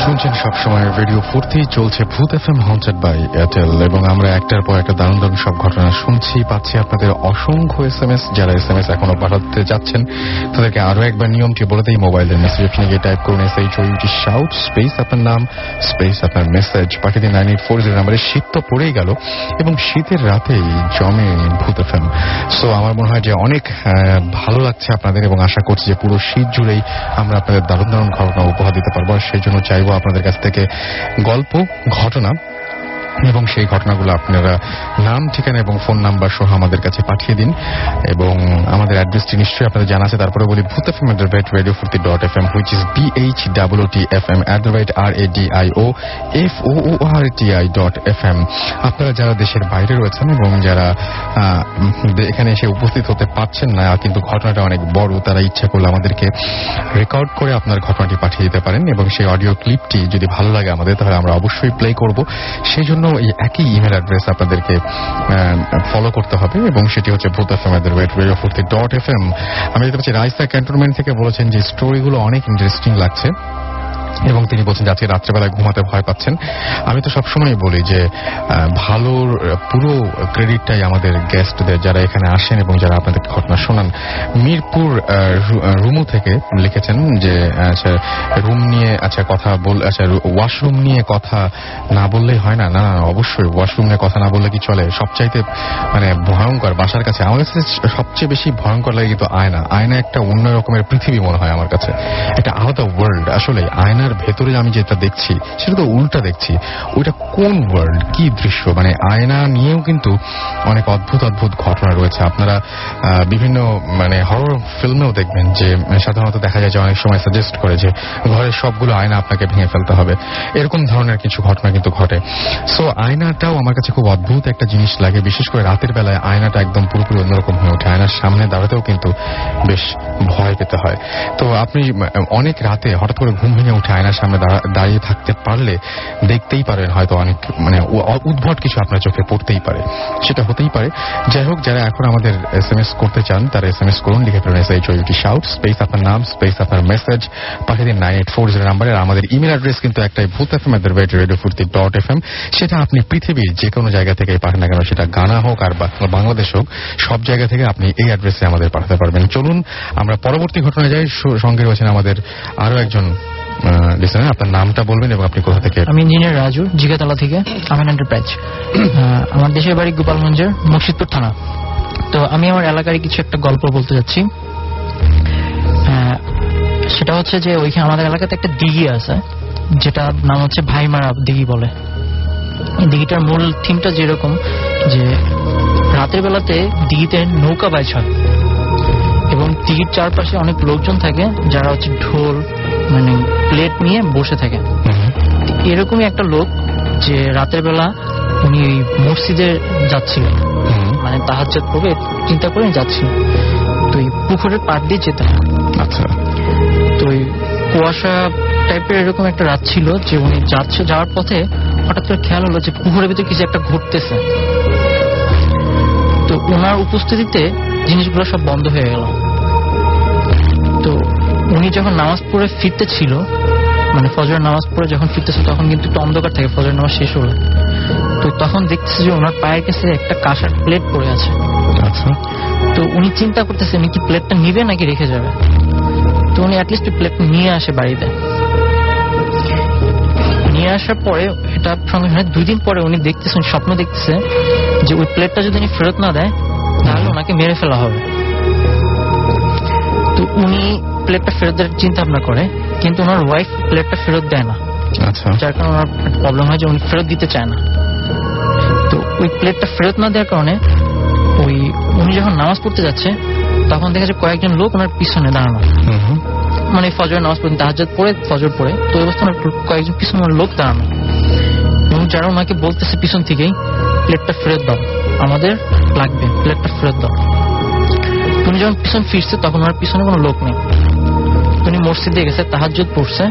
শুনছেন সব সময় রেডিও ফুর্তি চলছে ভূত এফএম হন্টেড বাই এয়ারটেল এবং আমরা একটার পর একটা দারুণ দারুণ সব ঘটনা শুনছি, পাচ্ছি আপনাদের অসংখ্য SMS। যারা SMS এখনো পাঠাতে যাচ্ছেন তাদেরকে আরো একবার নিয়মটি বলে দিই। মোবাইলের মেসেজ অপশনে গিয়ে টাইপ করুন SHOUT শাউট স্পেস আপনার নাম স্পেস আপনার মেসেজ, পাঠিয়ে দিন 9840 নাম্বারে। শীত তো পড়েই গেল এবং শীতের রাতেই জমে ভূত এফএম। সো আমার মনে হয় যে অনেক ভালো লাগছে আপনাদের এবং আশা করছি যে পুরো শীত জুড়েই আমরা আপনাদের দারুণ দারুণ ঘটনা উপহার দিতে পারবো। আর সেই জন্য চাইবো আপনাদের কাছ থেকে গল্প, ঘটনা এবং সেই ঘটনাগুলো আপনারা নাম, ঠিকানা এবং ফোন নাম্বার সহ আমাদের কাছে পাঠিয়ে দিন। এবং আমাদের অ্যাড্রেসটি নিশ্চয়ই আপনাদের জানা আছে, তারপরে বলি ভূত FM @radiofurti.fm, which is BHOOTFM @RADIOFOORTI.FM। আপনারা যারা দেশের বাইরে রয়েছেন এবং যারা এখানে এসে উপস্থিত হতে পারছেন না কিন্তু ঘটনাটা অনেক বড়, তারা ইচ্ছা করলে আমাদেরকে রেকর্ড করে আপনার ঘটনাটি পাঠিয়ে দিতে পারেন এবং সেই অডিও ক্লিপটি যদি ভালো লাগে আমাদের তাহলে আমরা অবশ্যই প্লে করব। সেই জন্য এই একই ইমেল অ্যাড্রেস আপনাদেরকে ফলো করতে হবে এবং সেটি হচ্ছে bhutfm@radiofurti.fm। আমি দেখতে পাচ্ছি রাইসা ক্যান্টনমেন্ট থেকে বলেছেন যে স্টোরিগুলো অনেক ইন্টারেস্টিং লাগছে এবং তিনি বলছেন যে আজকে রাত্রেবেলায় ঘুমাতে ভয় পাচ্ছেন। আমি তো সবসময় বলি যে ভালোর পুরো ক্রেডিটটাই আমাদের গেস্টদের, যারা এখানে আসেন এবং যারা আপনাদের ঘটনা শোনান। মিরপুর রুমু থেকে লিখেছেন যে আচ্ছা রুম নিয়ে কথা ওয়াশরুম নিয়ে কথা না বললেই হয় না। না অবশ্যই ওয়াশরুম নিয়ে কথা না বললে কি চলে। সবচাইতে ভয়ঙ্কর বাসার কাছে আমার কাছে সবচেয়ে বেশি ভয়ঙ্কর লাগে কিন্তু আয়না। আয়না একটা অন্য রকমের পৃথিবী মনে হয় আমার কাছে, একটা আলাদা ওয়ার্ল্ড। আসলে আয়নার ভেতরে আমি যেটা দেখছি সেটা তো উল্টা দেখছি। ওইটা কোন ওয়ার্ল্ড, কি দৃশ্য। আয়না নিয়েও কিন্তু অনেক অদ্ভুত অদ্ভুত ঘটনা রয়েছে। আপনারা বিভিন্ন হরর ফিল্মেও দেখবেন যে সাধারণত দেখা যায় যে অনেক সময় সাজেস্ট করে যে ঘরের সবগুলো আয়না আপনাকে ভেঙে ফেলতে হবে, এরকম ধরনের কিছু ঘটনা কিন্তু ঘটে। সো আয়নাটাও আমার কাছে খুব অদ্ভুত একটা জিনিস লাগে, বিশেষ করে রাতের বেলায় আয়নাটা একদম পুরোপুরি অন্যরকম হয়ে ওঠে। আয়নার সামনে দাঁড়াতেও কিন্তু বেশ ভয় পেতে হয়। তো আপনি অনেক রাতে হঠাৎ করে ঘুম ভেঙে উঠে আয়নার সামনে দাঁড়িয়ে থাকতে পারলে দেখতেই পারেন হয়তো অনেক উদ্ভট কিছু আপনার চোখে পড়তেই পারে, সেটা হতেই পারে। যাই হোক, যারা এখন আমাদের SMS করতে চান তারা SMS করুন, লিখে ফেলুন SHOUT শাউট স্পেস আপনার নাম স্পেস আপনার মেসেজ, পাঠিয়ে দিন 9840 নাম্বারে। আমাদের ইমেল অ্যাড্রেস কিন্তু একটাই bhutfm@radiofurti.fm। সেটা আপনি পৃথিবীর যে কোনো জায়গা থেকে পাঠান না কেন, সেটা গানা হোক আর বাংলাদেশ হোক, সব জায়গা থেকে আপনি এই অ্যাড্রেসে আমাদের পাঠাতে পারবেন। চলুন আমরা পরবর্তী ঘটনায় যাই। সঙ্গে রয়েছেন আমাদের আরো একজন লিসেনার। আপনার নামটা বলবেন এবং আপনি কোথা থেকে? আমি ইঞ্জিনিয়ার রাজু, জিগাতলা থেকে, আমিন এন্টারপ্রাইজ। আমার দেশের বাড়ি গোপালগঞ্জের মুর্শিদপুর থানা। তো আমি আমার এলাকার কিছু একটা গল্প বলতে যাচ্ছি। সেটা হচ্ছে যে ওইখানে আমাদের এলাকাতে একটা দিঘি আছে, যেটা নাম হচ্ছে ভাইমারা দিঘি বলে। এই দিঘিটার মূল থিমটা যেরকম যে রাতের বেলাতে দিঘিতে নৌকা বাইচ হয় এবং দিঘির চারপাশে অনেক লোকজন থাকে যারা হচ্ছে ঢোল প্লেট নিয়ে বসে থাকে। এরকমই একটা লোক যে রাতের বেলা উনি মসজিদে যাচ্ছিল, তাহাজ্জুদ পড়বে চিন্তা করে যাচ্ছিল। তো এই পুকুরের পাড় দিয়ে যেতে হয়। আচ্ছা। তো ওই কুয়াশা টাইপের এরকম একটা রাত ছিল যে উনি যাওয়ার পথে হঠাৎ করে খেয়াল হলো যে পুকুরের ভিতরে কিছু একটা ঘুরতেছে। তো ওনার উপস্থিতিতে জিনিসগুলো সব বন্ধ হয়ে গেল। তো উনি যখন নামাজ পড়ে ফিরতে ছিল, ফজরের নামাজ পড়ে যখন ফিরতেছে তখন কিন্তু একটু অন্ধকার থাকে, ফজরের নামাজ শেষ হলো। তো তখন দেখতেছে যে ওনার পায়ের কাছে একটা কাঁসার প্লেট পড়ে আছে। আচ্ছা। তো উনি চিন্তা করতেছে উনি কি প্লেটটা নিবে নাকি রেখে যাবে। তো উনি অ্যাটলিস্ট প্লেট নিয়ে আসে বাড়িতে। নিয়ে আসার পরে এটা সঙ্গে 2 দিন পরে উনি দেখতেছেন, স্বপ্ন দেখতেছে যে ওই প্লেটটা যদি উনি ফেরত না দেয় তাহলে ওনাকে মেরে ফেলা হবে। তো উনি প্লেটটা ফেরত দেওয়ার চিন্তা ভাবনা করে, কিন্তু ওনার ওয়াইফ প্লেটটা ফেরত দেয় না। আচ্ছা। যার কারণে ওনার প্রবলেম হয় যে উনি ফেরত দিতে চায় না। তো ওই প্লেটটা ফেরত না দেওয়ার কারণে উনি যখন নামাজ পড়তে যাচ্ছে তখন দেখা যায় কয়েকজন লোক ওনার পিছনে দাঁড়ানো, ফজরের নামাজ পড়তে তাহাজ্জুদ পড়ে ফজর পড়ে। তো এই অবস্থায় কয়েকজন পিছনে লোক দাঁড়ানো এবং যারা ওনাকে বলতেছে পিছন থেকেই প্লেটটা ফেরত দাও, আমাদের লাগবে, প্লেটটা ফেরত দাও। উনি যখন পিছন ফিরছে তখন ওনার পিছনে কোনো লোক নেই। উনি মসজিদে গেছে, তাহাজ্জুদ পড়ছে।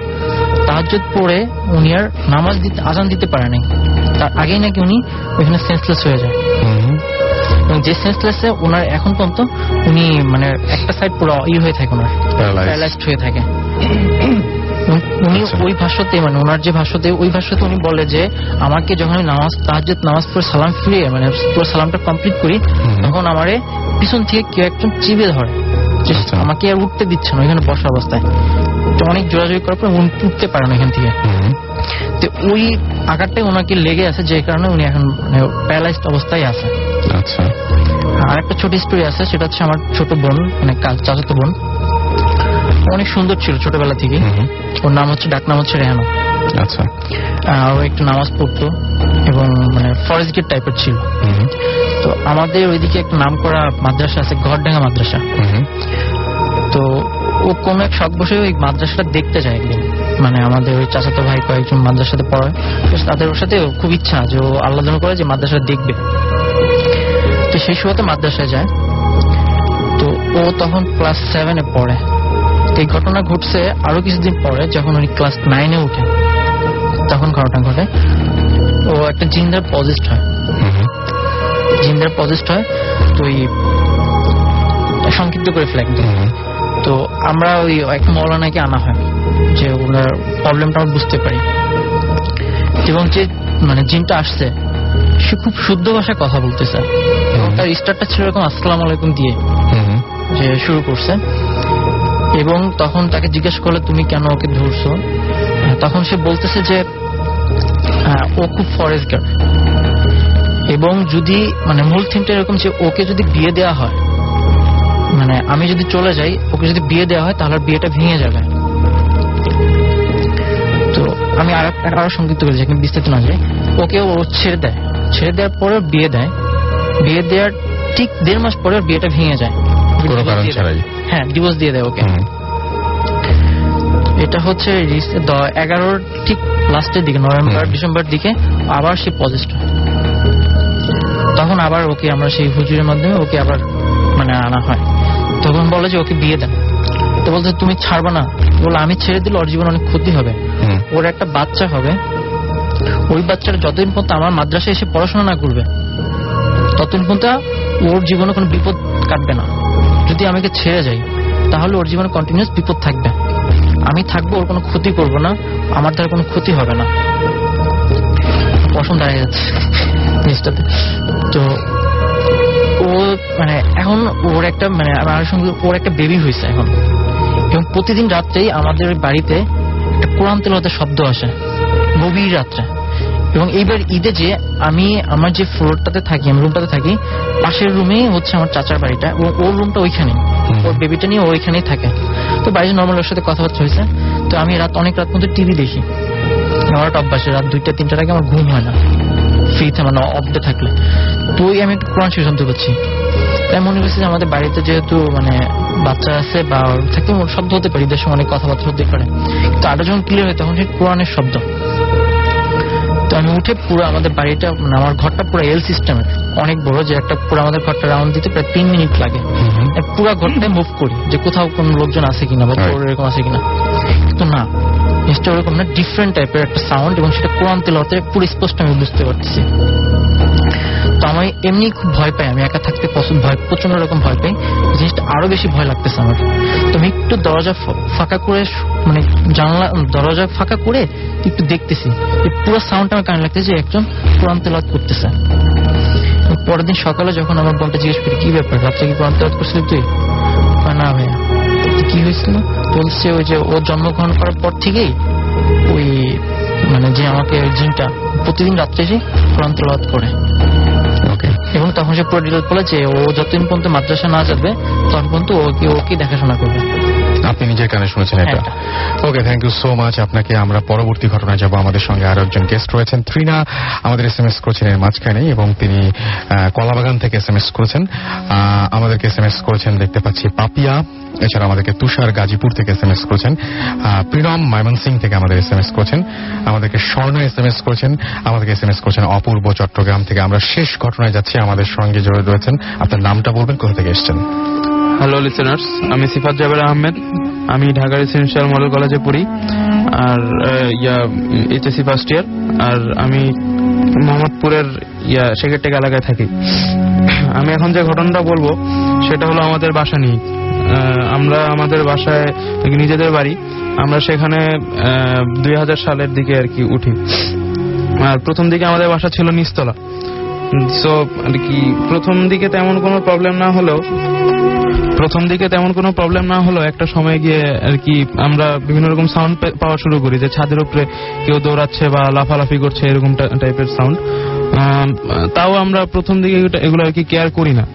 তাহাজ্জুদ পড়ে উনি আর নামাজ দিতে আজান দিতে পারে নাই। তার আগেই নাকি উনি ওইখানে সেন্সলেস হয়ে যায় এবং যে সেন্সলেসে ওনার এখন পর্যন্ত উনি একটা সাইড পুরো হয়ে থাকে, ওনার প্যারালাইজড হয়ে থাকে। উনি ওই ভাষ্যতে মানে ওনার যে ভাষ্যতে ওই ভাষ্যতে উনি বলে যে আমাকে যখন আমি তাহাজ্জুদ নামাজ পড়ে সালাম ফিরিয়ে মানে পুরো সালামটা কমপ্লিট করি তখন আমারে পিছন থেকে কেউ একজন চিবিয়ে ধরে, আমাকে আর উঠতে দিচ্ছে না ওইখানে বসা অবস্থায়। তো অনেক জোরাজোরি করার পর উনি উঠতে পারেন এখান থেকে। তো ওই আঘাতটাই ওনাকে লেগে আছে, যে কারণে উনি এখন মানে প্যারালাইজড অবস্থায় আছে। আচ্ছা, আর একটা ছোট স্টোরি আছে, সেটা হচ্ছে আমার ছোট বোন মানে চাচাতো বোন, অনেক সুন্দর ছিল ছোটবেলা থেকে। ওর নাম হচ্ছে ডাক নাম হচ্ছে রেহানা। আচ্ছা, ও একটু নামাজ পড়তো এবং মানে ফরেস্ট গেট টাইপের ছিল। তো আমাদের ওইদিকে একটা নাম করা মাদ্রাসা আছে, ঘরডাঙ্গা মাদ্রাসা। তো ও কোন এক শখ বসে ওই মাদ্রাসাটা দেখতে যায় একদিন, মানে আমাদের ওই চাচাতো ভাই কয়েকজন মাদ্রাসাতে পড়ায়, তাদের ওর সাথে খুব ইচ্ছা যে ও আল্লাহ করে যে মাদ্রাসা দেখবে। তো সেই সময়তে মাদ্রাসায় যায়। তো ও তখন ক্লাস 7-এ পড়ে। এই ঘটনা ঘটছে আরো কিছুদিন পরে, যখন উনি ক্লাস 9-এ উঠে তখন ঘটনা ঘটে। ও একটা জিন্দার পজিস্ট হয়। তো ওই সংক্ষিপ্ত করে ফেলে। তো আমরা ওই এক মৌলানাকে আনা হয় যে ওনার প্রবলেমটা আমরা বুঝতে পারি, এবং যে মানে জিনটা আসছে সে খুব শুদ্ধ ভাষায় কথা বলতেছে, এবং তার স্টার্টটা ছিল এরকম আসসালামু আলাইকুম দিয়ে যে শুরু করছে। এবং তখন তাকে জিজ্ঞেস করলে তুমি কেন ওকে ধরছো, তখন সে বলতেছে যে ও খুব ফরেস্ট গার্ড, এবং যদি মানে মূল থিমটা এরকম যে ওকে যদি বিয়ে দেওয়া হয়, মানে আমি যদি চলে যাই, ওকে যদি বিয়ে দেওয়া হয় তাহলে বিয়েটা ভেঙে যাবে। তো আমি আরো সংক্ষিপ্ত করেছি, বিস্তারিত না যাই। ওকে ও ছেড়ে দেওয়ার পরে বিয়ে দেওয়ার ঠিক 1.5 মাস পরে বিয়েটা ভেঙে যায়। হ্যাঁ, ডিভোর্স দিয়ে দেয় ওকে। এটা হচ্ছে 11-র ঠিক লাস্টের দিকে, নভেম্বর ডিসেম্বর দিকে আবার সে পজিটিভ হয়। তখন আবার ওকে আমরা সেই হুজুরের মাধ্যমে ওকে আবার মানে আনা হয়। তখন বলে যে ওকে বিয়ে দেন। তো বলতে তুমি ছাড়বা না, বলে আমি ছেড়ে দিলে ওর জীবন অনেক ক্ষতি হবে, ওর একটা বাচ্চা হবে, ওই বাচ্চাটা যতদিন পর্যন্ত আমার মাদ্রাসায় এসে পড়াশোনা না করবে ততদিন পর্যন্ত ওর জীবনে কোনো বিপদ কাটবে না। যদি আমাকে ছেড়ে যাই তাহলে ওর জীবনে কন্টিনিউয়াস বিপদ থাকবে, আমি থাকবো, ওর কোনো ক্ষতি করবো না, আমার দ্বারা কোনো ক্ষতি হবে না। পছন্দ দাঁড়িয়ে যাচ্ছে জিনিসটাতে। তো ও মানে এখন ওর একটা মানে আমার সঙ্গে ওর একটা বেবি হয়েছে এখন, এবং প্রতিদিন রাত্রেই আমাদের বাড়িতে একটা কোরআন তেলাওয়াতের শব্দ আসে গভীর রাত্রে। এবং এইবার ঈদে যে আমি আমার যে ফ্লোরটাতে থাকি, আমি রুমটাতে থাকি, পাশের রুমেই হচ্ছে আমার চাচার বাড়িটা, এবং ওর রুমটা ওইখানেই, ওর বেবিটা নিয়ে ওইখানেই থাকে। তো বাড়িতে নর্মাল ওর সাথে কথাবার্তা হয়েছে। তো আমি অনেক রাত মধ্যে টিভি দেখি, আমার একটা অভ্যাস, রাত 2টা-3টার আগে আমার ঘুম হয় না ফ্রিতে মানে অফডে থাকলে। তো আমি একটু কোরআন শরীফ শুনতে পাচ্ছি, তাই মনে করছি যে আমাদের বাড়িতে যেহেতু মানে বাচ্চা আছে বা থাকতে শব্দ হতে পারে, ঈদের সময় অনেক কথাবার্তা হতে পারে, কিন্তু আরো যখন ক্লিয়ার হয় তখন সেই কোরআনের শব্দ। তো আমি উঠে পুরো আমাদের বাড়িটা মানে আমার ঘরটা পুরো এল সিস্টেমের, অনেক বড়, যে একটা পুরো আমাদের ঘরটা রাউন্ড দিতে প্রায় 3 মিনিট লাগে। পুরো ঘরটাই মুভ করি যে কোথাও কোন লোকজন আছে কিনা বা চোর এরকম আছে কিনা, কিন্তু না, জিনিসটা ওরকম না, ডিফারেন্ট টাইপের একটা সাউন্ড, এবং সেটা কোরআন তেলাওয়াতে পুরো স্পষ্ট আমি বুঝতে পারতেছি। তো আমি এমনি খুব ভয় পাই, আমি একা থাকতে প্রচন্ড রকম ভয় পাই, জিনিসটা আরো বেশি ভয় লাগতেছে আমার। তো আমি একটু দরজা ফাঁকা করে মানে জানলা দরজা ফাঁকা করে একটু দেখতেছি, পুরো সাউন্ড আমার কানে লাগতেছে যে একজন কোরআন তেলাওয়াত করতেছে। পরের দিন সকালে যখন আমার বোনটা জিজ্ঞেস করি কি ব্যাপার, রাত্রে কি কোরআন তেলাওয়াত করছিলি তুই? না ভাইয়া। কি হয়েছিল? বলছে ওই যে ও জন্মগ্রহণ করার পর থেকেই ওই মানে যে আমাকে জিনটা প্রতিদিন রাত্রে এসে কোরআন তেলাওয়াত করে। এবং তখন সে পুরো ডিটেইলস বলে যে ও যতদিন পর্যন্ত মাদ্রাসা না যাবে তখন পর্যন্ত ওকে দেখাশোনা করবে। আপনি নিজের কানে শুনেছেন এটা? ওকে, থ্যাংক ইউ সো মাচ আপনাকে। আমরা পরবর্তী ঘটনায় যাব। আমাদের সঙ্গে আরো একজন গেস্ট রয়েছেন, ত্রিনা আমাদের SMS করেছেন এর মাঝখানে, এবং তিনি কলাবাগান থেকে SMS করেছেন। আমাদেরকে SMS করেছেন দেখতে পাচ্ছি পাপিয়া, এছাড়া আমাদেরকে তুষার গাজীপুর থেকে SMS করেছেন, প্রীণম ময়মনসিং থেকে আমাদের SMS করেছেন, আমাদেরকে স্বর্ণ SMS করেছেন, আমাদেরকে SMS করেছেন অপূর্ব চট্টগ্রাম থেকে। আমরা শেষ ঘটনায় যাচ্ছি, আমাদের সঙ্গে জড়িত রয়েছেন। আপনার নামটা বলবেন, কোথা থেকে এসেছেন? হ্যালো লিসেনার্স, আমি সিফাত জাবের আহমেদ, আমি ঢাকা রেসিডেন্সিয়াল মডেল কলেজে পড়ি, আর এইচএসসি ফার্স্ট ইয়ার, আর আমি মোহাম্মদপুরের সেকেটেক এলাকায় থাকি। আমি এখন যে ঘটনাটা বলবো সেটা হলো আমাদের বাসা নিয়ে। আমরা আমাদের বাসায় নিজেদের বাড়ি, আমরা সেখানে 2000 সালের দিকে আর কি উঠি। আর প্রথম দিকে আমাদের বাসা ছিল নিচতলা। সো আর কি প্রথম দিকে তেমন কোনো প্রবলেম না হলেও একটা সময় গিয়ে আর কি আমরা বিভিন্ন রকম সাউন্ড পাওয়া শুরু করি, যে ছাদের উপরে কেউ দৌড়াচ্ছে বা লাফালাফি করছে, এরকম টাইপের সাউন্ড। তাও আমরা প্রথম দিকে এগুলো আর কি কেয়ার করি না।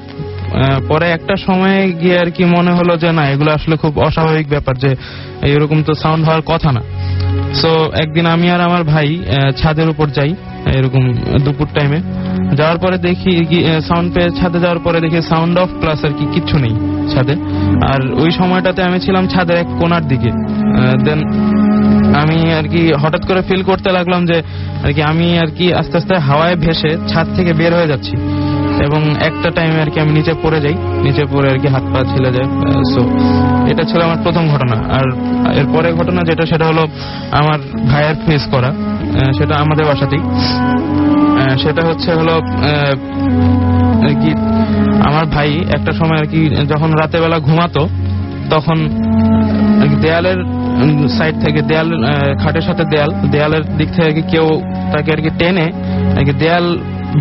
পরে একটা সময়ে গিয়ে আর কি মনে হলো যে না, এগুলো আসলে খুব অস্বাভাবিক ব্যাপার, যে এরকম তো সাউন্ড হওয়ার কথা না। সো একদিন আমি আর আমার ভাই ছাদের উপর যাই, এরকম দুপুর টাইমে। যাওয়ার পরে দেখি সাউন্ড পেয়ে ছাদে যাওয়ার পরে দেখি সাউন্ড অফ প্লাস আর কি কিচ্ছু নেই ছাদে। আর ওই সময়টাতে আমি ছিলাম ছাদের এক কোণার দিকে। দেন আমি আর কি হঠাৎ করে ফিল করতে লাগলাম যে আর কি আমি আর কি আস্তে আস্তে হাওয়ায় ভেসে ছাদ থেকে বের হয়ে যাচ্ছি, এবং একটা টাইমে আর কি আমি নিচে পড়ে যাই, নিচে পড়ে আর কি হাত পা ছিলে যায়। সো এটা ছিল আমার প্রথম ঘটনা। আর এরপরে ঘটনা যেটা, সেটা হলো আমার ভাইয়ের ফেস করা, সেটা আমাদের বাসাতেই। সেটা হলো আর কি আমার ভাই একটা সময় আর কি যখন রাতের বেলা ঘুমাতো, তখন আর কি দেয়ালের সাইড থেকে, খাটের সাথে দেয়ালের দিক থেকে আর কি কেউ তাকে আর কি টেনে আর কি দেয়াল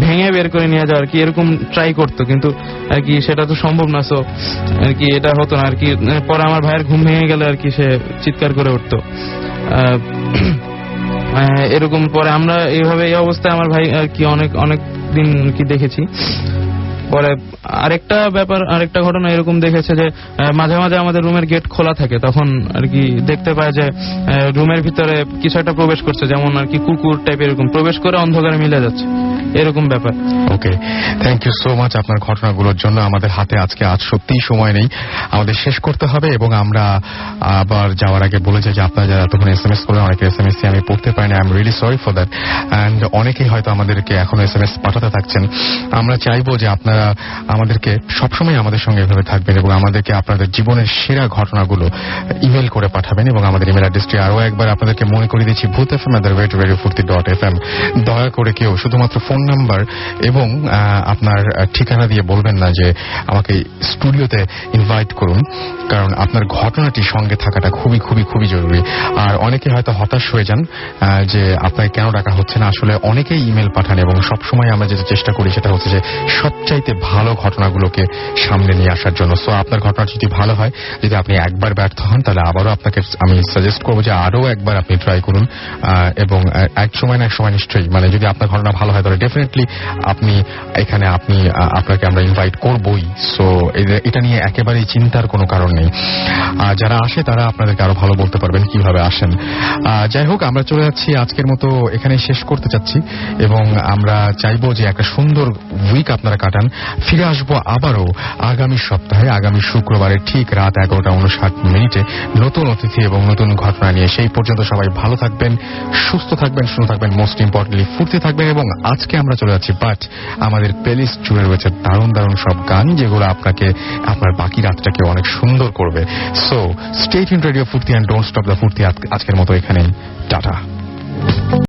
ভেঙে বের করে নিয়ে যাওয়ার কি এরকম ট্রাই করতো, কিন্তু আর কি সেটা তো সম্ভব না। সো আর কি এটা হতো না আর কি। পরে আমার ভাইয়ের ঘুম ভেঙে গেলে আর কি সে চিৎকার করে উঠতো। এরকম পরে আমরা এইভাবে এই অবস্থায় আমার ভাই আর কি অনেক দিন কি দেখেছি। পরে আরেকটা ঘটনা এরকম দেখেছে যে মাঝে মাঝে আমাদের রুমের গেট খোলা থাকে, তখন আর কি দেখতে পায় যে রুমের ভিতরে কিছু একটা প্রবেশ করছে, যেমন আর কি কুকুর টাইপ এরকম প্রবেশ করে অন্ধকারে মিলে যাচ্ছে, এরকম ব্যাপার। ওকে, থ্যাংক ইউ সো মাচ আপনার ঘটনাগুলোর জন্য। আমাদের হাতে আজ সত্যিই সময় নেই, আমাদের শেষ করতে হবে। এবং আমরা আবার যাওয়ার আগে বলে যাই যে আপনারা যারা তখন SMS করলেন, অনেকে SMS আমি পড়তে পারিনি, I am really sorry for that. And অনেকেই হয়তো আমাদেরকে এখনো SMS পাঠাতে থাকছেন। আমরা চাইবো যে আপনারা আমাদেরকে সবসময় আমাদের সঙ্গে এভাবে থাকবেন এবং আমাদেরকে আপনাদের জীবনের সেরা ঘটনাগুলো ইমেল করে পাঠাবেন। এবং আমাদের ইমেল অ্যাড্রেসটি আরো একবার আপনাদেরকে মনে করে দিচ্ছি, bhutfm@radiofurti.fm। দয়া করে কেউ শুধুমাত্র ফোন নাম্বার এবং আপনার ঠিকানা দিয়ে বলবেন না যে আমাকে স্টুডিওতে ইনভাইট করুন, কারণ আপনার ঘটনাটি সঙ্গে থাকাটা খুবই খুবই খুবই জরুরি। আর অনেকে হয়তো হতাশ হয়ে যান যে আপনাকে কেন ডাকা হচ্ছে না। আসলে অনেকেই ইমেল পাঠান এবং সবসময় আমরা যেটা চেষ্টা করি সেটা হচ্ছে যে সবচাইতে ভালো ঘটনাগুলোকে সামনে নিয়ে আসার জন্য। সো আপনার ঘটনা যদি ভালো হয়, যদি আপনি একবার ব্যর্থ হন, তাহলে আবারও আপনাকে আমি সাজেস্ট করবো যে আরো একবার আপনি ট্রাই করুন। এবং এক সময় না এক সময় নিশ্চয়ই, মানে যদি আপনার ঘটনা ভালো হয় তাহলে ডেফিনেটলি আপনাকে আমরা ইনভাইট করবই। সো এটা নিয়ে একেবারেই চিন্তার কোনো কারণ নেই। যারা আসে তারা আপনাদেরকে আরো ভালো বলতে পারবেন কিভাবে আসেন। যাই হোক, আমরা চলে যাচ্ছি, আজকের মতো এখানে শেষ করতে চাচ্ছি এবং আমরা চাইবো যে একটা সুন্দর উইক আপনারা কাটান। ফিরে আসবো আবারও আগামী সপ্তাহে, আগামী শুক্রবারে ঠিক রাত 11:59 নতুন অতিথি এবং নতুন ঘটনা নিয়ে। সেই পর্যন্ত সবাই ভালো থাকবেন, সুস্থ থাকবেন, শুনে থাকবেন, মোস্ট ইম্পর্টেন্টলি ফুর্তি থাকবেন। এবং আজকে আমরা চলে যাচ্ছি, বাট আমাদের প্লেলিস্ট জুড়ে রয়েছে দারুণ দারুণ সব গান, যেগুলো আপনাকে আপনার বাকি রাতটাকে অনেক সুন্দর করবে। সো স্টে টিউনড রেডিও ফুর্তি অ্যান্ড ডোন্ট স্টপ দ্য ফুর্তি। আজকের মতো এখানেই, টাটা।